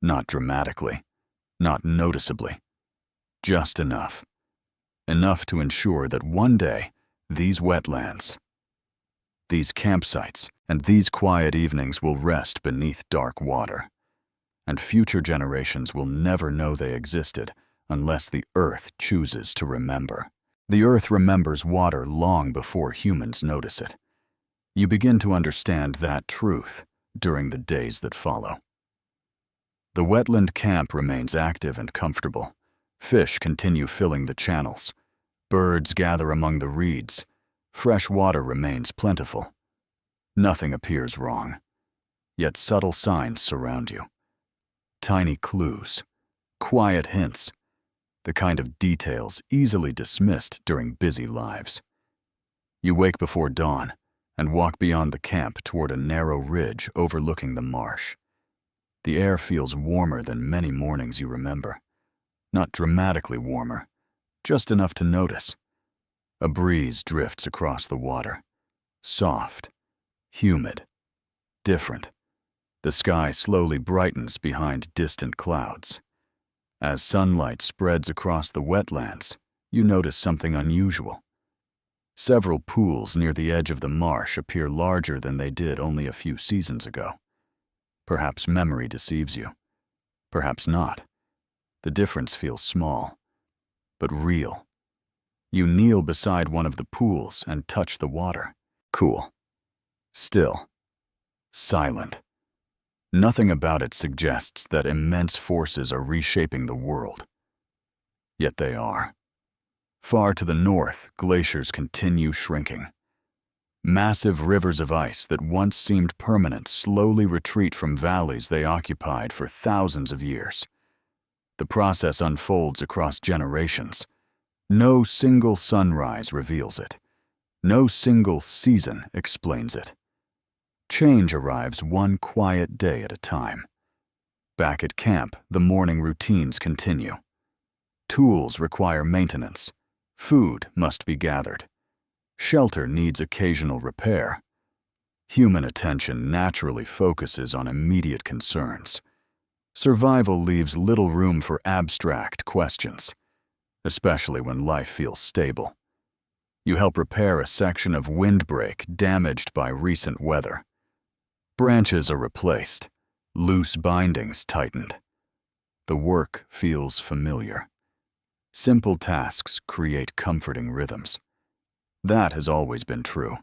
Not dramatically, not noticeably, just enough. Enough to ensure that one day, these wetlands, these campsites, and these quiet evenings will rest beneath dark water. And future generations will never know they existed unless the Earth chooses to remember. The Earth remembers water long before humans notice it. You begin to understand that truth during the days that follow. The wetland camp remains active and comfortable. Fish continue filling the channels. Birds gather among the reeds. Fresh water remains plentiful. Nothing appears wrong. Yet subtle signs surround you. Tiny clues, quiet hints, the kind of details easily dismissed during busy lives. You wake before dawn and walk beyond the camp toward a narrow ridge overlooking the marsh. The air feels warmer than many mornings you remember. Not dramatically warmer, just enough to notice. A breeze drifts across the water, soft, humid, different. The sky slowly brightens behind distant clouds. As sunlight spreads across the wetlands, you notice something unusual. Several pools near the edge of the marsh appear larger than they did only a few seasons ago. Perhaps memory deceives you. Perhaps not. The difference feels small, but real. You kneel beside one of the pools and touch the water. Cool. Still. Silent. Nothing about it suggests that immense forces are reshaping the world. Yet they are. Far to the north, glaciers continue shrinking. Massive rivers of ice that once seemed permanent slowly retreat from valleys they occupied for thousands of years. The process unfolds across generations. No single sunrise reveals it. No single season explains it. Change arrives one quiet day at a time. Back at camp, the morning routines continue. Tools require maintenance. Food must be gathered. Shelter needs occasional repair. Human attention naturally focuses on immediate concerns. Survival leaves little room for abstract questions, especially when life feels stable. You help repair a section of windbreak damaged by recent weather. Branches are replaced, loose bindings tightened. The work feels familiar. Simple tasks create comforting rhythms. That has always been true.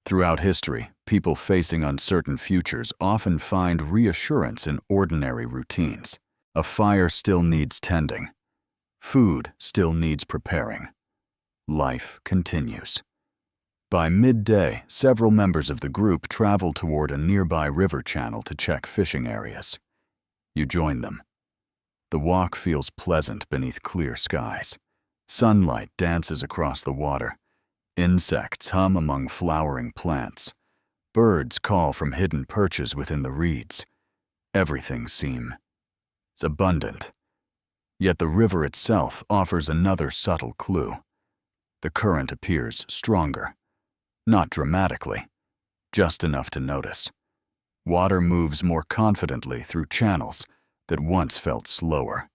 Throughout history, people facing uncertain futures often find reassurance in ordinary routines. A fire still needs tending. Food still needs preparing. Life continues. By midday, several members of the group travel toward a nearby river channel to check fishing areas. You join them. The walk feels pleasant beneath clear skies. Sunlight dances across the water. Insects hum among flowering plants. Birds call from hidden perches within the reeds. Everything seems abundant. Yet the river itself offers another subtle clue. The current appears stronger. Not dramatically, just enough to notice. Water moves more confidently through channels that once felt slower.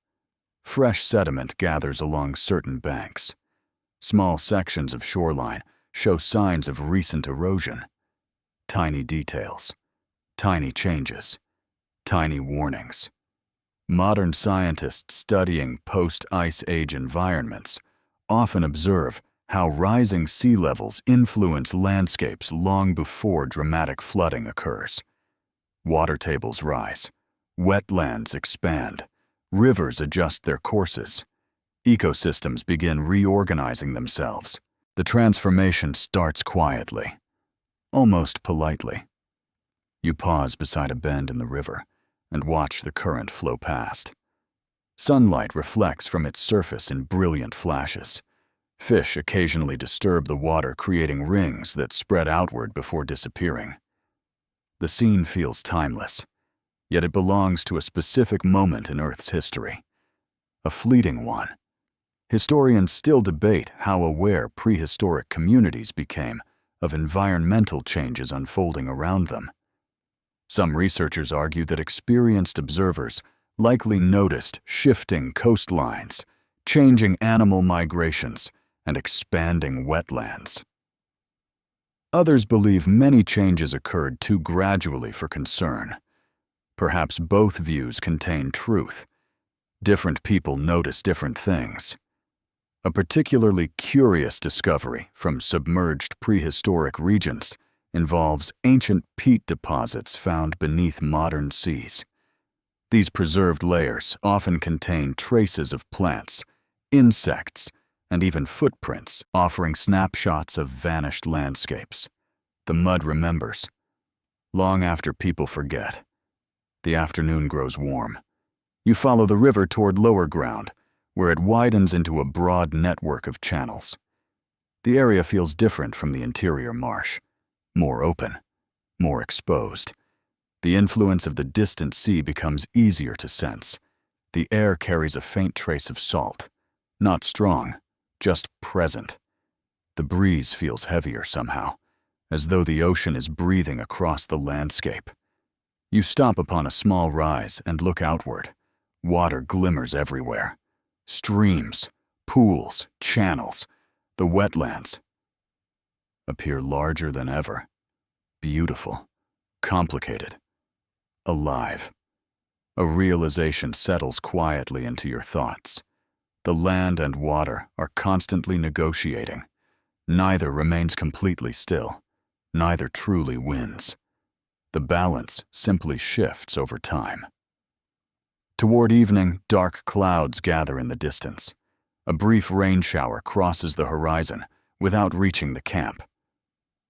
Fresh sediment gathers along certain banks. Small sections of shoreline show signs of recent erosion. Tiny details, tiny changes, tiny warnings. Modern scientists studying post-ice age environments often observe how rising sea levels influence landscapes long before dramatic flooding occurs. Water tables rise, wetlands expand, rivers adjust their courses, ecosystems begin reorganizing themselves. The transformation starts quietly, almost politely. You pause beside a bend in the river and watch the current flow past. Sunlight reflects from its surface in brilliant flashes. Fish occasionally disturb the water, creating rings that spread outward before disappearing. The scene feels timeless, yet it belongs to a specific moment in Earth's history. A fleeting one. Historians still debate how aware prehistoric communities became of environmental changes unfolding around them. Some researchers argue that experienced observers likely noticed shifting coastlines, changing animal migrations, and expanding wetlands. Others believe many changes occurred too gradually for concern. Perhaps both views contain truth. Different people notice different things. A particularly curious discovery from submerged prehistoric regions involves ancient peat deposits found beneath modern seas. These preserved layers often contain traces of plants, insects, and even footprints, offering snapshots of vanished landscapes. The mud remembers. Long after people forget. The afternoon grows warm. You follow the river toward lower ground, where it widens into a broad network of channels. The area feels different from the interior marsh. More open, more exposed. The influence of the distant sea becomes easier to sense. The air carries a faint trace of salt. Not strong, just present. The breeze feels heavier somehow, as though the ocean is breathing across the landscape. You stop upon a small rise and look outward. Water glimmers everywhere. Streams, pools, channels. The wetlands appear larger than ever. Beautiful, complicated, alive. A realization settles quietly into your thoughts. The land and water are constantly negotiating. Neither remains completely still. Neither truly wins. The balance simply shifts over time. Toward evening, dark clouds gather in the distance. A brief rain shower crosses the horizon without reaching the camp.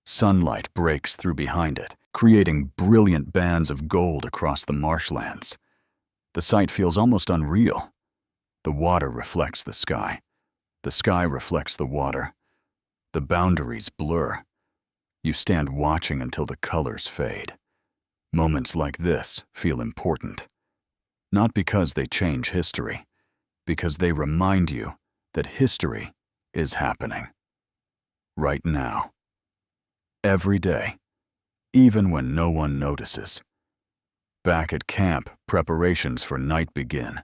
Sunlight breaks through behind it, creating brilliant bands of gold across the marshlands. The sight feels almost unreal. The water reflects the sky. The sky reflects the water. The boundaries blur. You stand watching until the colors fade. Moments like this feel important. Not because they change history, because they remind you that history is happening. Right now. Every day, even when no one notices. Back at camp, preparations for night begin.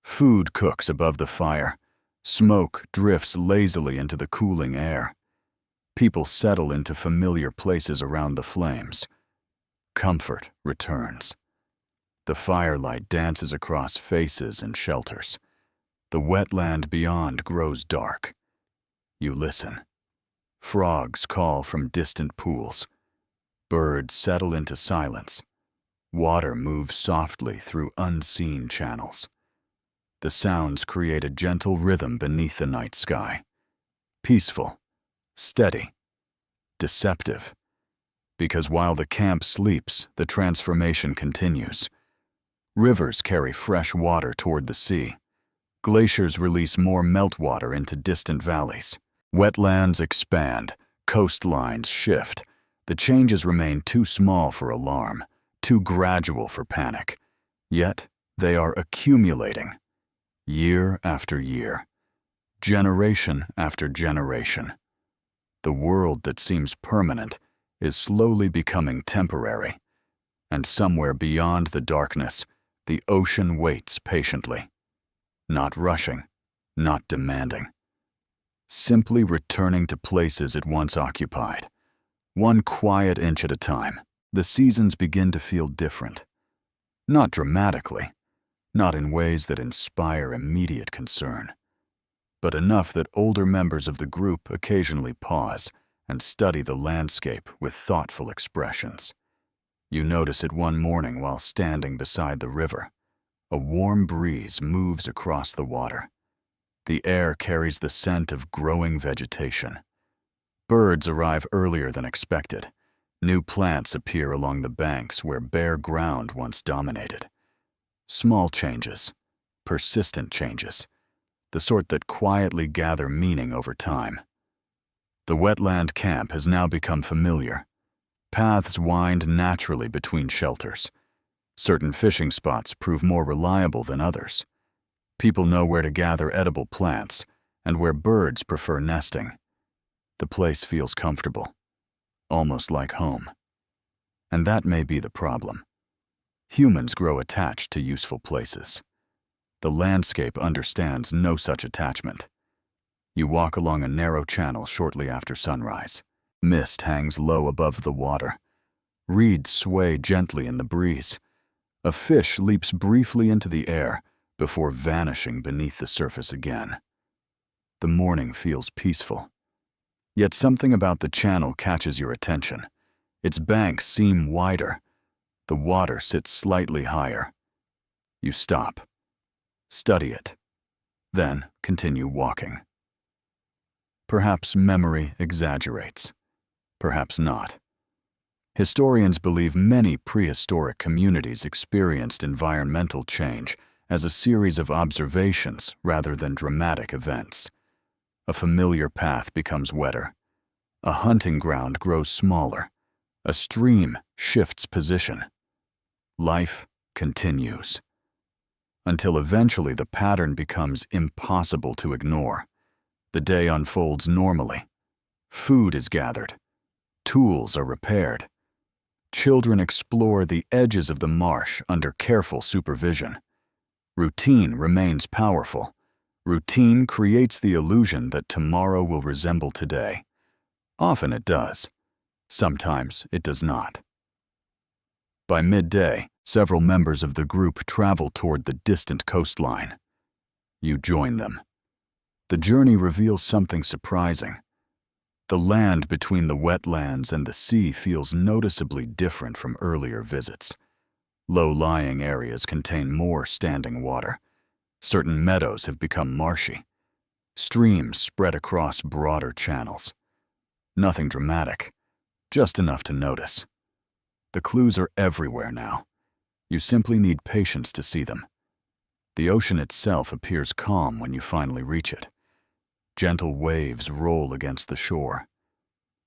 Food cooks above the fire. Smoke drifts lazily into the cooling air. People settle into familiar places around the flames. Comfort returns. The firelight dances across faces and shelters. The wetland beyond grows dark. You listen. Frogs call from distant pools. Birds settle into silence. Water moves softly through unseen channels. The sounds create a gentle rhythm beneath the night sky. Peaceful, steady, deceptive. Because while the camp sleeps, the transformation continues. Rivers carry fresh water toward the sea. Glaciers release more meltwater into distant valleys. Wetlands expand, coastlines shift. The changes remain too small for alarm, too gradual for panic. Yet, they are accumulating. year after year, generation after generation. The world that seems permanent is slowly becoming temporary, and somewhere beyond the darkness, the ocean waits patiently, not rushing, not demanding, simply returning to places it once occupied. One quiet inch at a time, the seasons begin to feel different. Not dramatically, not in ways that inspire immediate concern, but enough that older members of the group occasionally pause and study the landscape with thoughtful expressions. You notice it one morning while standing beside the river. A warm breeze moves across the water. The air carries the scent of growing vegetation. Birds arrive earlier than expected. New plants appear along the banks where bare ground once dominated. Small changes, persistent changes, the sort that quietly gather meaning over time. The wetland camp has now become familiar. Paths wind naturally between shelters. Certain fishing spots prove more reliable than others. People know where to gather edible plants and where birds prefer nesting. The place feels comfortable, almost like home. And that may be the problem. Humans grow attached to useful places. The landscape understands no such attachment. You walk along a narrow channel shortly after sunrise. Mist hangs low above the water. Reeds sway gently in the breeze. A fish leaps briefly into the air before vanishing beneath the surface again. The morning feels peaceful. Yet something about the channel catches your attention. Its banks seem wider. The water sits slightly higher. You stop, study it, then continue walking. Perhaps memory exaggerates. Perhaps not. Historians believe many prehistoric communities experienced environmental change as a series of observations rather than dramatic events. A familiar path becomes wetter. A hunting ground grows smaller. A stream shifts position. Life continues. Until eventually the pattern becomes impossible to ignore. The day unfolds normally. Food is gathered. Tools are repaired. Children explore the edges of the marsh under careful supervision. Routine remains powerful. Routine creates the illusion that tomorrow will resemble today. Often it does. Sometimes it does not. By midday, several members of the group travel toward the distant coastline. You join them. The journey reveals something surprising. The land between the wetlands and the sea feels noticeably different from earlier visits. Low-lying areas contain more standing water. Certain meadows have become marshy. Streams spread across broader channels. Nothing dramatic, just enough to notice. The clues are everywhere now. You simply need patience to see them. The ocean itself appears calm when you finally reach it. Gentle waves roll against the shore.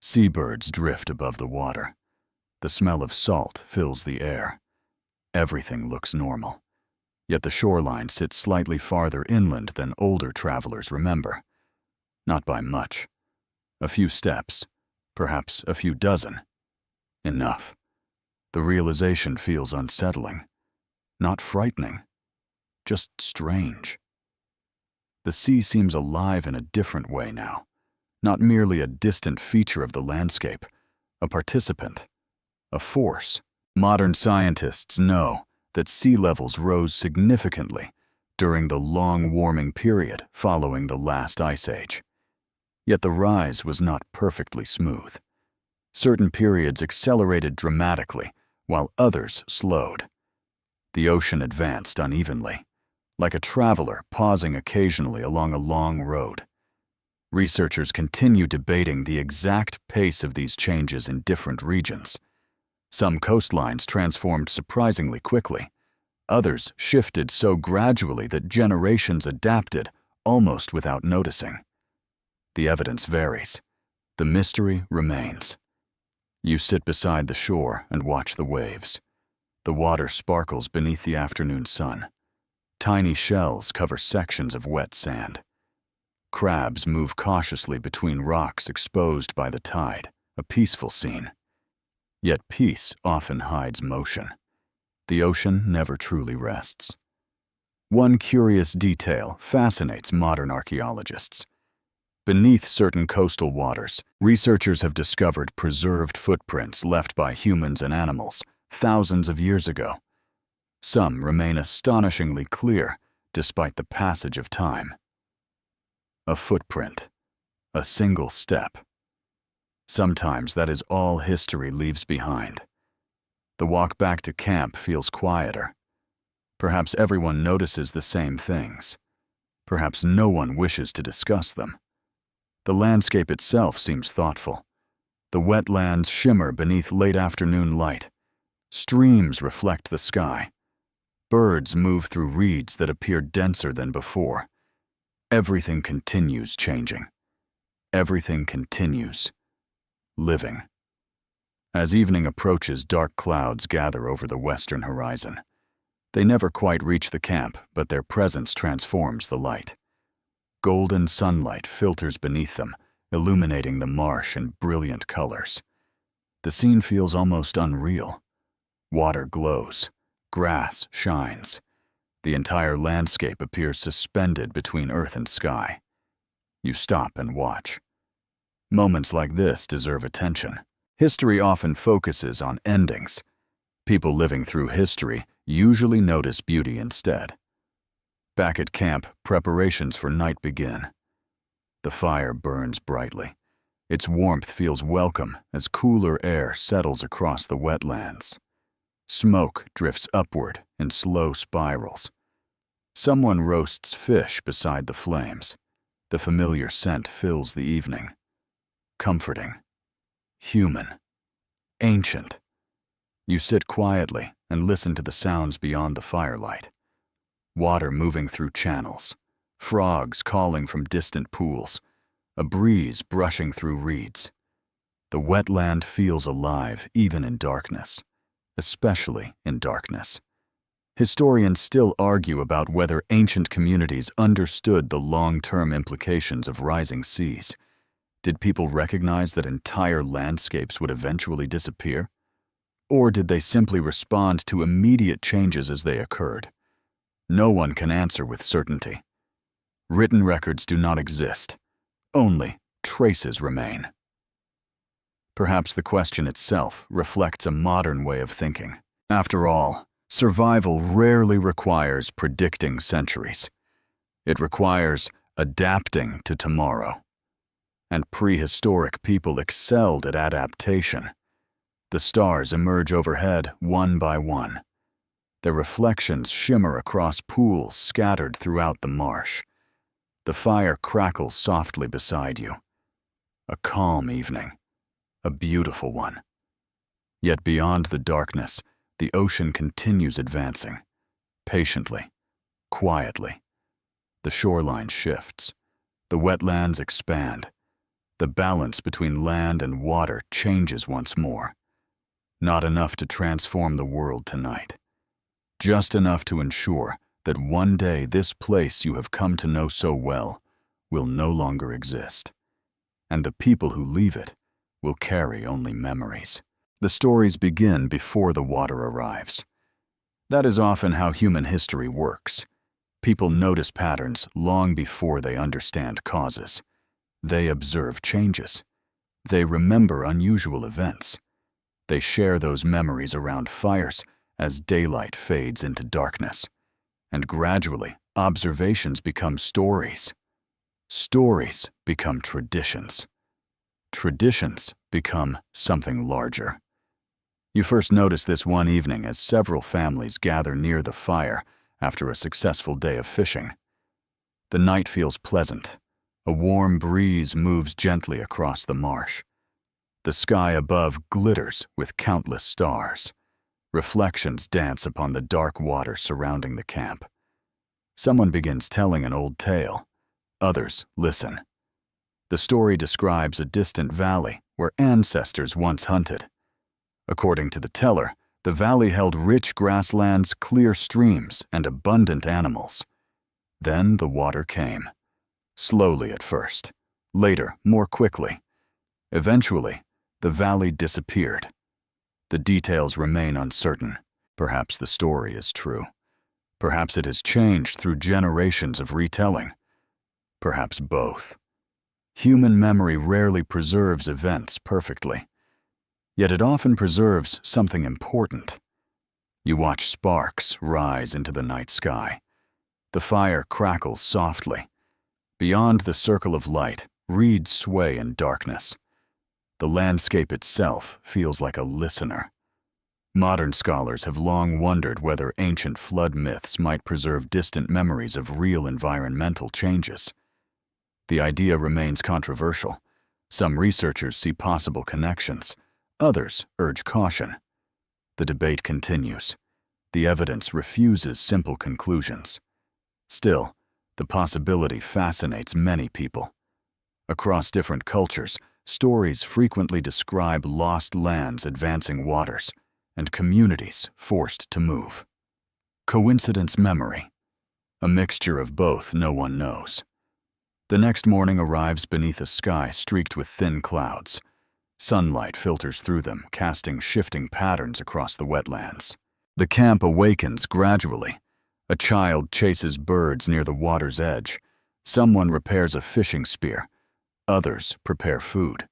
Seabirds drift above the water. The smell of salt fills the air. Everything looks normal. Yet the shoreline sits slightly farther inland than older travelers remember. Not by much. A few steps, perhaps a few dozen. Enough. The realization feels unsettling. Not frightening. Just strange. The sea seems alive in a different way now. Not merely a distant feature of the landscape, a participant, a force. Modern scientists know that sea levels rose significantly during the long warming period following the last ice age. Yet the rise was not perfectly smooth. Certain periods accelerated dramatically, while others slowed. The ocean advanced unevenly, like a traveler pausing occasionally along a long road. Researchers continue debating the exact pace of these changes in different regions. Some coastlines transformed surprisingly quickly. Others shifted so gradually that generations adapted almost without noticing. The evidence varies. The mystery remains. You sit beside the shore and watch the waves. The water sparkles beneath the afternoon sun. Tiny shells cover sections of wet sand. Crabs move cautiously between rocks exposed by the tide, a peaceful scene. Yet peace often hides motion. The ocean never truly rests. One curious detail fascinates modern archaeologists. Beneath certain coastal waters, researchers have discovered preserved footprints left by humans and animals thousands of years ago. Some remain astonishingly clear despite the passage of time. A footprint, a single step. Sometimes that is all history leaves behind. The walk back to camp feels quieter. Perhaps everyone notices the same things. Perhaps no one wishes to discuss them. The landscape itself seems thoughtful. The wetlands shimmer beneath late afternoon light. Streams reflect the sky. Birds move through reeds that appear denser than before. Everything continues changing. Everything continues living. As evening approaches, dark clouds gather over the western horizon. They never quite reach the camp, but their presence transforms the light. Golden sunlight filters beneath them, illuminating the marsh in brilliant colors. The scene feels almost unreal. Water glows. Grass shines. The entire landscape appears suspended between earth and sky. You stop and watch. Moments like this deserve attention. History often focuses on endings. People living through history usually notice beauty instead. Back at camp, preparations for night begin. The fire burns brightly. Its warmth feels welcome as cooler air settles across the wetlands. Smoke drifts upward in slow spirals. Someone roasts fish beside the flames. The familiar scent fills the evening. Comforting. Human. Ancient. You sit quietly and listen to the sounds beyond the firelight. Water moving through channels. Frogs calling from distant pools. A breeze brushing through reeds. The wetland feels alive even in darkness. Especially in darkness. Historians still argue about whether ancient communities understood the long-term implications of rising seas. Did people recognize that entire landscapes would eventually disappear? Or did they simply respond to immediate changes as they occurred? No one can answer with certainty. Written records do not exist. Only traces remain. Perhaps the question itself reflects a modern way of thinking. After all, survival rarely requires predicting centuries. It requires adapting to tomorrow. And prehistoric people excelled at adaptation. The stars emerge overhead one by one. Their reflections shimmer across pools scattered throughout the marsh. The fire crackles softly beside you. A calm evening. A beautiful one. Yet beyond the darkness, the ocean continues advancing. Patiently. Quietly. The shoreline shifts. The wetlands expand. The balance between land and water changes once more. Not enough to transform the world tonight. Just enough to ensure that one day this place you have come to know so well will no longer exist. And the people who leave it will carry only memories. The stories begin before the water arrives. That is often how human history works. People notice patterns long before they understand causes. They observe changes. They remember unusual events. They share those memories around fires as daylight fades into darkness. And gradually, observations become stories. Stories become traditions. Traditions become something larger. You first notice this one evening as several families gather near the fire after a successful day of fishing. The night feels pleasant. A warm breeze moves gently across the marsh. The sky above glitters with countless stars. Reflections dance upon the dark water surrounding the camp. Someone begins telling an old tale. Others listen. The story describes a distant valley where ancestors once hunted. According to the teller, The valley held rich grasslands, clear streams, and abundant animals. Then the water came. Slowly at first, later more quickly. Eventually, the valley disappeared. The details remain uncertain. Perhaps the story is true. Perhaps it has changed through generations of retelling. Perhaps both. Human memory rarely preserves events perfectly. Yet it often preserves something important. You watch sparks rise into the night sky. The fire crackles softly. Beyond the circle of light, reeds sway in darkness. The landscape itself feels like a listener. Modern scholars have long wondered whether ancient flood myths might preserve distant memories of real environmental changes. The idea remains controversial. Some researchers see possible connections. Others urge caution. The debate continues. The evidence refuses simple conclusions. Still, the possibility fascinates many people. Across different cultures, stories frequently describe lost lands advancing waters and communities forced to move. Coincidence memory. A mixture of both, no one knows. The next morning arrives beneath a sky streaked with thin clouds. Sunlight filters through them, casting shifting patterns across the wetlands. The camp awakens gradually. A child chases birds near the water's edge. Someone repairs a fishing spear. Others prepare food.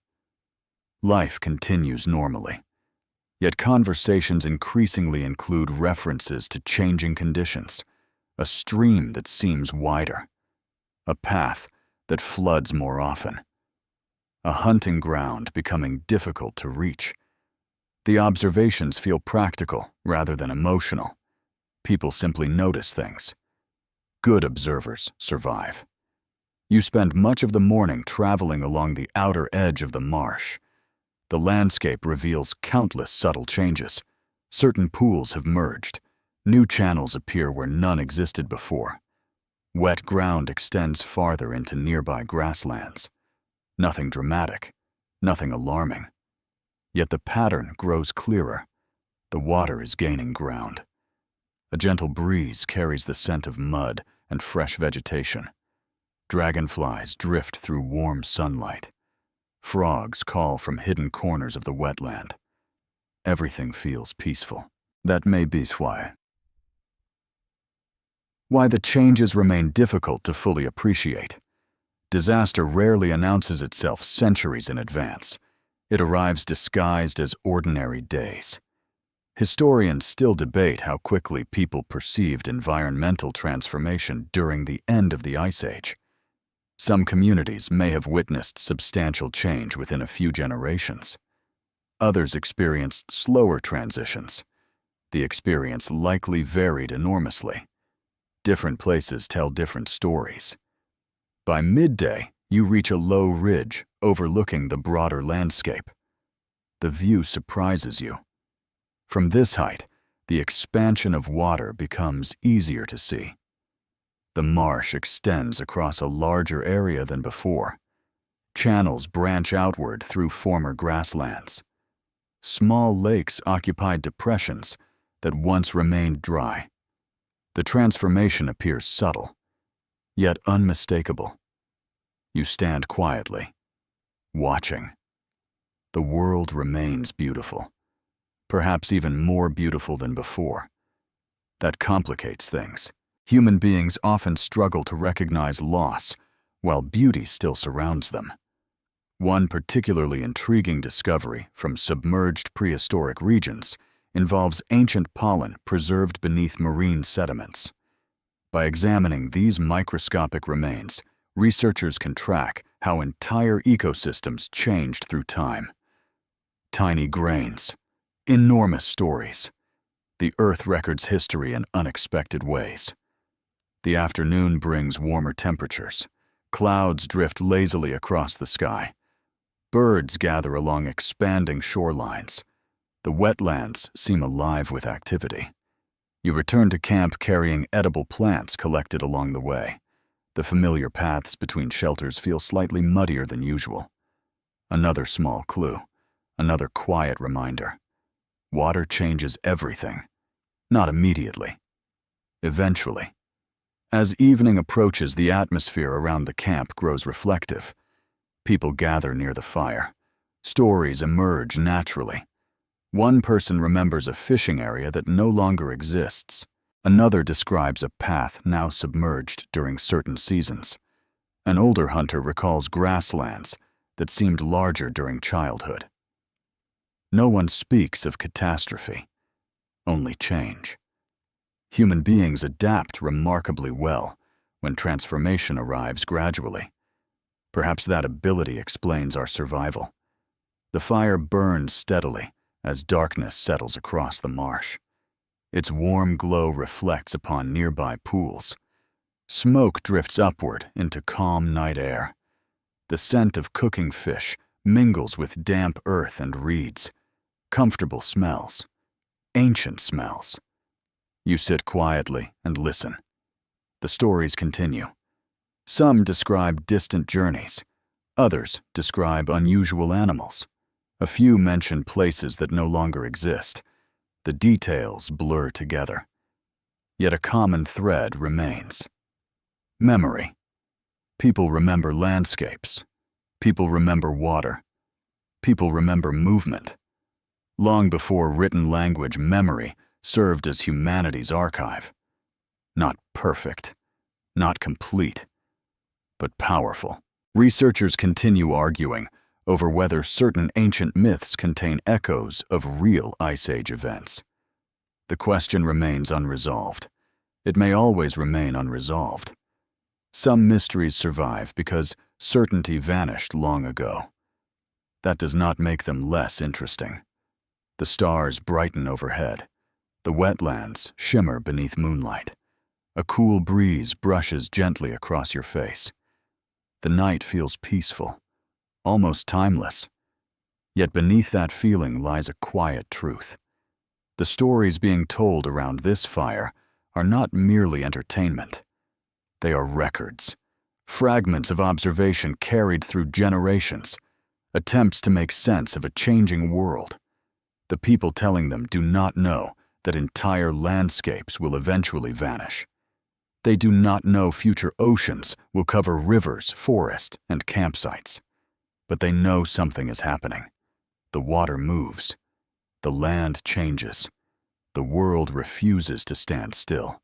Life continues normally. Yet conversations increasingly include references to changing conditions, a stream that seems wider, a path that floods more often, a hunting ground becoming difficult to reach. The observations feel practical rather than emotional. People simply notice things. Good observers survive. You spend much of the morning traveling along the outer edge of the marsh. The landscape reveals countless subtle changes. Certain pools have merged. New channels appear where none existed before. Wet ground extends farther into nearby grasslands. Nothing dramatic, nothing alarming. Yet the pattern grows clearer. The water is gaining ground. A gentle breeze carries the scent of mud and fresh vegetation. Dragonflies drift through warm sunlight. Frogs call from hidden corners of the wetland. Everything feels peaceful. That may be why the changes remain difficult to fully appreciate. Disaster rarely announces itself centuries in advance. It arrives disguised as ordinary days. Historians still debate how quickly people perceived environmental transformation during the end of the Ice Age. Some communities may have witnessed substantial change within a few generations. Others experienced slower transitions. The experience likely varied enormously. Different places tell different stories. By midday, you reach a low ridge overlooking the broader landscape. The view surprises you. From this height, the expansion of water becomes easier to see. The marsh extends across a larger area than before. Channels branch outward through former grasslands. Small lakes occupy depressions that once remained dry. The transformation appears subtle, yet unmistakable. You stand quietly, watching. The world remains beautiful, perhaps even more beautiful than before. That complicates things. Human beings often struggle to recognize loss, while beauty still surrounds them. One particularly intriguing discovery from submerged prehistoric regions involves ancient pollen preserved beneath marine sediments. By examining these microscopic remains, researchers can track how entire ecosystems changed through time. Tiny grains, enormous stories. The Earth records history in unexpected ways. The afternoon brings warmer temperatures. Clouds drift lazily across the sky. Birds gather along expanding shorelines. The wetlands seem alive with activity. You return to camp carrying edible plants collected along the way. The familiar paths between shelters feel slightly muddier than usual. Another small clue, another quiet reminder. Water changes everything. Not immediately. Eventually. As evening approaches, the atmosphere around the camp grows reflective. People gather near the fire. Stories emerge naturally. One person remembers a fishing area that no longer exists. Another describes a path now submerged during certain seasons. An older hunter recalls grasslands that seemed larger during childhood. No one speaks of catastrophe, only change. Human beings adapt remarkably well when transformation arrives gradually. Perhaps that ability explains our survival. The fire burns steadily as darkness settles across the marsh. Its warm glow reflects upon nearby pools. Smoke drifts upward into calm night air. The scent of cooking fish mingles with damp earth and reeds. Comfortable smells. Ancient smells. You sit quietly and listen. The stories continue. Some describe distant journeys. Others describe unusual animals. A few mention places that no longer exist. The details blur together. Yet a common thread remains. Memory. People remember landscapes. People remember water. People remember movement. Long before written language, memory served as humanity's archive. Not perfect, not complete, but powerful. Researchers continue arguing over whether certain ancient myths contain echoes of real Ice Age events. The question remains unresolved. It may always remain unresolved. Some mysteries survive because certainty vanished long ago. That does not make them less interesting. The stars brighten overhead. The wetlands shimmer beneath moonlight. A cool breeze brushes gently across your face. The night feels peaceful, almost timeless. Yet beneath that feeling lies a quiet truth. The stories being told around this fire are not merely entertainment. They are records, fragments of observation carried through generations, attempts to make sense of a changing world. The people telling them do not know that entire landscapes will eventually vanish. They do not know future oceans will cover rivers, forests, and campsites. But they know something is happening. The water moves. The land changes. The world refuses to stand still.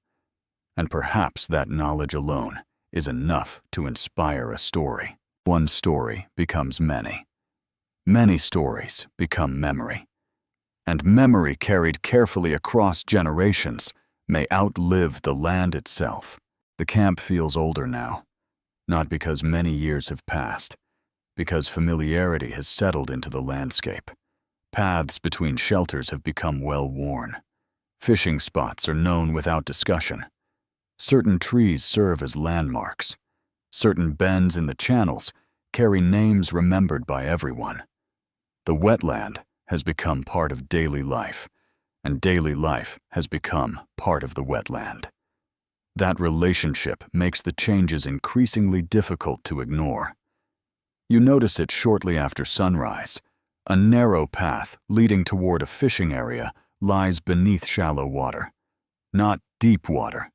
And perhaps that knowledge alone is enough to inspire a story. One story becomes many. Many stories become memory. And memory carried carefully across generations may outlive the land itself. The camp feels older now, not because many years have passed, because familiarity has settled into the landscape. Paths between shelters have become well-worn. Fishing spots are known without discussion. Certain trees serve as landmarks. Certain bends in the channels carry names remembered by everyone. The wetland has become part of daily life, and daily life has become part of the wetland. That relationship makes the changes increasingly difficult to ignore. You notice it shortly after sunrise. A narrow path leading toward a fishing area lies beneath shallow water. Not deep water,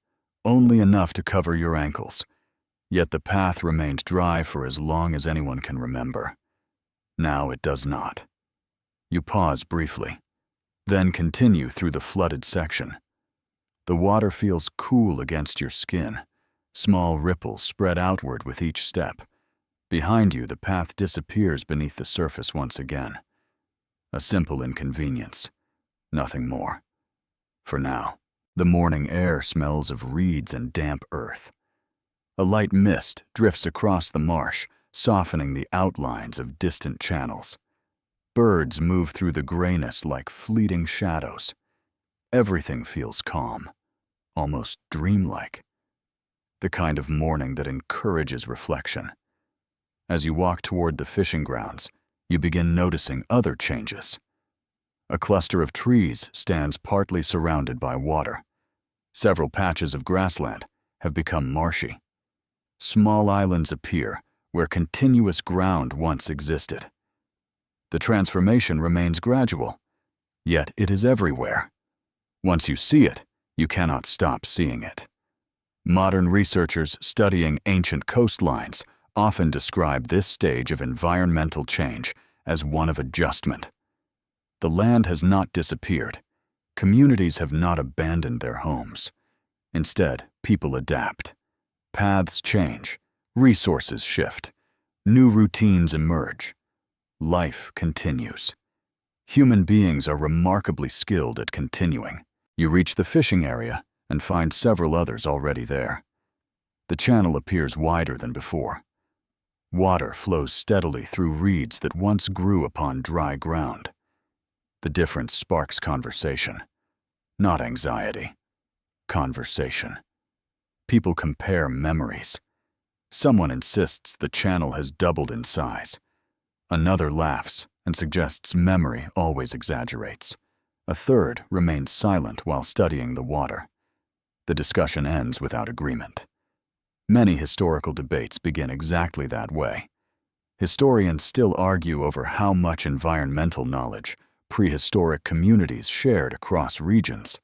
only enough to cover your ankles. Yet the path remained dry for as long as anyone can remember. Now it does not. You pause briefly, then continue through the flooded section. The water feels cool against your skin. Small ripples spread outward with each step. Behind you, the path disappears beneath the surface once again. A simple inconvenience, nothing more. For now, the morning air smells of reeds and damp earth. A light mist drifts across the marsh, softening the outlines of distant channels. Birds move through the grayness like fleeting shadows. Everything feels calm, almost dreamlike. The kind of morning that encourages reflection. As you walk toward the fishing grounds, you begin noticing other changes. A cluster of trees stands partly surrounded by water. Several patches of grassland have become marshy. Small islands appear where continuous ground once existed. The transformation remains gradual, Yet it is everywhere. Once you see it, you cannot stop seeing it. Modern researchers studying ancient coastlines often describe this stage of environmental change as one of adjustment. The land has not disappeared. Communities have not abandoned their homes. Instead, people adapt. Paths change, resources shift, new routines emerge. Life continues. Human beings are remarkably skilled at continuing. You reach the fishing area and find several others already there. The channel appears wider than before. Water flows steadily through reeds that once grew upon dry ground. The difference sparks conversation, not anxiety. Conversation. People compare memories. Someone insists the channel has doubled in size. Another laughs and suggests memory always exaggerates. A third remains silent while studying the water. The discussion ends without agreement. Many historical debates begin exactly that way. Historians still argue over how much environmental knowledge prehistoric communities shared across regions.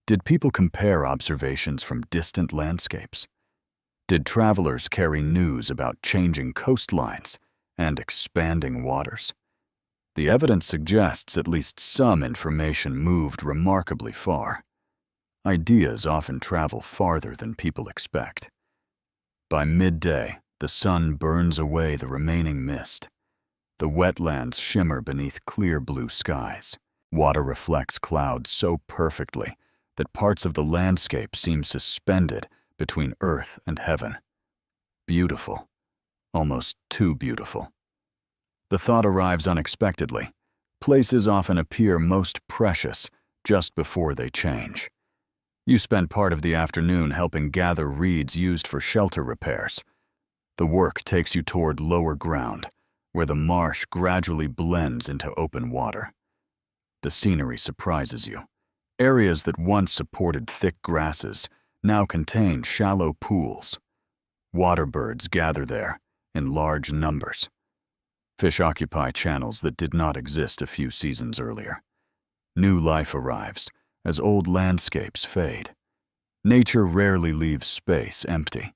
Did people compare observations from distant landscapes? Did travelers carry news about changing coastlines and expanding waters? The evidence suggests at least some information moved remarkably far. Ideas often travel farther than people expect. By midday, the sun burns away the remaining mist. The wetlands shimmer beneath clear blue skies. Water reflects clouds so perfectly that parts of the landscape seem suspended between earth and heaven. Beautiful, almost too beautiful. The thought arrives unexpectedly. Places often appear most precious just before they change. You spend part of the afternoon helping gather reeds used for shelter repairs. The work takes you toward lower ground, where the marsh gradually blends into open water. The scenery surprises you. Areas that once supported thick grasses now contain shallow pools. Water birds gather there in large numbers. Fish occupy channels that did not exist a few seasons earlier. New life arrives as old landscapes fade. Nature rarely leaves space empty.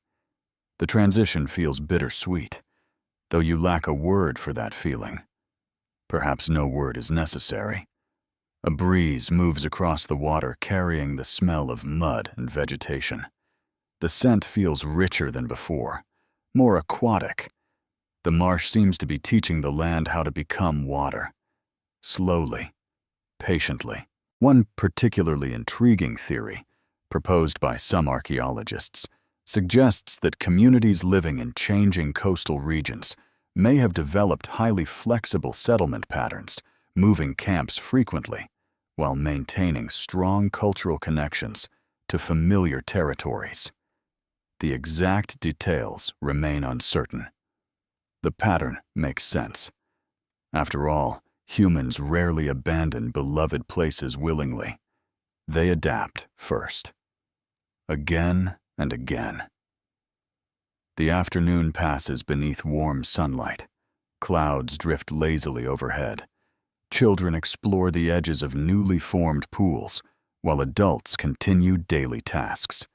The transition feels bittersweet, though you lack a word for that feeling. Perhaps no word is necessary. A breeze moves across the water carrying the smell of mud and vegetation. The scent feels richer than before, more aquatic. The marsh seems to be teaching the land how to become water. Slowly, patiently. One particularly intriguing theory, proposed by some archaeologists, suggests that communities living in changing coastal regions may have developed highly flexible settlement patterns, moving camps frequently, while maintaining strong cultural connections to familiar territories. The exact details remain uncertain. The pattern makes sense. After all, humans rarely abandon beloved places willingly. They adapt first. Again and again. The afternoon passes beneath warm sunlight. Clouds drift lazily overhead. Children explore the edges of newly formed pools, while adults continue daily tasks.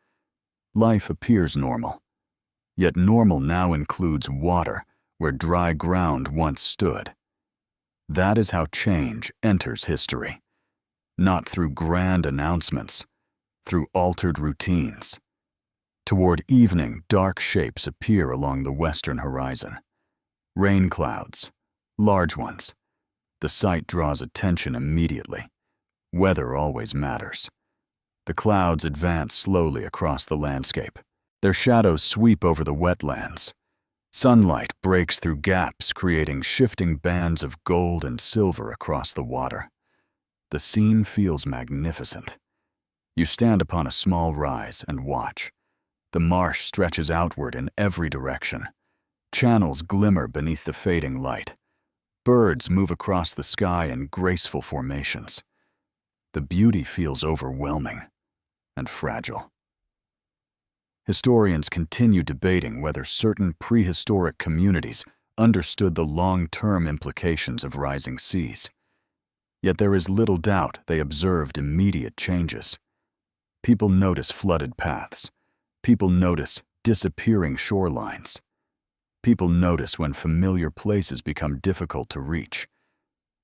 Life appears normal. Yet normal now includes water where dry ground once stood. That is how change enters history. Not through grand announcements, through altered routines. Toward evening, dark shapes appear along the western horizon. Rain clouds, large ones. The sight draws attention immediately. Weather always matters. The clouds advance slowly across the landscape. Their shadows sweep over the wetlands. Sunlight breaks through gaps, creating shifting bands of gold and silver across the water. The scene feels magnificent. You stand upon a small rise and watch. The marsh stretches outward in every direction. Channels glimmer beneath the fading light. Birds move across the sky in graceful formations. The beauty feels overwhelming and fragile. Historians continue debating whether certain prehistoric communities understood the long-term implications of rising seas. Yet there is little doubt they observed immediate changes. People notice flooded paths. People notice disappearing shorelines. People notice when familiar places become difficult to reach.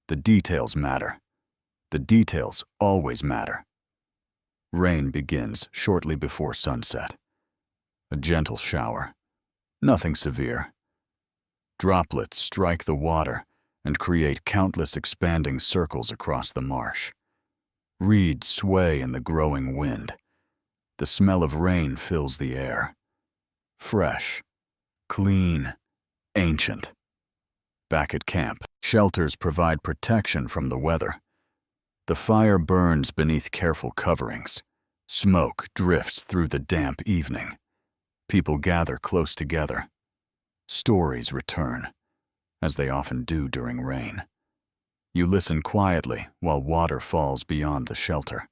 The details matter. The details always matter. Rain begins shortly before sunset. A gentle shower. Nothing severe. Droplets strike the water and create countless expanding circles across the marsh. Reeds sway in the growing wind. The smell of rain fills the air. Fresh, clean, ancient. Back at camp, shelters provide protection from the weather. The fire burns beneath careful coverings. Smoke drifts through the damp evening. People gather close together. Stories return, as they often do during rain. You listen quietly while water falls beyond the shelter.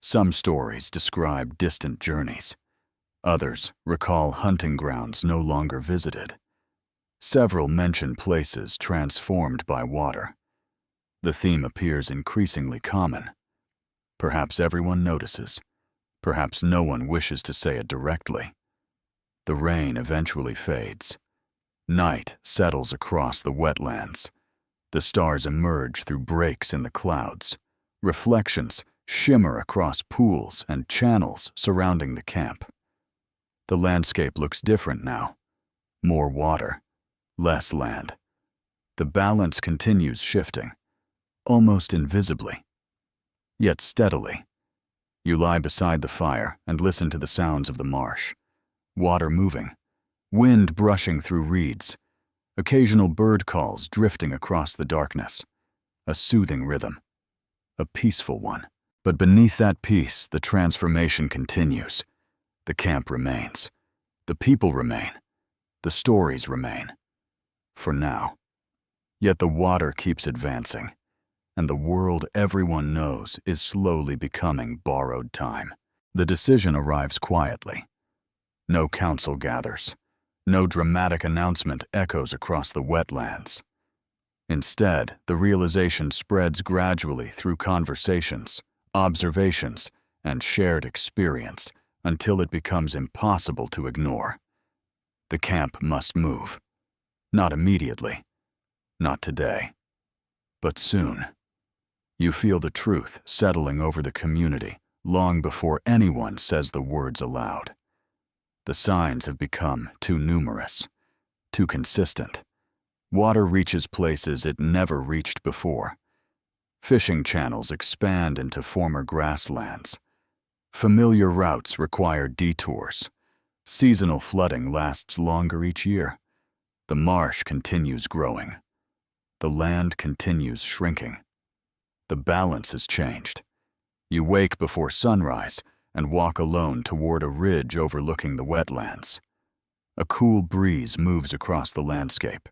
Some stories describe distant journeys. Others recall hunting grounds no longer visited. Several mention places transformed by water. The theme appears increasingly common. Perhaps everyone notices. Perhaps no one wishes to say it directly. The rain eventually fades. Night settles across the wetlands. The stars emerge through breaks in the clouds. Reflections shimmer across pools and channels surrounding the camp. The landscape looks different now. More water, less land. The balance continues shifting, almost invisibly, yet steadily. You lie beside the fire and listen to the sounds of the marsh. Water moving, wind brushing through reeds, occasional bird calls drifting across the darkness. A soothing rhythm, a peaceful one. But beneath that peace, the transformation continues. The camp remains. The people remain. The stories remain. For now. Yet the water keeps advancing, and the world everyone knows is slowly becoming borrowed time. The decision arrives quietly. No council gathers. No dramatic announcement echoes across the wetlands. Instead, the realization spreads gradually through conversations, observations, and shared experience until it becomes impossible to ignore. The camp must move. Not immediately. Not today. But soon. You feel the truth settling over the community long before anyone says the words aloud. The signs have become too numerous, too consistent. Water reaches places it never reached before. Fishing channels expand into former grasslands. Familiar routes require detours. Seasonal flooding lasts longer each year. The marsh continues growing. The land continues shrinking. The balance has changed. You wake before sunrise and walk alone toward a ridge overlooking the wetlands. A cool breeze moves across the landscape.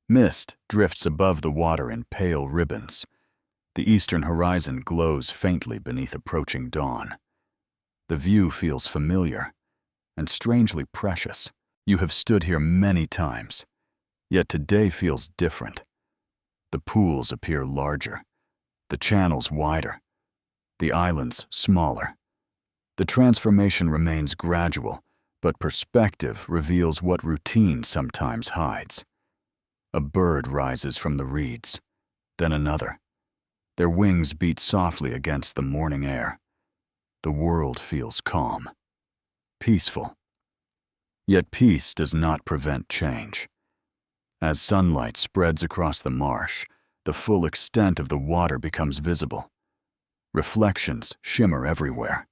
Mist drifts above the water in pale ribbons. The eastern horizon glows faintly beneath approaching dawn. The view feels familiar and strangely precious. You have stood here many times, yet today feels different. The pools appear larger, the channels wider, the islands smaller. The transformation remains gradual, but perspective reveals what routine sometimes hides. A bird rises from the reeds, then another. Their wings beat softly against the morning air. The world feels calm, peaceful. Yet peace does not prevent change. As sunlight spreads across the marsh, the full extent of the water becomes visible. Reflections shimmer everywhere.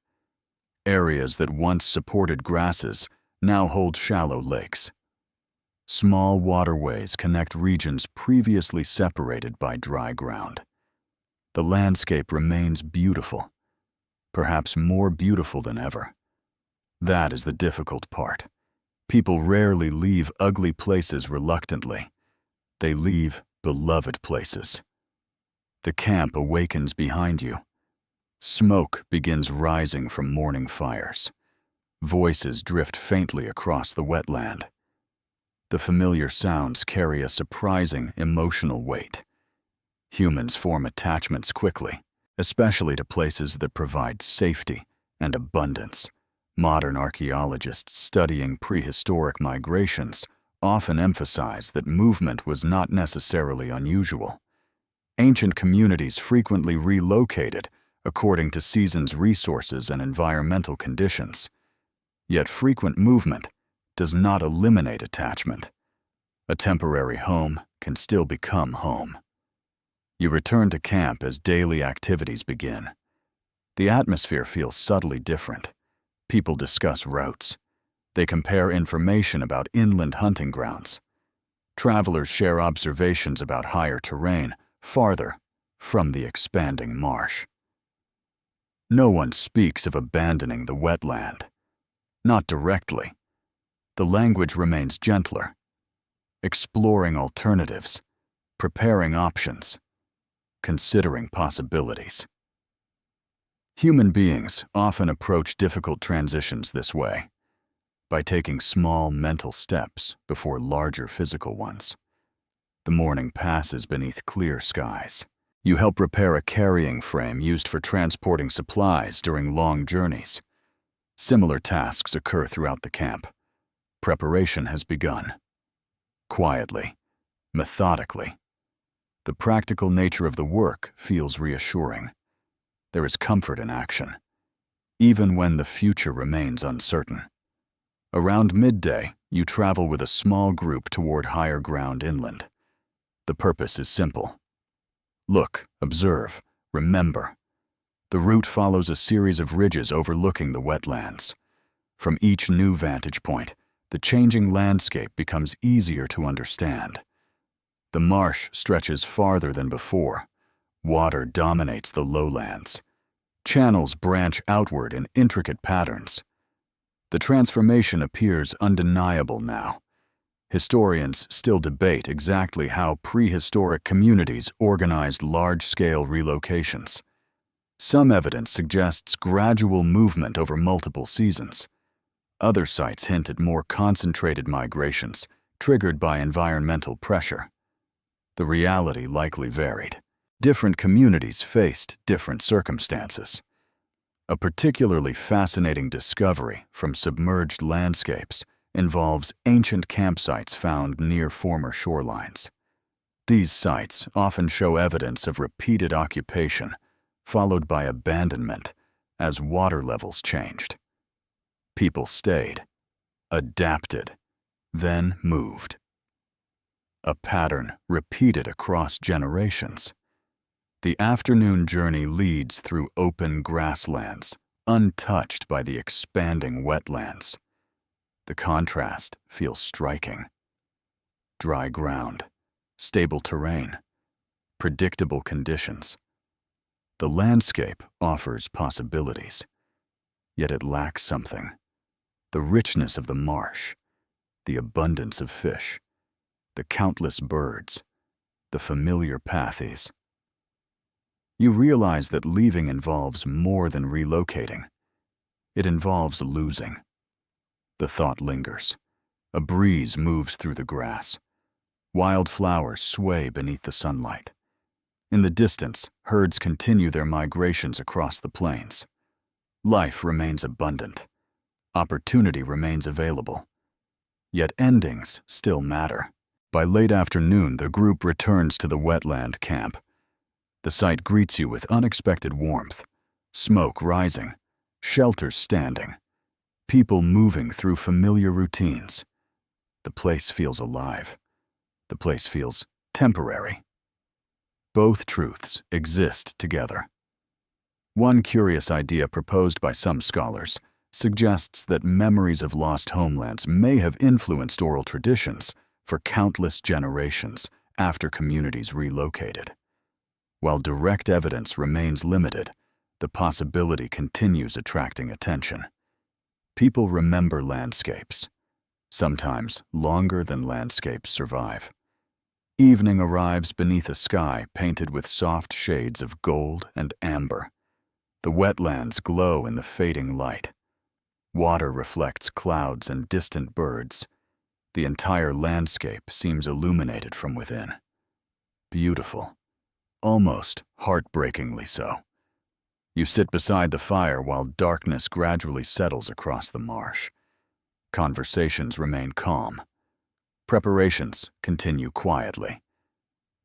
Areas that once supported grasses now hold shallow lakes. Small waterways connect regions previously separated by dry ground. The landscape remains beautiful, perhaps more beautiful than ever. That is the difficult part. People rarely leave ugly places reluctantly. They leave beloved places. The camp awakens behind you. Smoke begins rising from morning fires. Voices drift faintly across the wetland. The familiar sounds carry a surprising emotional weight. Humans form attachments quickly, especially to places that provide safety and abundance. Modern archaeologists studying prehistoric migrations often emphasize that movement was not necessarily unusual. Ancient communities frequently relocated according to seasons, resources, and environmental conditions. Yet frequent movement does not eliminate attachment. A temporary home can still become home. You return to camp as daily activities begin. The atmosphere feels subtly different. People discuss routes. They compare information about inland hunting grounds. Travelers share observations about higher terrain, farther from the expanding marsh. No one speaks of abandoning the wetland. Not directly. The language remains gentler. Exploring alternatives, preparing options, considering possibilities. Human beings often approach difficult transitions this way, by taking small mental steps before larger physical ones. The morning passes beneath clear skies. You help repair a carrying frame used for transporting supplies during long journeys. Similar tasks occur throughout the camp. Preparation has begun. Quietly, methodically. The practical nature of the work feels reassuring. There is comfort in action, even when the future remains uncertain. Around midday, you travel with a small group toward higher ground inland. The purpose is simple. Look, observe, remember. The route follows a series of ridges overlooking the wetlands. From each new vantage point, the changing landscape becomes easier to understand. The marsh stretches farther than before. Water dominates the lowlands. Channels branch outward in intricate patterns. The transformation appears undeniable now. Historians still debate exactly how prehistoric communities organized large-scale relocations. Some evidence suggests gradual movement over multiple seasons. Other sites hint at more concentrated migrations, triggered by environmental pressure. The reality likely varied. Different communities faced different circumstances. A particularly fascinating discovery from submerged landscapes involves ancient campsites found near former shorelines. These sites often show evidence of repeated occupation, followed by abandonment as water levels changed. People stayed, adapted, then moved. A pattern repeated across generations. The afternoon journey leads through open grasslands, untouched by the expanding wetlands. The contrast feels striking. Dry ground, stable terrain, predictable conditions. The landscape offers possibilities, yet it lacks something. The richness of the marsh, the abundance of fish, the countless birds, the familiar pathies. You realize that leaving involves more than relocating. It involves losing. The thought lingers. A breeze moves through the grass. Wild flowers sway beneath the sunlight. In the distance, herds continue their migrations across the plains. Life remains abundant. Opportunity remains available. Yet endings still matter. By late afternoon, the group returns to the wetland camp. The site greets you with unexpected warmth. Smoke rising, shelters standing, people moving through familiar routines. The place feels alive. The place feels temporary. Both truths exist together. One curious idea proposed by some scholars suggests that memories of lost homelands may have influenced oral traditions for countless generations after communities relocated. While direct evidence remains limited, the possibility continues attracting attention. People remember landscapes, sometimes longer than landscapes survive. Evening arrives beneath a sky painted with soft shades of gold and amber. The wetlands glow in the fading light. Water reflects clouds and distant birds. The entire landscape seems illuminated from within. Beautiful, almost heartbreakingly so. You sit beside the fire while darkness gradually settles across the marsh. Conversations remain calm. Preparations continue quietly.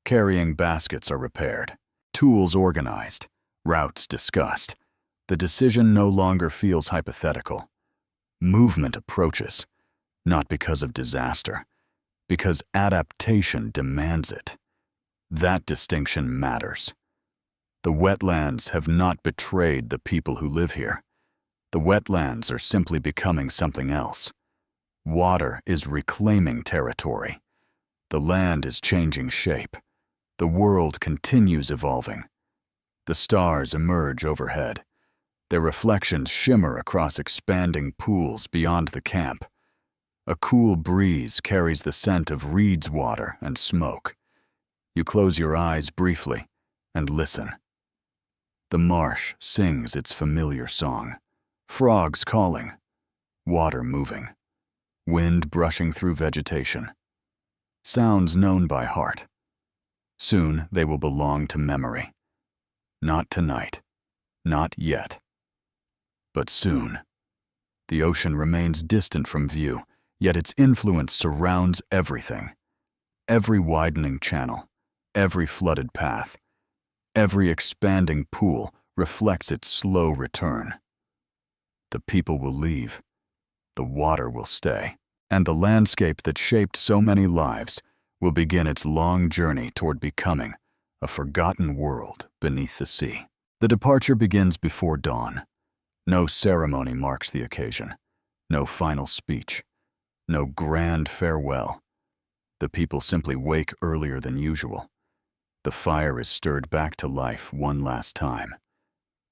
Carrying baskets are repaired, tools organized, routes discussed. The decision no longer feels hypothetical. Movement approaches, not because of disaster, because adaptation demands it. That distinction matters. The wetlands have not betrayed the people who live here. The wetlands are simply becoming something else. Water is reclaiming territory. The land is changing shape. The world continues evolving. The stars emerge overhead. Their reflections shimmer across expanding pools beyond the camp. A cool breeze carries the scent of reeds water and smoke. You close your eyes briefly and listen. The marsh sings its familiar song. Frogs calling, water moving, wind brushing through vegetation. Sounds known by heart. Soon they will belong to memory. Not tonight, not yet, but soon. The ocean remains distant from view, yet its influence surrounds everything. Every widening channel, every flooded path, every expanding pool reflects its slow return. The people will leave, the water will stay, and the landscape that shaped so many lives will begin its long journey toward becoming a forgotten world beneath the sea. The departure begins before dawn. No ceremony marks the occasion, no final speech, no grand farewell. The people simply wake earlier than usual. The fire is stirred back to life one last time.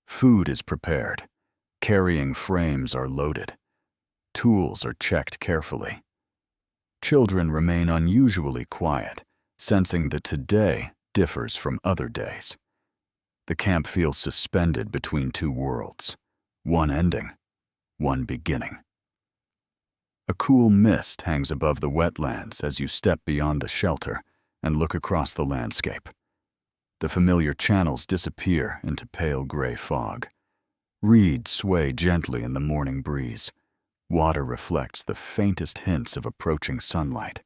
Food is prepared. Carrying frames are loaded. Tools are checked carefully. Children remain unusually quiet, sensing that today differs from other days. The camp feels suspended between two worlds, one ending, one beginning. A cool mist hangs above the wetlands as you step beyond the shelter and look across the landscape. The familiar channels disappear into pale gray fog. Reeds sway gently in the morning breeze. Water reflects the faintest hints of approaching sunlight.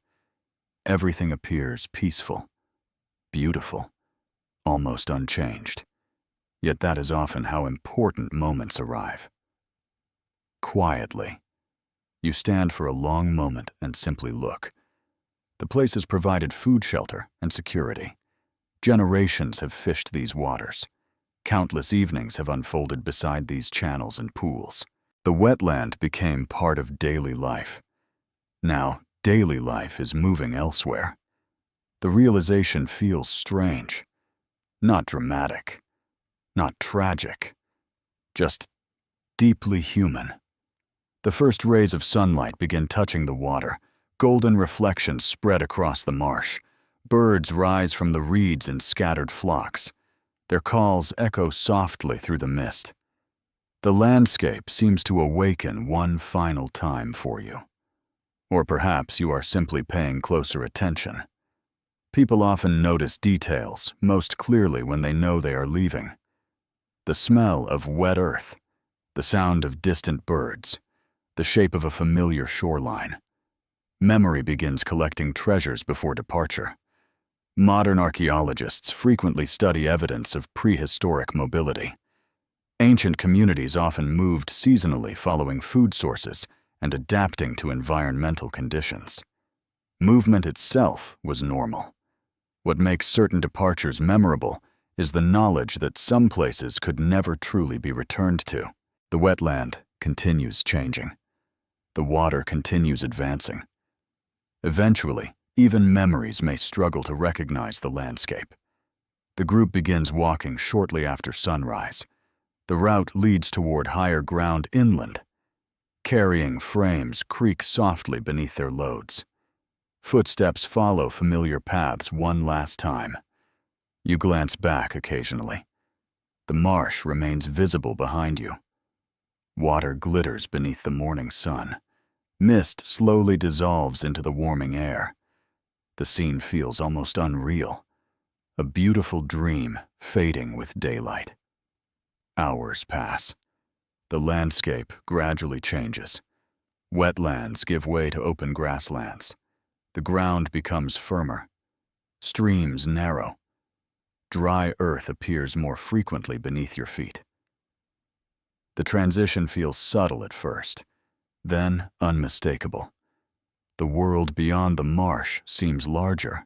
Everything appears peaceful, beautiful, almost unchanged. Yet that is often how important moments arrive. Quietly, you stand for a long moment and simply look. The place has provided food shelter and security. Generations have fished these waters. Countless evenings have unfolded beside these channels and pools. The wetland became part of daily life. Now, daily life is moving elsewhere. The realization feels strange, not dramatic, not tragic, just deeply human. The first rays of sunlight begin touching the water. Golden reflections spread across the marsh. Birds rise from the reeds in scattered flocks. Their calls echo softly through the mist. The landscape seems to awaken one final time for you. Or perhaps you are simply paying closer attention. People often notice details most clearly when they know they are leaving. The smell of wet earth, the sound of distant birds, the shape of a familiar shoreline. Memory begins collecting treasures before departure. Modern archaeologists frequently study evidence of prehistoric mobility. Ancient communities often moved seasonally following food sources and adapting to environmental conditions. Movement itself was normal. What makes certain departures memorable is the knowledge that some places could never truly be returned to. The wetland continues changing. The water continues advancing. Eventually, even memories may struggle to recognize the landscape. The group begins walking shortly after sunrise. The route leads toward higher ground inland. Carrying frames creak softly beneath their loads. Footsteps follow familiar paths one last time. You glance back occasionally. The marsh remains visible behind you. Water glitters beneath the morning sun. Mist slowly dissolves into the warming air. The scene feels almost unreal. a beautiful dream fading with daylight. Hours pass. The landscape gradually changes. Wetlands give way to open grasslands. The ground becomes firmer. Streams narrow. Dry earth appears more frequently beneath your feet. The transition feels subtle at first, then unmistakable. The world beyond the marsh seems larger,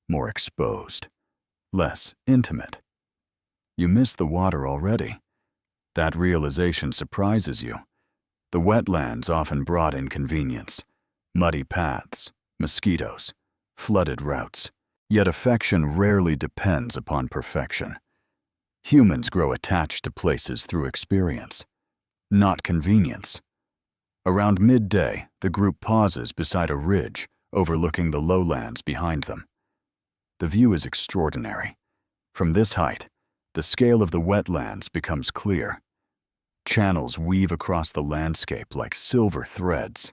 more exposed, less intimate. You miss the water already. That realization surprises you. The wetlands often brought inconvenience, muddy paths, mosquitoes, flooded routes. Yet affection rarely depends upon perfection. Humans grow attached to places through experience, not convenience. Around midday, the group pauses beside a ridge overlooking the lowlands behind them. The view is extraordinary. From this height, the scale of the wetlands becomes clear. Channels weave across the landscape like silver threads.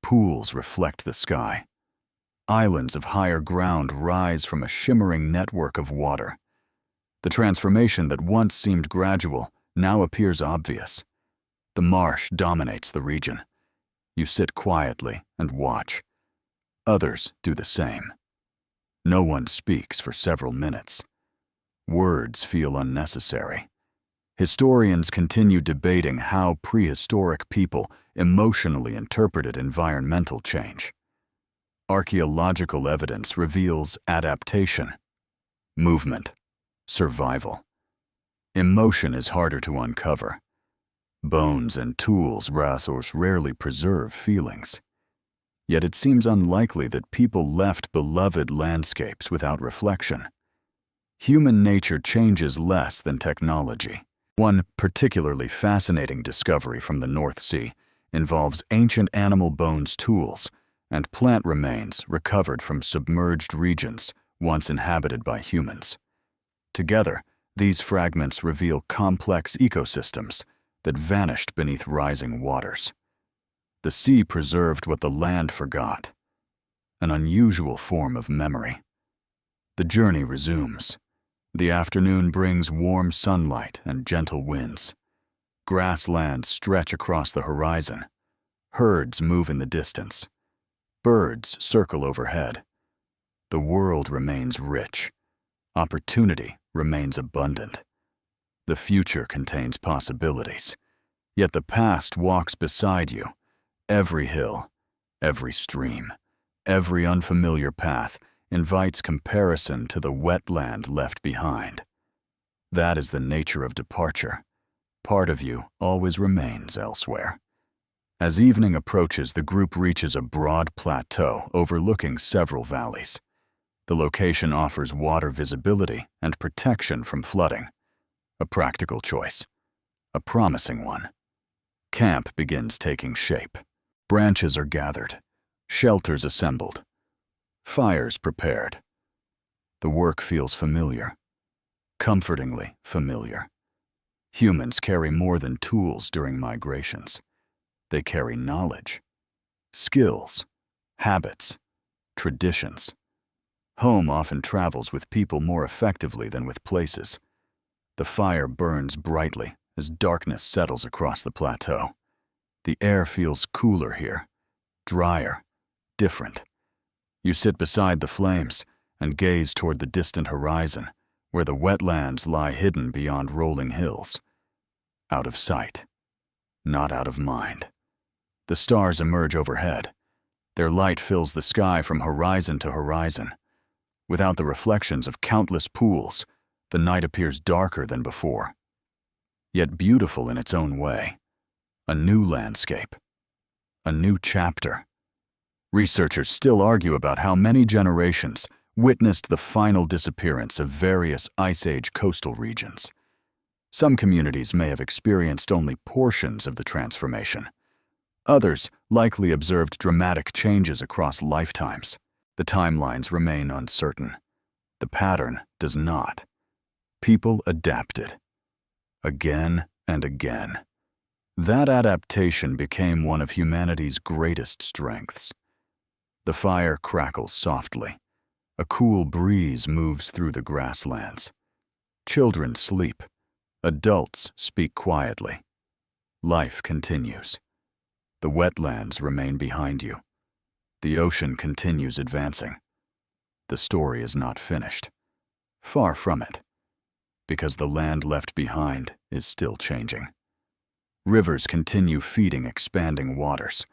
Pools reflect the sky. Islands of higher ground rise from a shimmering network of water. The transformation that once seemed gradual now appears obvious. The marsh dominates the region. You sit quietly and watch. Others do the same. No one speaks for several minutes. Words feel unnecessary. Historians continue debating how prehistoric people emotionally interpreted environmental change. Archaeological evidence reveals adaptation, movement, survival. Emotion is harder to uncover. Bones and tools rarely preserve feelings. Yet it seems unlikely that people left beloved landscapes without reflection. Human nature changes less than technology. One particularly fascinating discovery from the North Sea involves ancient animal bones tools and plant remains recovered from submerged regions once inhabited by humans. Together, these fragments reveal complex ecosystems that vanished beneath rising waters. The sea preserved what the land forgot, an unusual form of memory. The journey resumes. The afternoon brings warm sunlight and gentle winds. Grasslands stretch across the horizon. Herds move in the distance. Birds circle overhead. The world remains rich. Opportunity remains abundant. The future contains possibilities. Yet the past walks beside you. Every hill, every stream, every unfamiliar path invites comparison to the wetland left behind. That is the nature of departure. Part of you always remains elsewhere. As evening approaches, the group reaches a broad plateau overlooking several valleys. The location offers water visibility and protection from flooding. A practical choice. A promising one. Camp begins taking shape. Branches are gathered. Shelters assembled. Fires prepared. The work feels familiar. Comfortingly familiar. Humans carry more than tools during migrations. They carry knowledge, skills, habits, traditions. Home often travels with people more effectively than with places. The fire burns brightly as darkness settles across the plateau. The air feels cooler here, drier, different. You sit beside the flames and gaze toward the distant horizon, where the wetlands lie hidden beyond rolling hills. Out of sight, not out of mind. The stars emerge overhead. Their light fills the sky from horizon to horizon. Without the reflections of countless pools, the night appears darker than before. Yet beautiful in its own way. A new landscape. A new chapter. Researchers still argue about how many generations witnessed the final disappearance of various Ice Age coastal regions. Some communities may have experienced only portions of the transformation. Others likely observed dramatic changes across lifetimes. The timelines remain uncertain. The pattern does not. People adapted. Again and again. That adaptation became one of humanity's greatest strengths. The fire crackles softly. A cool breeze moves through the grasslands. Children sleep. Adults speak quietly. Life continues. The wetlands remain behind you. The ocean continues advancing. The story is not finished. Far from it. Because the land left behind is still changing. Rivers continue feeding expanding waters.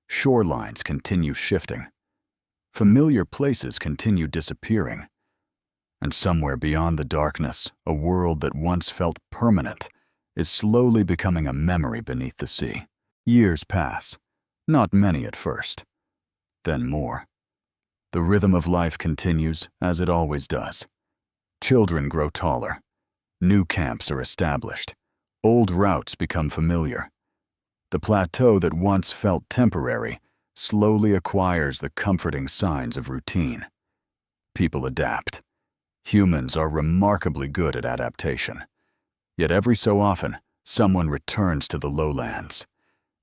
Shorelines continue shifting. Familiar places continue disappearing. And somewhere beyond the darkness, a world that once felt permanent is slowly becoming a memory beneath the sea. Years pass, not many at first, then more. The rhythm of life continues as it always does. Children grow taller. New camps are established. Old routes become familiar. The plateau that once felt temporary slowly acquires the comforting signs of routine. People adapt. Humans are remarkably good at adaptation. Yet every so often, someone returns to the lowlands.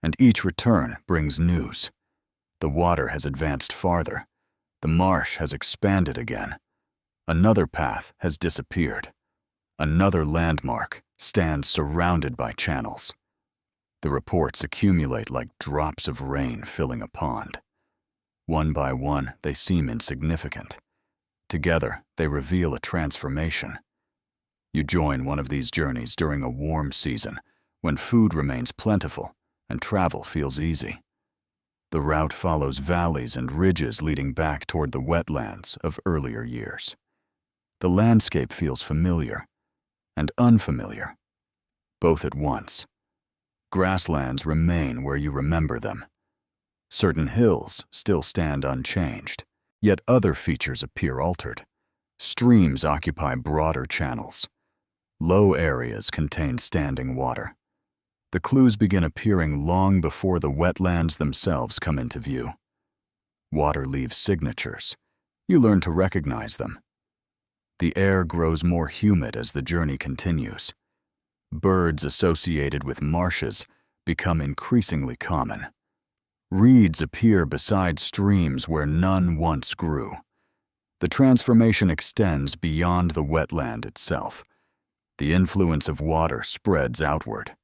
And each return brings news. The water has advanced farther. The marsh has expanded again. Another path has disappeared. Another landmark stands surrounded by channels. The reports accumulate like drops of rain filling a pond. One by one, they seem insignificant. Together, they reveal a transformation. You join one of these journeys during a warm season, when food remains plentiful and travel feels easy. The route follows valleys and ridges leading back toward the wetlands of earlier years. The landscape feels familiar and unfamiliar, both at once. Grasslands remain where you remember them. Certain hills still stand unchanged, yet other features appear altered. Streams occupy broader channels. Low areas contain standing water. The clues begin appearing long before the wetlands themselves come into view. Water leaves signatures. You learn to recognize them. The air grows more humid as the journey continues. Birds associated with marshes become increasingly common. Reeds appear beside streams where none once grew. The transformation extends beyond the wetland itself. The influence of water spreads outward.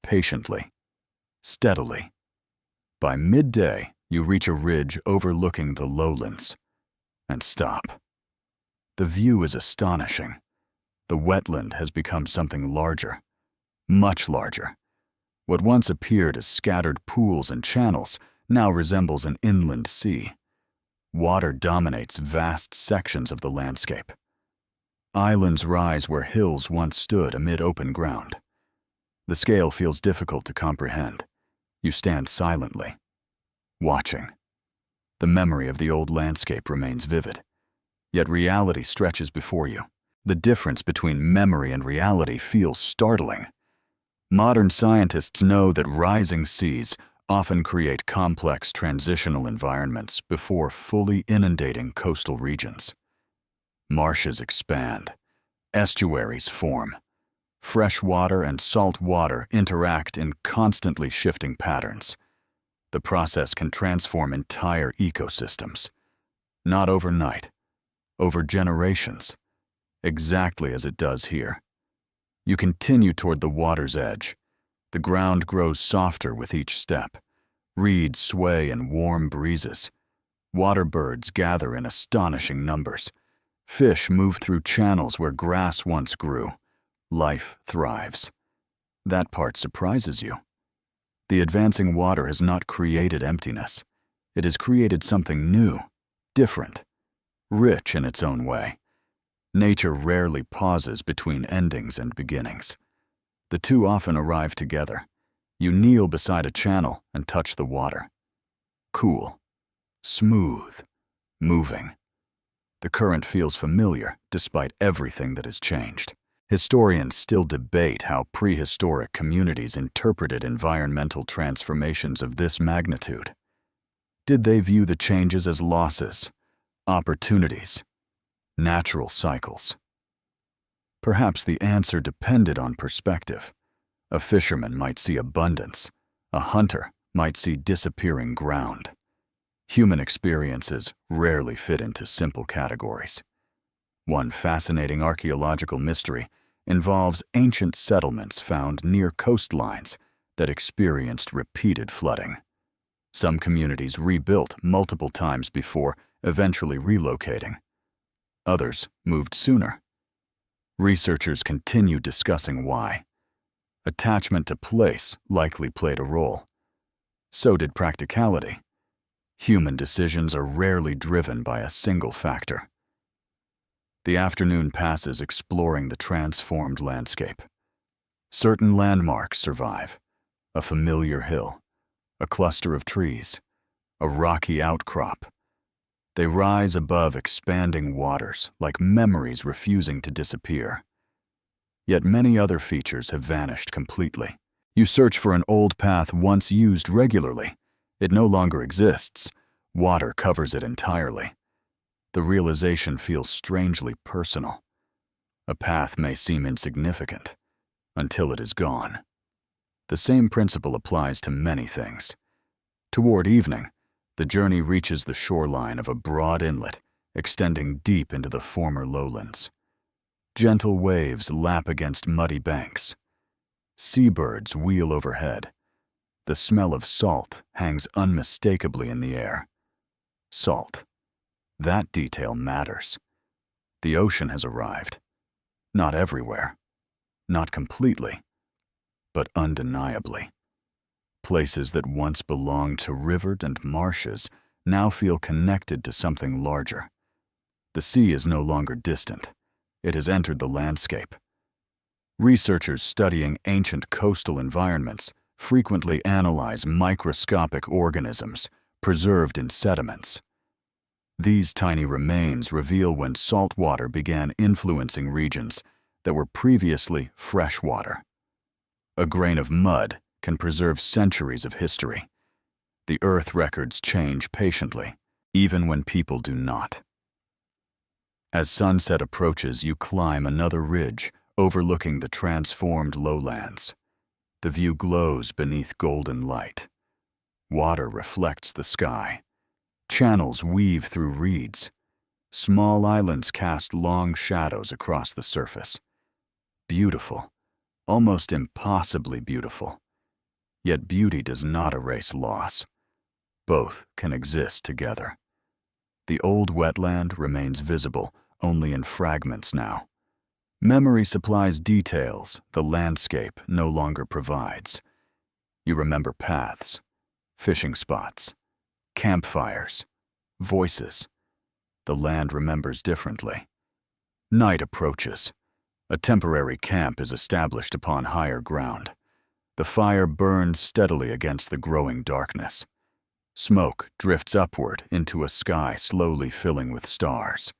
Patiently, steadily. By midday, you reach a ridge overlooking the lowlands and stop. The view is astonishing. The wetland has become something larger, much larger. What once appeared as scattered pools and channels now resembles an inland sea. Water dominates vast sections of the landscape. Islands rise where hills once stood amid open ground. The scale feels difficult to comprehend. You stand silently, watching. The memory of the old landscape remains vivid, yet reality stretches before you. The difference between memory and reality feels startling. Modern scientists know that rising seas often create complex transitional environments before fully inundating coastal regions. Marshes expand. Estuaries form. Fresh water and salt water interact in constantly shifting patterns. The process can transform entire ecosystems. Not overnight, over generations, exactly as it does here. You continue toward the water's edge. The ground grows softer with each step. Reeds sway in warm breezes. Water birds gather in astonishing numbers. Fish move through channels where grass once grew. Life thrives. That part surprises you. The advancing water has not created emptiness. It has created something new, different, rich in its own way. Nature rarely pauses between endings and beginnings. The two often arrive together. You kneel beside a channel and touch the water. Cool, smooth, moving. The current feels familiar despite everything that has changed. Historians still debate how prehistoric communities interpreted environmental transformations of this magnitude. Did they view the changes as losses, opportunities, natural cycles? Perhaps the answer depended on perspective. A fisherman might see abundance. A hunter might see disappearing ground. Human experiences rarely fit into simple categories. One fascinating archaeological mystery involves ancient settlements found near coastlines that experienced repeated flooding. Some communities rebuilt multiple times before eventually relocating. Others moved sooner. Researchers continued discussing why. Attachment to place likely played a role. So did practicality. Human decisions are rarely driven by a single factor. The afternoon passes exploring the transformed landscape. Certain landmarks survive: a familiar hill, a cluster of trees, a rocky outcrop. They rise above expanding waters like memories refusing to disappear. Yet many other features have vanished completely. You search for an old path once used regularly. It no longer exists. Water covers it entirely. The realization feels strangely personal. A path may seem insignificant until it is gone. The same principle applies to many things. Toward evening, the journey reaches the shoreline of a broad inlet extending deep into the former lowlands. Gentle waves lap against muddy banks. Seabirds wheel overhead. The smell of salt hangs unmistakably in the air. Salt. That detail matters. The ocean has arrived. Not everywhere. Not completely. But undeniably. Places that once belonged to rivers and marshes now feel connected to something larger. The sea is no longer distant. It has entered the landscape. Researchers studying ancient coastal environments frequently analyze microscopic organisms preserved in sediments. These tiny remains reveal when salt water began influencing regions that were previously fresh water. A grain of mud can preserve centuries of history. The earth records change patiently, even when people do not. As sunset approaches, you climb another ridge overlooking the transformed lowlands. The view glows beneath golden light. Water reflects the sky. Channels weave through reeds. Small islands cast long shadows across the surface. Beautiful, almost impossibly beautiful. Yet beauty does not erase loss. Both can exist together. The old wetland remains visible only in fragments now. Memory supplies details the landscape no longer provides. You remember paths, fishing spots, campfires, voices. The land remembers differently. Night approaches. A temporary camp is established upon higher ground. The fire burns steadily against the growing darkness. Smoke drifts upward into a sky slowly filling with stars.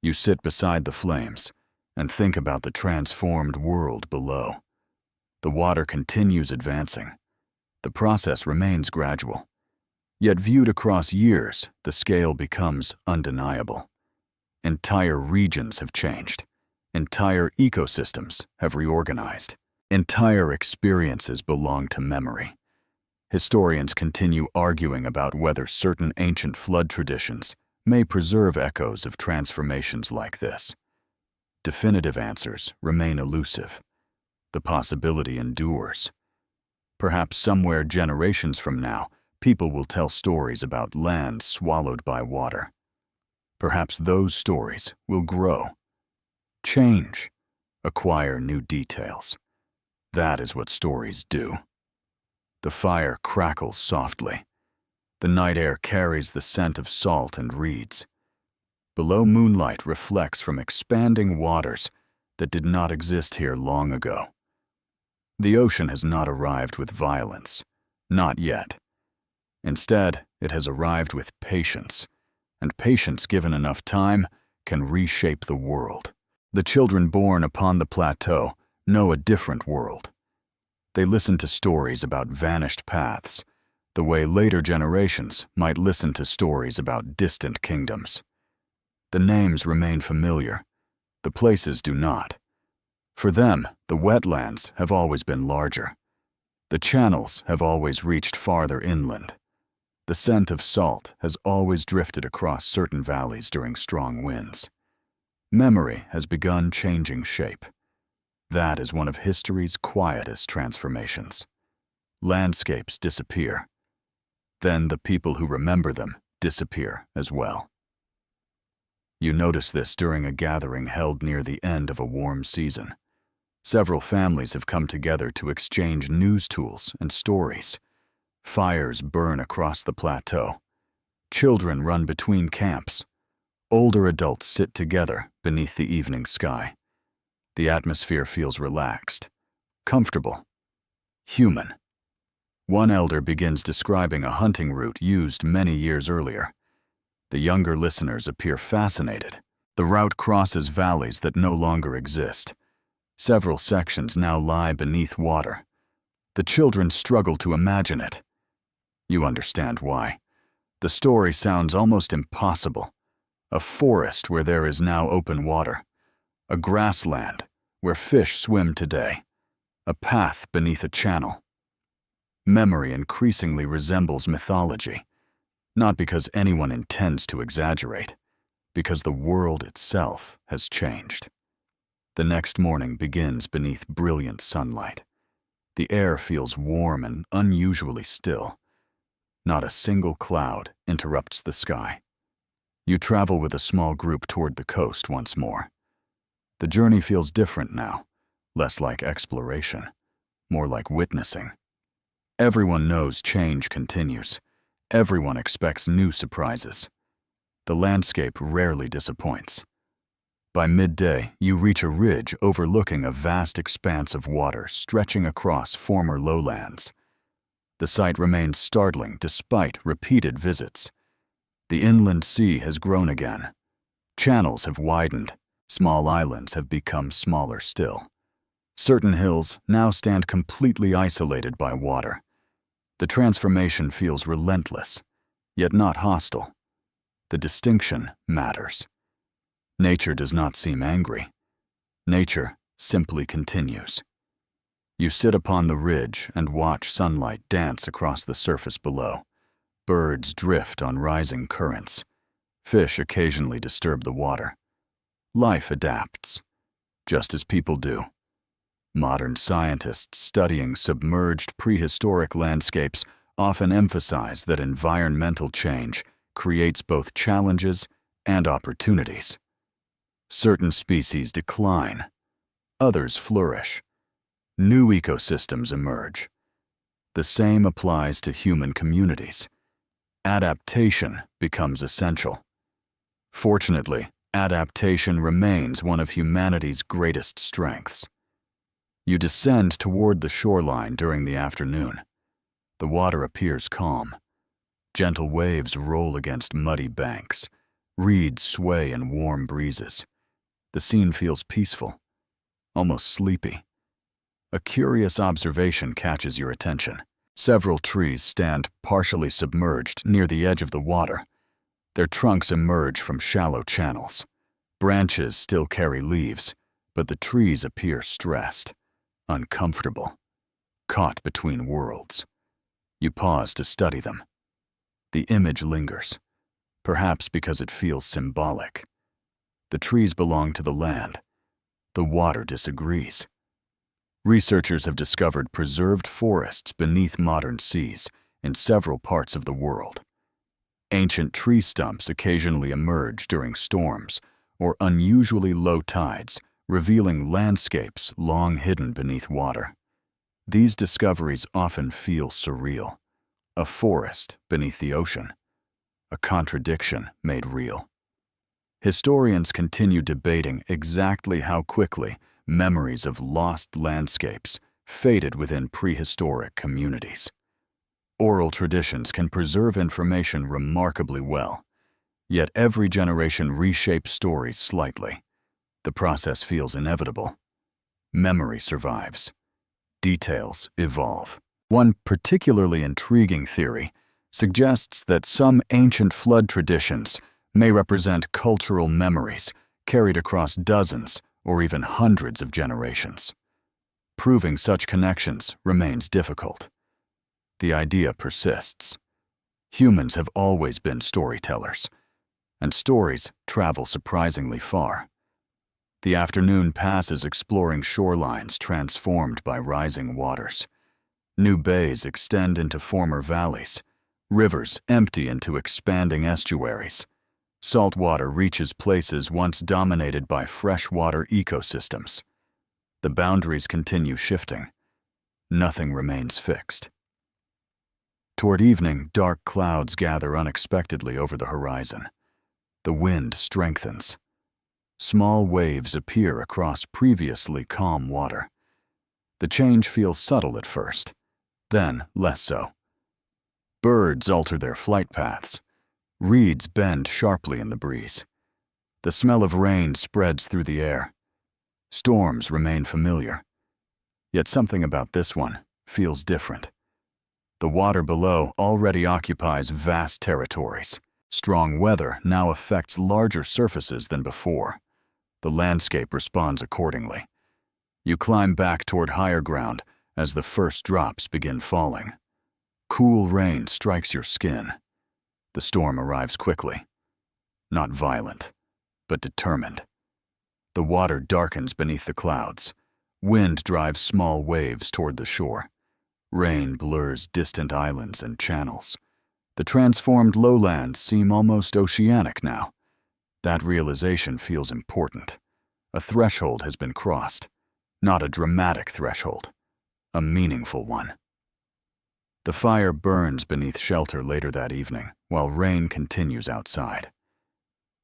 You sit beside the flames and think about the transformed world below. The water continues advancing. The process remains gradual. Yet viewed across years, the scale becomes undeniable. Entire regions have changed. Entire ecosystems have reorganized. Entire experiences belong to memory. Historians continue arguing about whether certain ancient flood traditions may preserve echoes of transformations like this. Definitive answers remain elusive. The possibility endures. Perhaps somewhere generations from now, people will tell stories about lands swallowed by water. Perhaps those stories will grow, change, acquire new details. That is what stories do. The fire crackles softly. The night air carries the scent of salt and reeds. Below, moonlight reflects from expanding waters that did not exist here long ago. The ocean has not arrived with violence, not yet. Instead, it has arrived with patience, and patience given enough time can reshape the world. The children born upon the plateau know a different world. They listen to stories about vanished paths, the way later generations might listen to stories about distant kingdoms. The names remain familiar. The places do not. For them, the wetlands have always been larger. The channels have always reached farther inland. The scent of salt has always drifted across certain valleys during strong winds. Memory has begun changing shape. That is one of history's quietest transformations. Landscapes disappear. Then the people who remember them disappear as well. You notice this during a gathering held near the end of a warm season. Several families have come together to exchange news tools and stories. Fires burn across the plateau. Children run between camps. Older adults sit together beneath the evening sky. The atmosphere feels relaxed, comfortable, human. One elder begins describing a hunting route used many years earlier. The younger listeners appear fascinated. The route crosses valleys that no longer exist. Several sections now lie beneath water. The children struggle to imagine it. You understand why. The story sounds almost impossible. A forest where there is now open water. A grassland where fish swim today. A path beneath a channel. Memory increasingly resembles mythology, not because anyone intends to exaggerate, because the world itself has changed. The next morning begins beneath brilliant sunlight. The air feels warm and unusually still. Not a single cloud interrupts the sky. You travel with a small group toward the coast once more. The journey feels different now, less like exploration, more like witnessing. Everyone knows change continues. Everyone expects new surprises. The landscape rarely disappoints. By midday, you reach a ridge overlooking a vast expanse of water stretching across former lowlands. The sight remains startling despite repeated visits. The inland sea has grown again. Channels have widened. Small islands have become smaller still. Certain hills now stand completely isolated by water. The transformation feels relentless, yet not hostile. The distinction matters. Nature does not seem angry. Nature simply continues. You sit upon the ridge and watch sunlight dance across the surface below. Birds drift on rising currents. Fish occasionally disturb the water. Life adapts, just as people do. Modern scientists studying submerged prehistoric landscapes often emphasize that environmental change creates both challenges and opportunities. Certain species decline, others flourish. New ecosystems emerge. The same applies to human communities. Adaptation becomes essential. Fortunately, adaptation remains one of humanity's greatest strengths. You descend toward the shoreline during the afternoon. The water appears calm. Gentle waves roll against muddy banks. Reeds sway in warm breezes. The scene feels peaceful, almost sleepy. A curious observation catches your attention. Several trees stand partially submerged near the edge of the water. Their trunks emerge from shallow channels. Branches still carry leaves, but the trees appear stressed, uncomfortable, caught between worlds. You pause to study them. The image lingers, perhaps because it feels symbolic. The trees belong to the land. The water disagrees. Researchers have discovered preserved forests beneath modern seas in several parts of the world. Ancient tree stumps occasionally emerge during storms or unusually low tides, revealing landscapes long hidden beneath water. These discoveries often feel surreal. A forest beneath the ocean. A contradiction made real. Historians continue debating exactly how quickly memories of lost landscapes faded within prehistoric communities. Oral traditions can preserve information remarkably well, yet every generation reshapes stories slightly. The process feels inevitable. Memory survives. Details evolve. One particularly intriguing theory suggests that some ancient flood traditions may represent cultural memories carried across dozens or even hundreds of generations. Proving such connections remains difficult. The idea persists. Humans have always been storytellers, and stories travel surprisingly far. The afternoon passes exploring shorelines transformed by rising waters. New bays extend into former valleys. Rivers empty into expanding estuaries. Salt water reaches places once dominated by freshwater ecosystems. The boundaries continue shifting. Nothing remains fixed. Toward evening, dark clouds gather unexpectedly over the horizon. The wind strengthens. Small waves appear across previously calm water. The change feels subtle at first, then less so. Birds alter their flight paths. Reeds bend sharply in the breeze. The smell of rain spreads through the air. Storms remain familiar. Yet something about this one feels different. The water below already occupies vast territories. Strong weather now affects larger surfaces than before. The landscape responds accordingly. You climb back toward higher ground as the first drops begin falling. Cool rain strikes your skin. The storm arrives quickly. Not violent, but determined. The water darkens beneath the clouds. Wind drives small waves toward the shore. Rain blurs distant islands and channels. The transformed lowlands seem almost oceanic now. That realization feels important. A threshold has been crossed. Not a dramatic threshold, a meaningful one. The fire burns beneath shelter later that evening, while rain continues outside.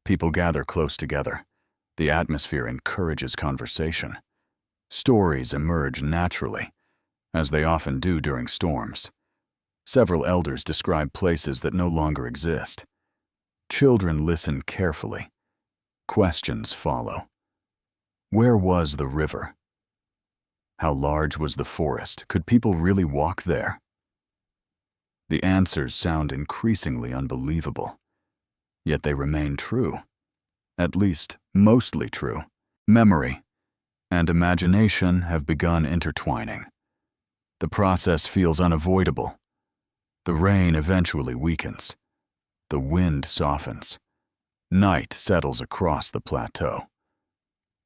People gather close together. The atmosphere encourages conversation. Stories emerge naturally, as they often do during storms. Several elders describe places that no longer exist. Children listen carefully. Questions follow. Where was the river? How large was the forest? Could people really walk there? The answers sound increasingly unbelievable, yet they remain true. At least, mostly true. Memory and imagination have begun intertwining. The process feels unavoidable. The rain eventually weakens. The wind softens. Night settles across the plateau.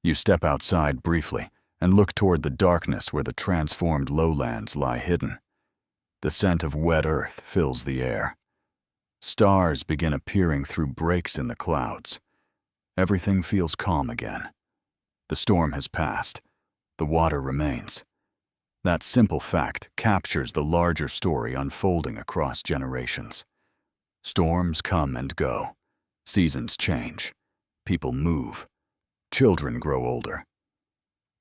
You step outside briefly and look toward the darkness where the transformed lowlands lie hidden. The scent of wet earth fills the air. Stars begin appearing through breaks in the clouds. Everything feels calm again. The storm has passed. The water remains. That simple fact captures the larger story unfolding across generations. Storms come and go. Seasons change. People move. Children grow older.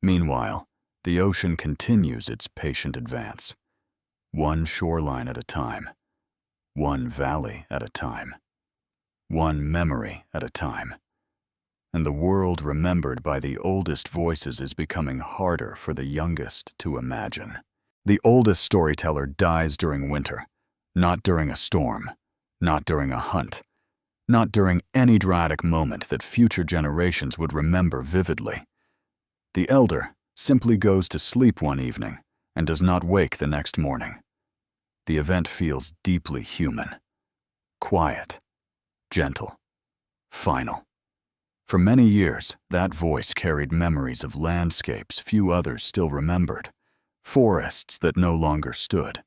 Meanwhile, the ocean continues its patient advance. One shoreline at a time. One valley at a time. One memory at a time. And the world remembered by the oldest voices is becoming harder for the youngest to imagine. The oldest storyteller dies during winter, not during a storm, not during a hunt, not during any dramatic moment that future generations would remember vividly. The elder simply goes to sleep one evening and does not wake the next morning. The event feels deeply human, quiet, gentle, final. For many years, that voice carried memories of landscapes few others still remembered, forests that no longer stood,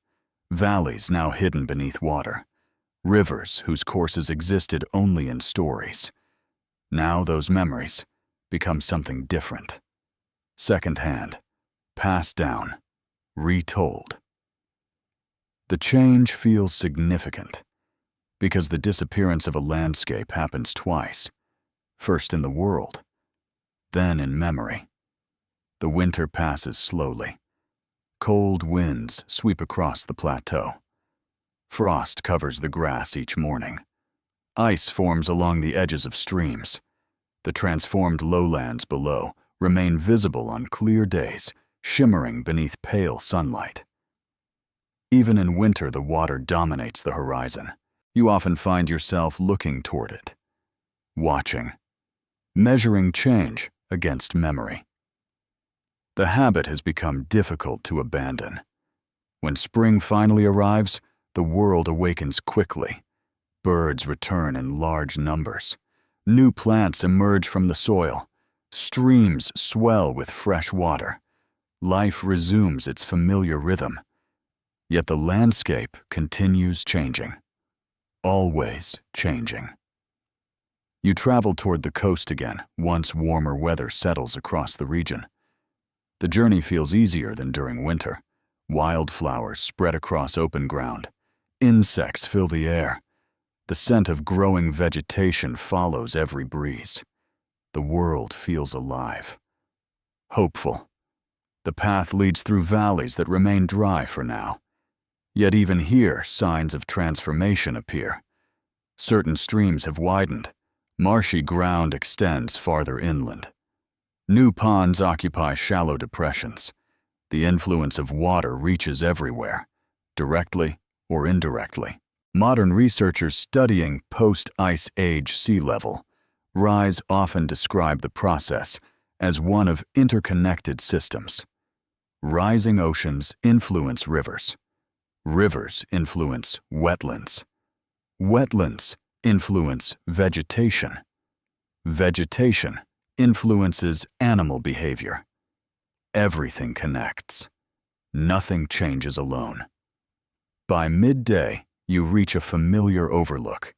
valleys now hidden beneath water, rivers whose courses existed only in stories. Now those memories become something different, secondhand, passed down, retold. The change feels significant because the disappearance of a landscape happens twice. First in the world, then in memory. The winter passes slowly. Cold winds sweep across the plateau. Frost covers the grass each morning. Ice forms along the edges of streams. The transformed lowlands below remain visible on clear days, shimmering beneath pale sunlight. Even in winter, the water dominates the horizon. You often find yourself looking toward it, watching, measuring change against memory. The habit has become difficult to abandon. When spring finally arrives, the world awakens quickly, Birds return in large numbers. New plants emerge from the soil. Streams swell with fresh water. Life resumes its familiar rhythm. Yet the landscape continues changing. Always changing. You travel toward the coast again once warmer weather settles across the region. The journey feels easier than during winter. Wildflowers spread across open ground. Insects fill the air. The scent of growing vegetation follows every breeze. The world feels alive. Hopeful. The path leads through valleys that remain dry for now. Yet even here, signs of transformation appear. Certain streams have widened. Marshy ground extends farther inland. New ponds occupy shallow depressions. The influence of water reaches everywhere, directly or indirectly. Modern researchers studying post-ice age sea level rise often describe the process as one of interconnected systems. Rising oceans influence rivers. Rivers influence wetlands. Wetlands influence vegetation. Vegetation influences animal behavior. Everything connects. Nothing changes alone. By midday, you reach a familiar overlook.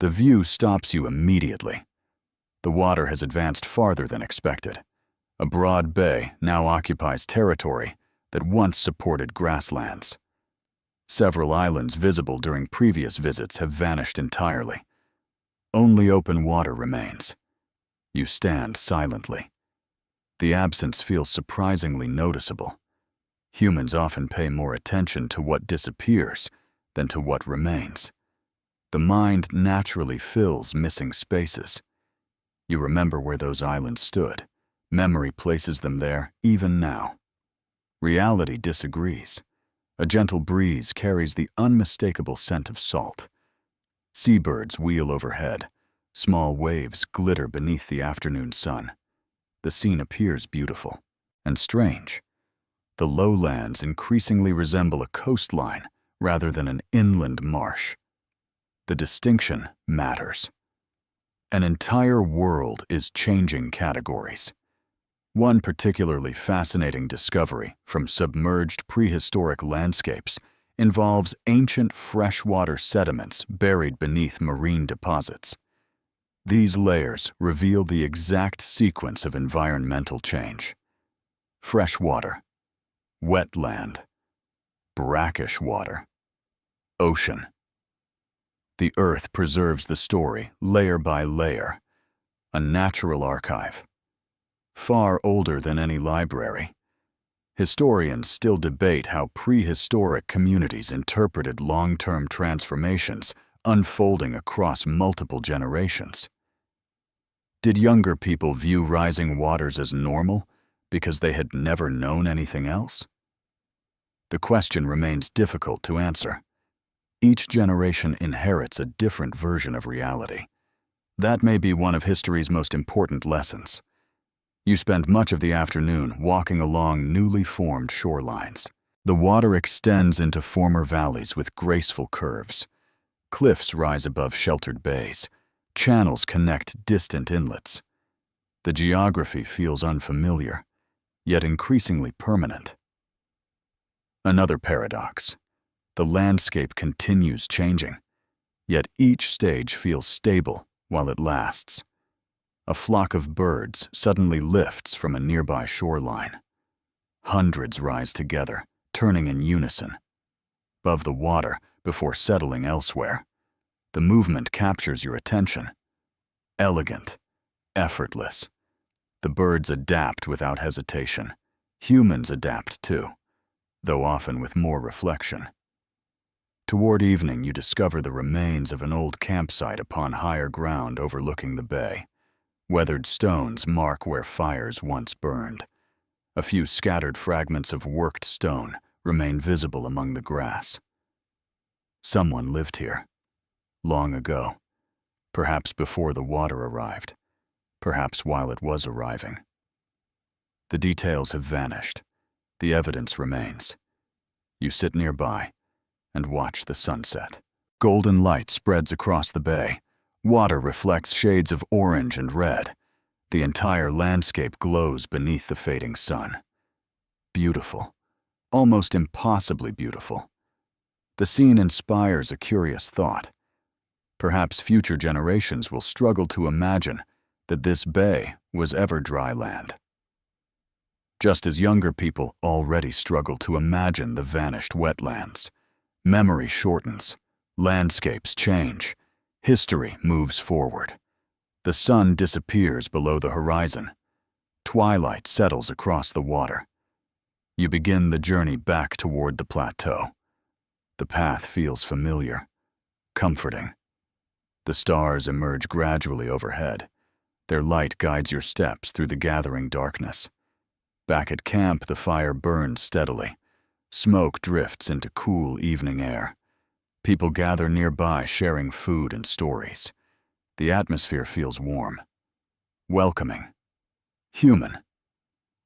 The view stops you immediately. The water has advanced farther than expected. A broad bay now occupies territory that once supported grasslands. Several islands visible during previous visits have vanished entirely. Only open water remains. You stand silently. The absence feels surprisingly noticeable. Humans often pay more attention to what disappears than to what remains. The mind naturally fills missing spaces. You remember where those islands stood. Memory places them there even now. Reality disagrees. A gentle breeze carries the unmistakable scent of salt. Seabirds wheel overhead. Small waves glitter beneath the afternoon sun. The scene appears beautiful and strange. The lowlands increasingly resemble a coastline rather than an inland marsh. The distinction matters. An entire world is changing categories. One particularly fascinating discovery from submerged prehistoric landscapes involves ancient freshwater sediments buried beneath marine deposits. These layers reveal the exact sequence of environmental change. Freshwater, wetland, brackish water, ocean. The earth preserves the story layer by layer, a natural archive. Far older than any library. Historians still debate how prehistoric communities interpreted long-term transformations unfolding across multiple generations. Did younger people view rising waters as normal because they had never known anything else? The question remains difficult to answer. Each generation inherits a different version of reality. That may be one of history's most important lessons. You spend much of the afternoon walking along newly formed shorelines. The water extends into former valleys with graceful curves. Cliffs rise above sheltered bays. Channels connect distant inlets. The geography feels unfamiliar, yet increasingly permanent. Another paradox. The landscape continues changing, yet each stage feels stable while it lasts. A flock of birds suddenly lifts from a nearby shoreline. Hundreds rise together, turning in unison. Above the water, before settling elsewhere. The movement captures your attention. Elegant, effortless. The birds adapt without hesitation. Humans adapt too, though often with more reflection. Toward evening, you discover the remains of an old campsite upon higher ground overlooking the bay. Weathered stones mark where fires once burned. A few scattered fragments of worked stone remain visible among the grass. Someone lived here, long ago, perhaps before the water arrived, perhaps while it was arriving. The details have vanished. The evidence remains. You sit nearby and watch the sunset. Golden light spreads across the bay. Water reflects shades of orange and red. The entire landscape glows beneath the fading sun. Beautiful. Almost impossibly beautiful. The scene inspires a curious thought. Perhaps future generations will struggle to imagine that this bay was ever dry land. Just as younger people already struggle to imagine the vanished wetlands. Memory shortens. Landscapes change. History moves forward. The sun disappears below the horizon. Twilight settles across the water. You begin the journey back toward the plateau. The path feels familiar, comforting. The stars emerge gradually overhead. Their light guides your steps through the gathering darkness. Back at camp, the fire burns steadily. Smoke drifts into cool evening air. People gather nearby, sharing food and stories. The atmosphere feels warm, welcoming, human.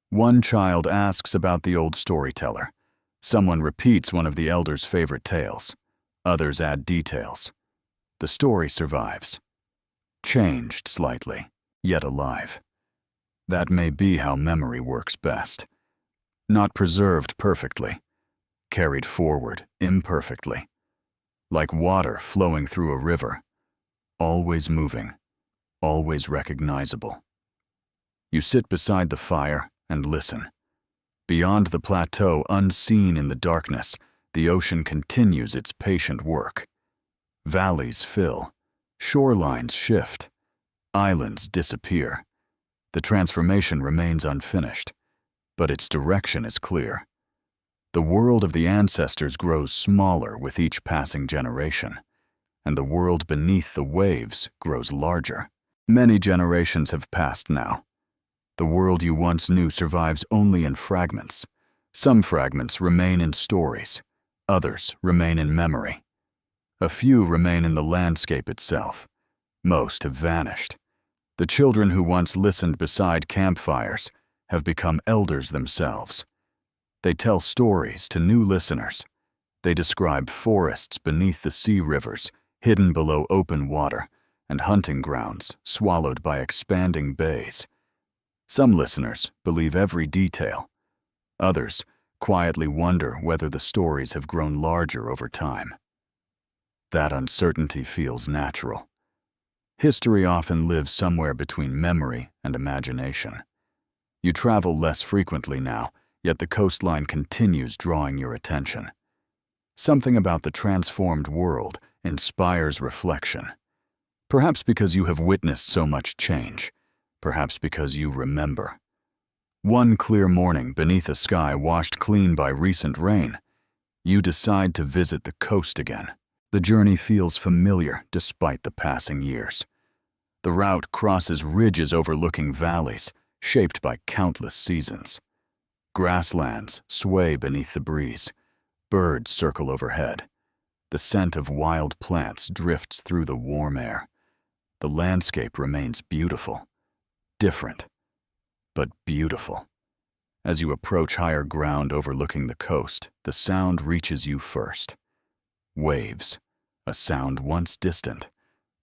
One child asks about the old storyteller. Someone repeats one of the elders' favorite tales. Others add details. The story survives. Changed slightly, yet alive. That may be how memory works best. Not preserved perfectly, carried forward imperfectly. Like water flowing through a river, always moving, always recognizable. You sit beside the fire and listen. Beyond the plateau, unseen in the darkness, the ocean continues its patient work. Valleys fill, shorelines shift, islands disappear. The transformation remains unfinished, but its direction is clear. The world of the ancestors grows smaller with each passing generation, and the world beneath the waves grows larger. Many generations have passed now. The world you once knew survives only in fragments. Some fragments remain in stories, others remain in memory. A few remain in the landscape itself. Most have vanished. The children who once listened beside campfires have become elders themselves. They tell stories to new listeners. They describe forests beneath the sea rivers, hidden below open water, and hunting grounds swallowed by expanding bays. Some listeners believe every detail. Others quietly wonder whether the stories have grown larger over time. That uncertainty feels natural. History often lives somewhere between memory and imagination. You travel less frequently now, yet the coastline continues drawing your attention. Something about the transformed world inspires reflection. Perhaps because you have witnessed so much change. Perhaps because you remember. One clear morning, beneath a sky washed clean by recent rain, you decide to visit the coast again. The journey feels familiar despite the passing years. The route crosses ridges overlooking valleys, shaped by countless seasons. Grasslands sway beneath the breeze. Birds circle overhead. The scent of wild plants drifts through the warm air. The landscape remains beautiful. Different, but beautiful. As you approach higher ground overlooking the coast, the sound reaches you first. Waves, a sound once distant,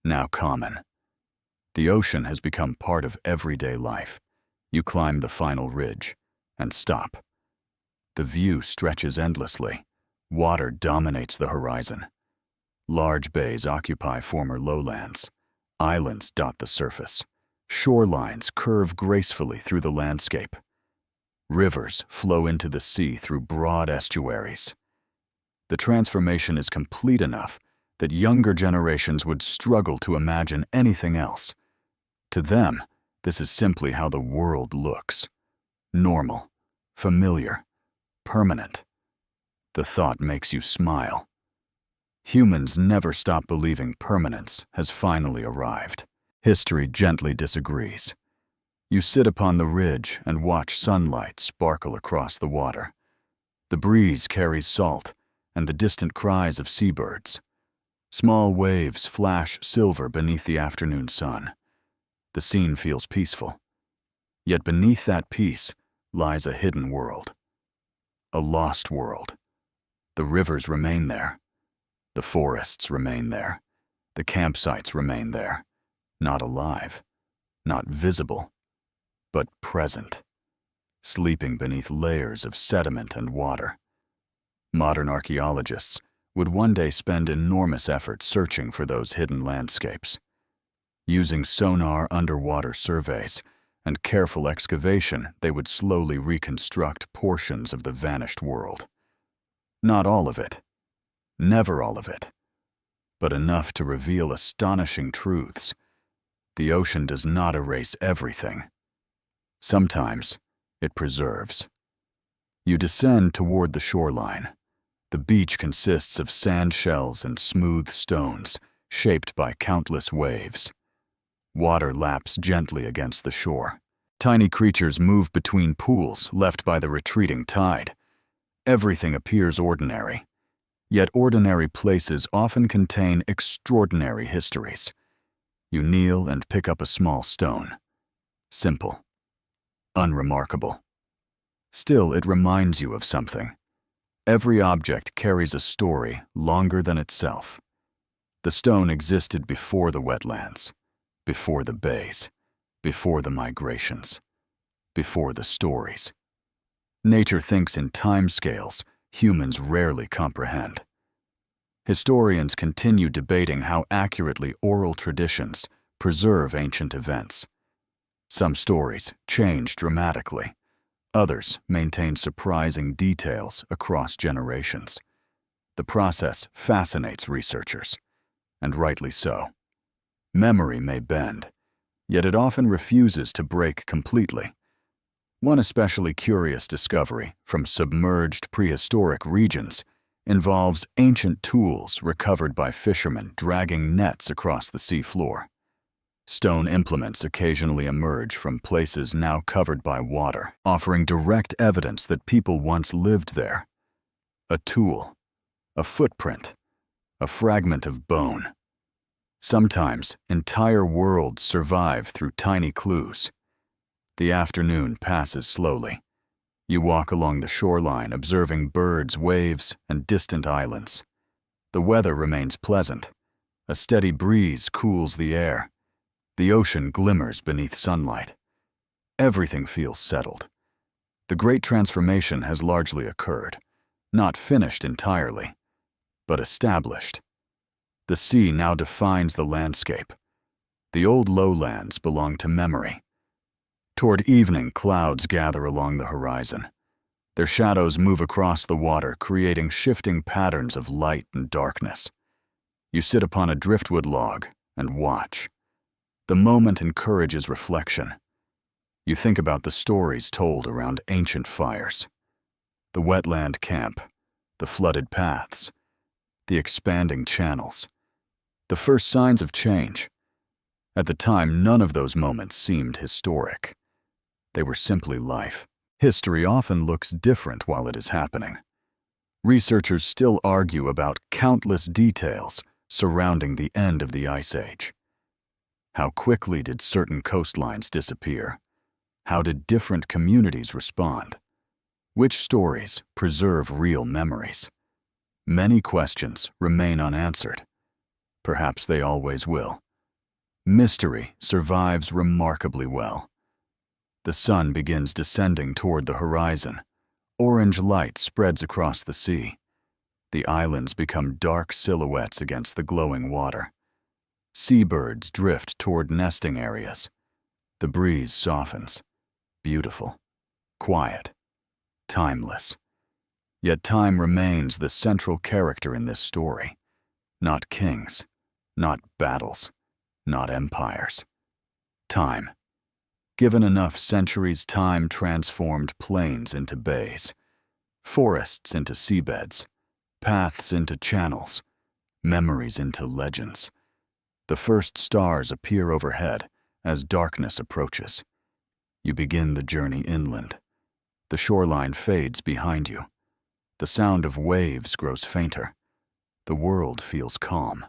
now common. The ocean has become part of everyday life. You climb the final ridge and stop. The view stretches endlessly. Water dominates the horizon. Large bays occupy former lowlands. Islands dot the surface. Shorelines curve gracefully through the landscape. Rivers flow into the sea through broad estuaries. The transformation is complete enough that younger generations would struggle to imagine anything else. To them, this is simply how the world looks. Normal, familiar, permanent. The thought makes you smile. Humans never stop believing permanence has finally arrived. History gently disagrees. You sit upon the ridge and watch sunlight sparkle across the water. The breeze carries salt and the distant cries of seabirds. Small waves flash silver beneath the afternoon sun. The scene feels peaceful. Yet beneath that peace lies a hidden world. A lost world. The rivers remain there. The forests remain there. The campsites remain there. Not alive, not visible, but present, sleeping beneath layers of sediment and water. Modern archaeologists would one day spend enormous effort searching for those hidden landscapes. Using sonar underwater surveys and careful excavation, they would slowly reconstruct portions of the vanished world. Not all of it, never all of it, but enough to reveal astonishing truths. The ocean does not erase everything. Sometimes it preserves. You descend toward the shoreline. The beach consists of sand shells and smooth stones, shaped by countless waves. Water laps gently against the shore. Tiny creatures move between pools left by the retreating tide. Everything appears ordinary, yet ordinary places often contain extraordinary histories. You kneel and pick up a small stone. Simple, unremarkable. Still, it reminds you of something. Every object carries a story longer than itself. The stone existed before the wetlands, before the bays, before the migrations, before the stories. Nature thinks in timescales humans rarely comprehend. Historians continue debating how accurately oral traditions preserve ancient events. Some stories change dramatically. Others maintain surprising details across generations. The process fascinates researchers, and rightly so. Memory may bend, yet it often refuses to break completely. One especially curious discovery from submerged prehistoric regions involves ancient tools recovered by fishermen dragging nets across the seafloor. Stone implements occasionally emerge from places now covered by water, offering direct evidence that people once lived there. A tool, a footprint, a fragment of bone. Sometimes, entire worlds survive through tiny clues. The afternoon passes slowly. You walk along the shoreline, observing birds, waves, and distant islands. The weather remains pleasant. A steady breeze cools the air. The ocean glimmers beneath sunlight. Everything feels settled. The great transformation has largely occurred, not finished entirely, but established. The sea now defines the landscape. The old lowlands belong to memory. Toward evening, clouds gather along the horizon. Their shadows move across the water, creating shifting patterns of light and darkness. You sit upon a driftwood log and watch. The moment encourages reflection. You think about the stories told around ancient fires. The wetland camp, the flooded paths, the expanding channels. The first signs of change. At the time, none of those moments seemed historic. They were simply life. History often looks different while it is happening. Researchers still argue about countless details surrounding the end of the Ice Age. How quickly did certain coastlines disappear? How did different communities respond? Which stories preserve real memories? Many questions remain unanswered. Perhaps they always will. Mystery survives remarkably well. The sun begins descending toward the horizon. Orange light spreads across the sea. The islands become dark silhouettes against the glowing water. Seabirds drift toward nesting areas. The breeze softens. Beautiful, quiet, timeless. Yet time remains the central character in this story. Not kings, not battles, not empires. Time. Given enough centuries, time transformed plains into bays, forests into seabeds, paths into channels, memories into legends. The first stars appear overhead as darkness approaches. You begin the journey inland. The shoreline fades behind you. The sound of waves grows fainter. The world feels calm,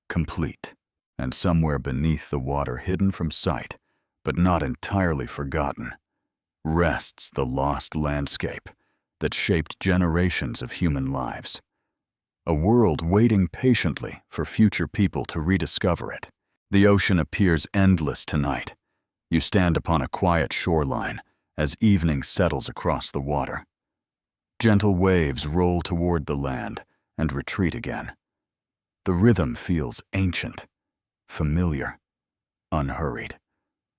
complete, and somewhere beneath the water, hidden from sight, but not entirely forgotten, rests the lost landscape that shaped generations of human lives. a world waiting patiently for future people to rediscover it. The ocean appears endless tonight. You stand upon a quiet shoreline as evening settles across the water. Gentle waves roll toward the land and retreat again. The rhythm feels ancient, familiar, unhurried.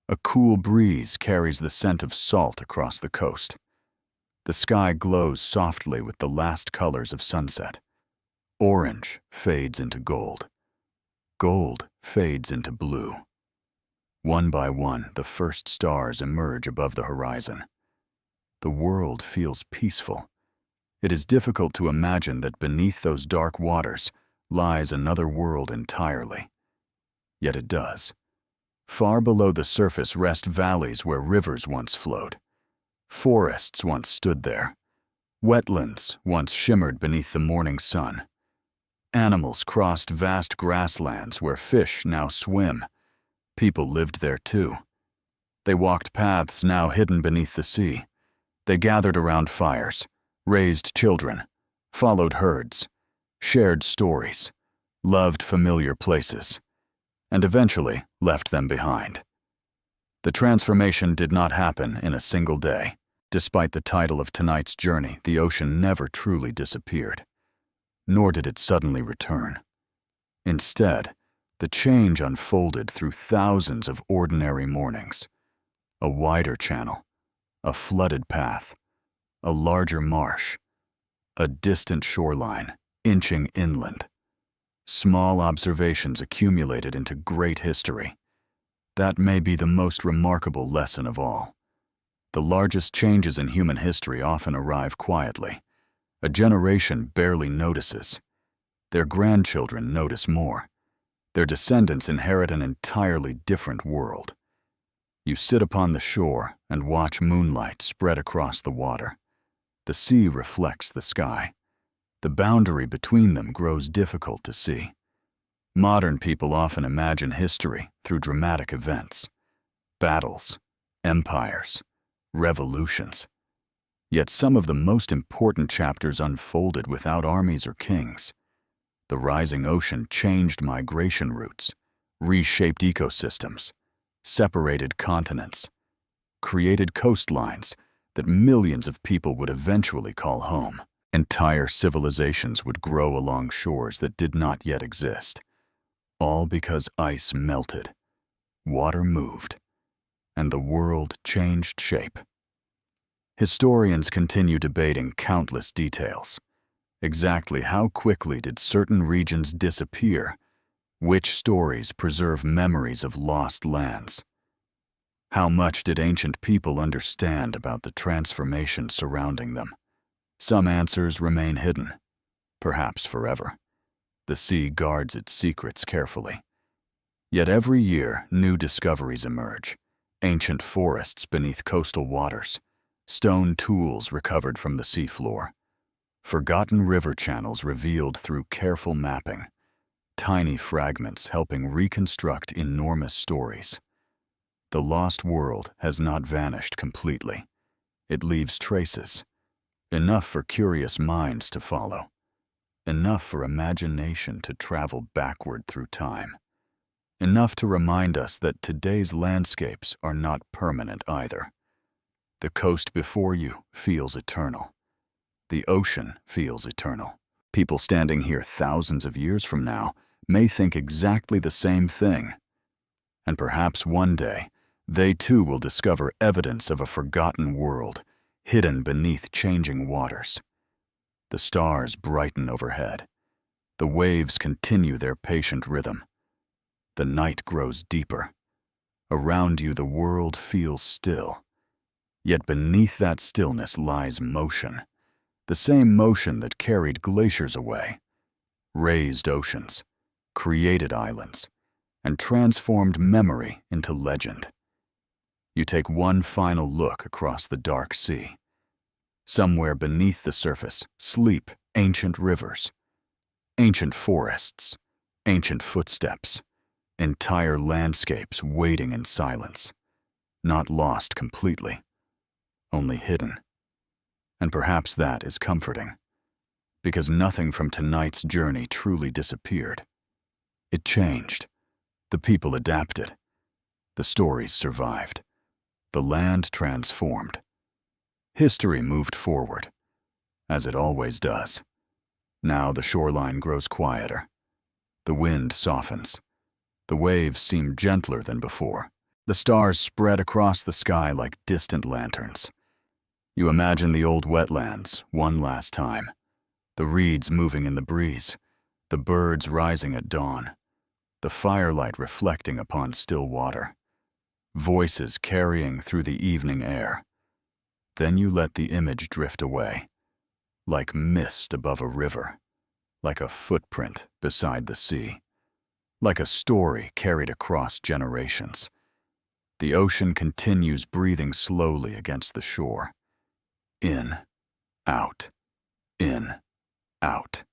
A cool breeze carries the scent of salt across the coast. The sky glows softly with the last colors of sunset. Orange fades into gold. Gold fades into blue. One by one, the first stars emerge above the horizon. The world feels peaceful. It is difficult to imagine that beneath those dark waters lies another world entirely. Yet it does. Far below the surface rest valleys where rivers once flowed. Forests once stood there. Wetlands once shimmered beneath the morning sun. Animals crossed vast grasslands where fish now swim. People lived there too. They walked paths now hidden beneath the sea. They gathered around fires, raised children, followed herds, shared stories, loved familiar places, and eventually left them behind. The transformation did not happen in a single day. Despite the title of tonight's journey, the ocean never truly disappeared, nor did it suddenly return. Instead, the change unfolded through thousands of ordinary mornings. A wider channel, a flooded path, a larger marsh, a distant shoreline inching inland. Small observations accumulated into great history. That may be the most remarkable lesson of all. The largest changes in human history often arrive quietly. A generation barely notices. Their grandchildren notice more. Their descendants inherit an entirely different world. You sit upon the shore and watch moonlight spread across the water. The sea reflects the sky. The boundary between them grows difficult to see. Modern people often imagine history through dramatic events, battles, empires, revolutions. Yet some of the most important chapters unfolded without armies or kings. The rising ocean changed migration routes, reshaped ecosystems, separated continents, created coastlines that millions of people would eventually call home. Entire civilizations would grow along shores that did not yet exist. All because ice melted, water moved, and the world changed shape. Historians continue debating countless details. Exactly how quickly did certain regions disappear? Which stories preserve memories of lost lands? How much did ancient people understand about the transformation surrounding them? Some answers remain hidden, perhaps forever. The sea guards its secrets carefully. Yet every year, new discoveries emerge. Ancient forests beneath coastal waters, stone tools recovered from the seafloor, forgotten river channels revealed through careful mapping, tiny fragments helping reconstruct enormous stories. The lost world has not vanished completely. It leaves traces. Enough for curious minds to follow. Enough for imagination to travel backward through time. Enough to remind us that today's landscapes are not permanent either. The coast before you feels eternal. The ocean feels eternal. People standing here thousands of years from now may think exactly the same thing. And perhaps one day, they too will discover evidence of a forgotten world, hidden beneath changing waters. The stars brighten overhead. The waves continue their patient rhythm. The night grows deeper. Around you the world feels still. Yet beneath that stillness lies motion. The same motion that carried glaciers away, raised oceans, created islands, and transformed memory into legend. You take one final look across the dark sea. Somewhere beneath the surface sleep ancient rivers, ancient forests, ancient footsteps, entire landscapes waiting in silence, not lost completely, only hidden. And perhaps that is comforting, because nothing from tonight's journey truly disappeared. It changed. The people adapted. The stories survived. The land transformed. History moved forward, as it always does. Now the shoreline grows quieter. The wind softens. The waves seem gentler than before. The stars spread across the sky like distant lanterns. You imagine the old wetlands one last time. The reeds moving in the breeze. The birds rising at dawn. The firelight reflecting upon still water. Voices carrying through the evening air. Then you let the image drift away, like mist above a river, like a footprint beside the sea, like a story carried across generations. The ocean continues breathing slowly against the shore. In, out, in, out.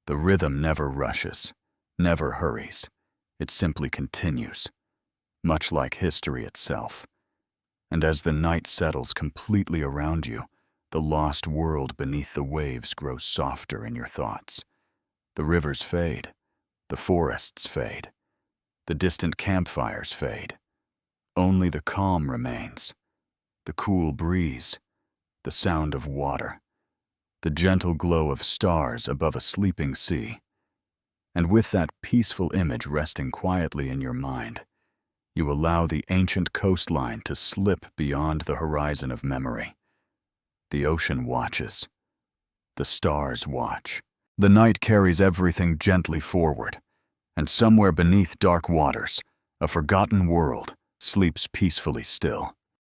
The rhythm never rushes, never hurries. It simply continues, much like history itself. And as the night settles completely around you, the lost world beneath the waves grows softer in your thoughts. The rivers fade, the forests fade, the distant campfires fade. Only the calm remains, the cool breeze, the sound of water, the gentle glow of stars above a sleeping sea. And with that peaceful image resting quietly in your mind, you allow the ancient coastline to slip beyond the horizon of memory. The ocean watches. The stars watch. The night carries everything gently forward, and somewhere beneath dark waters, a forgotten world sleeps peacefully still.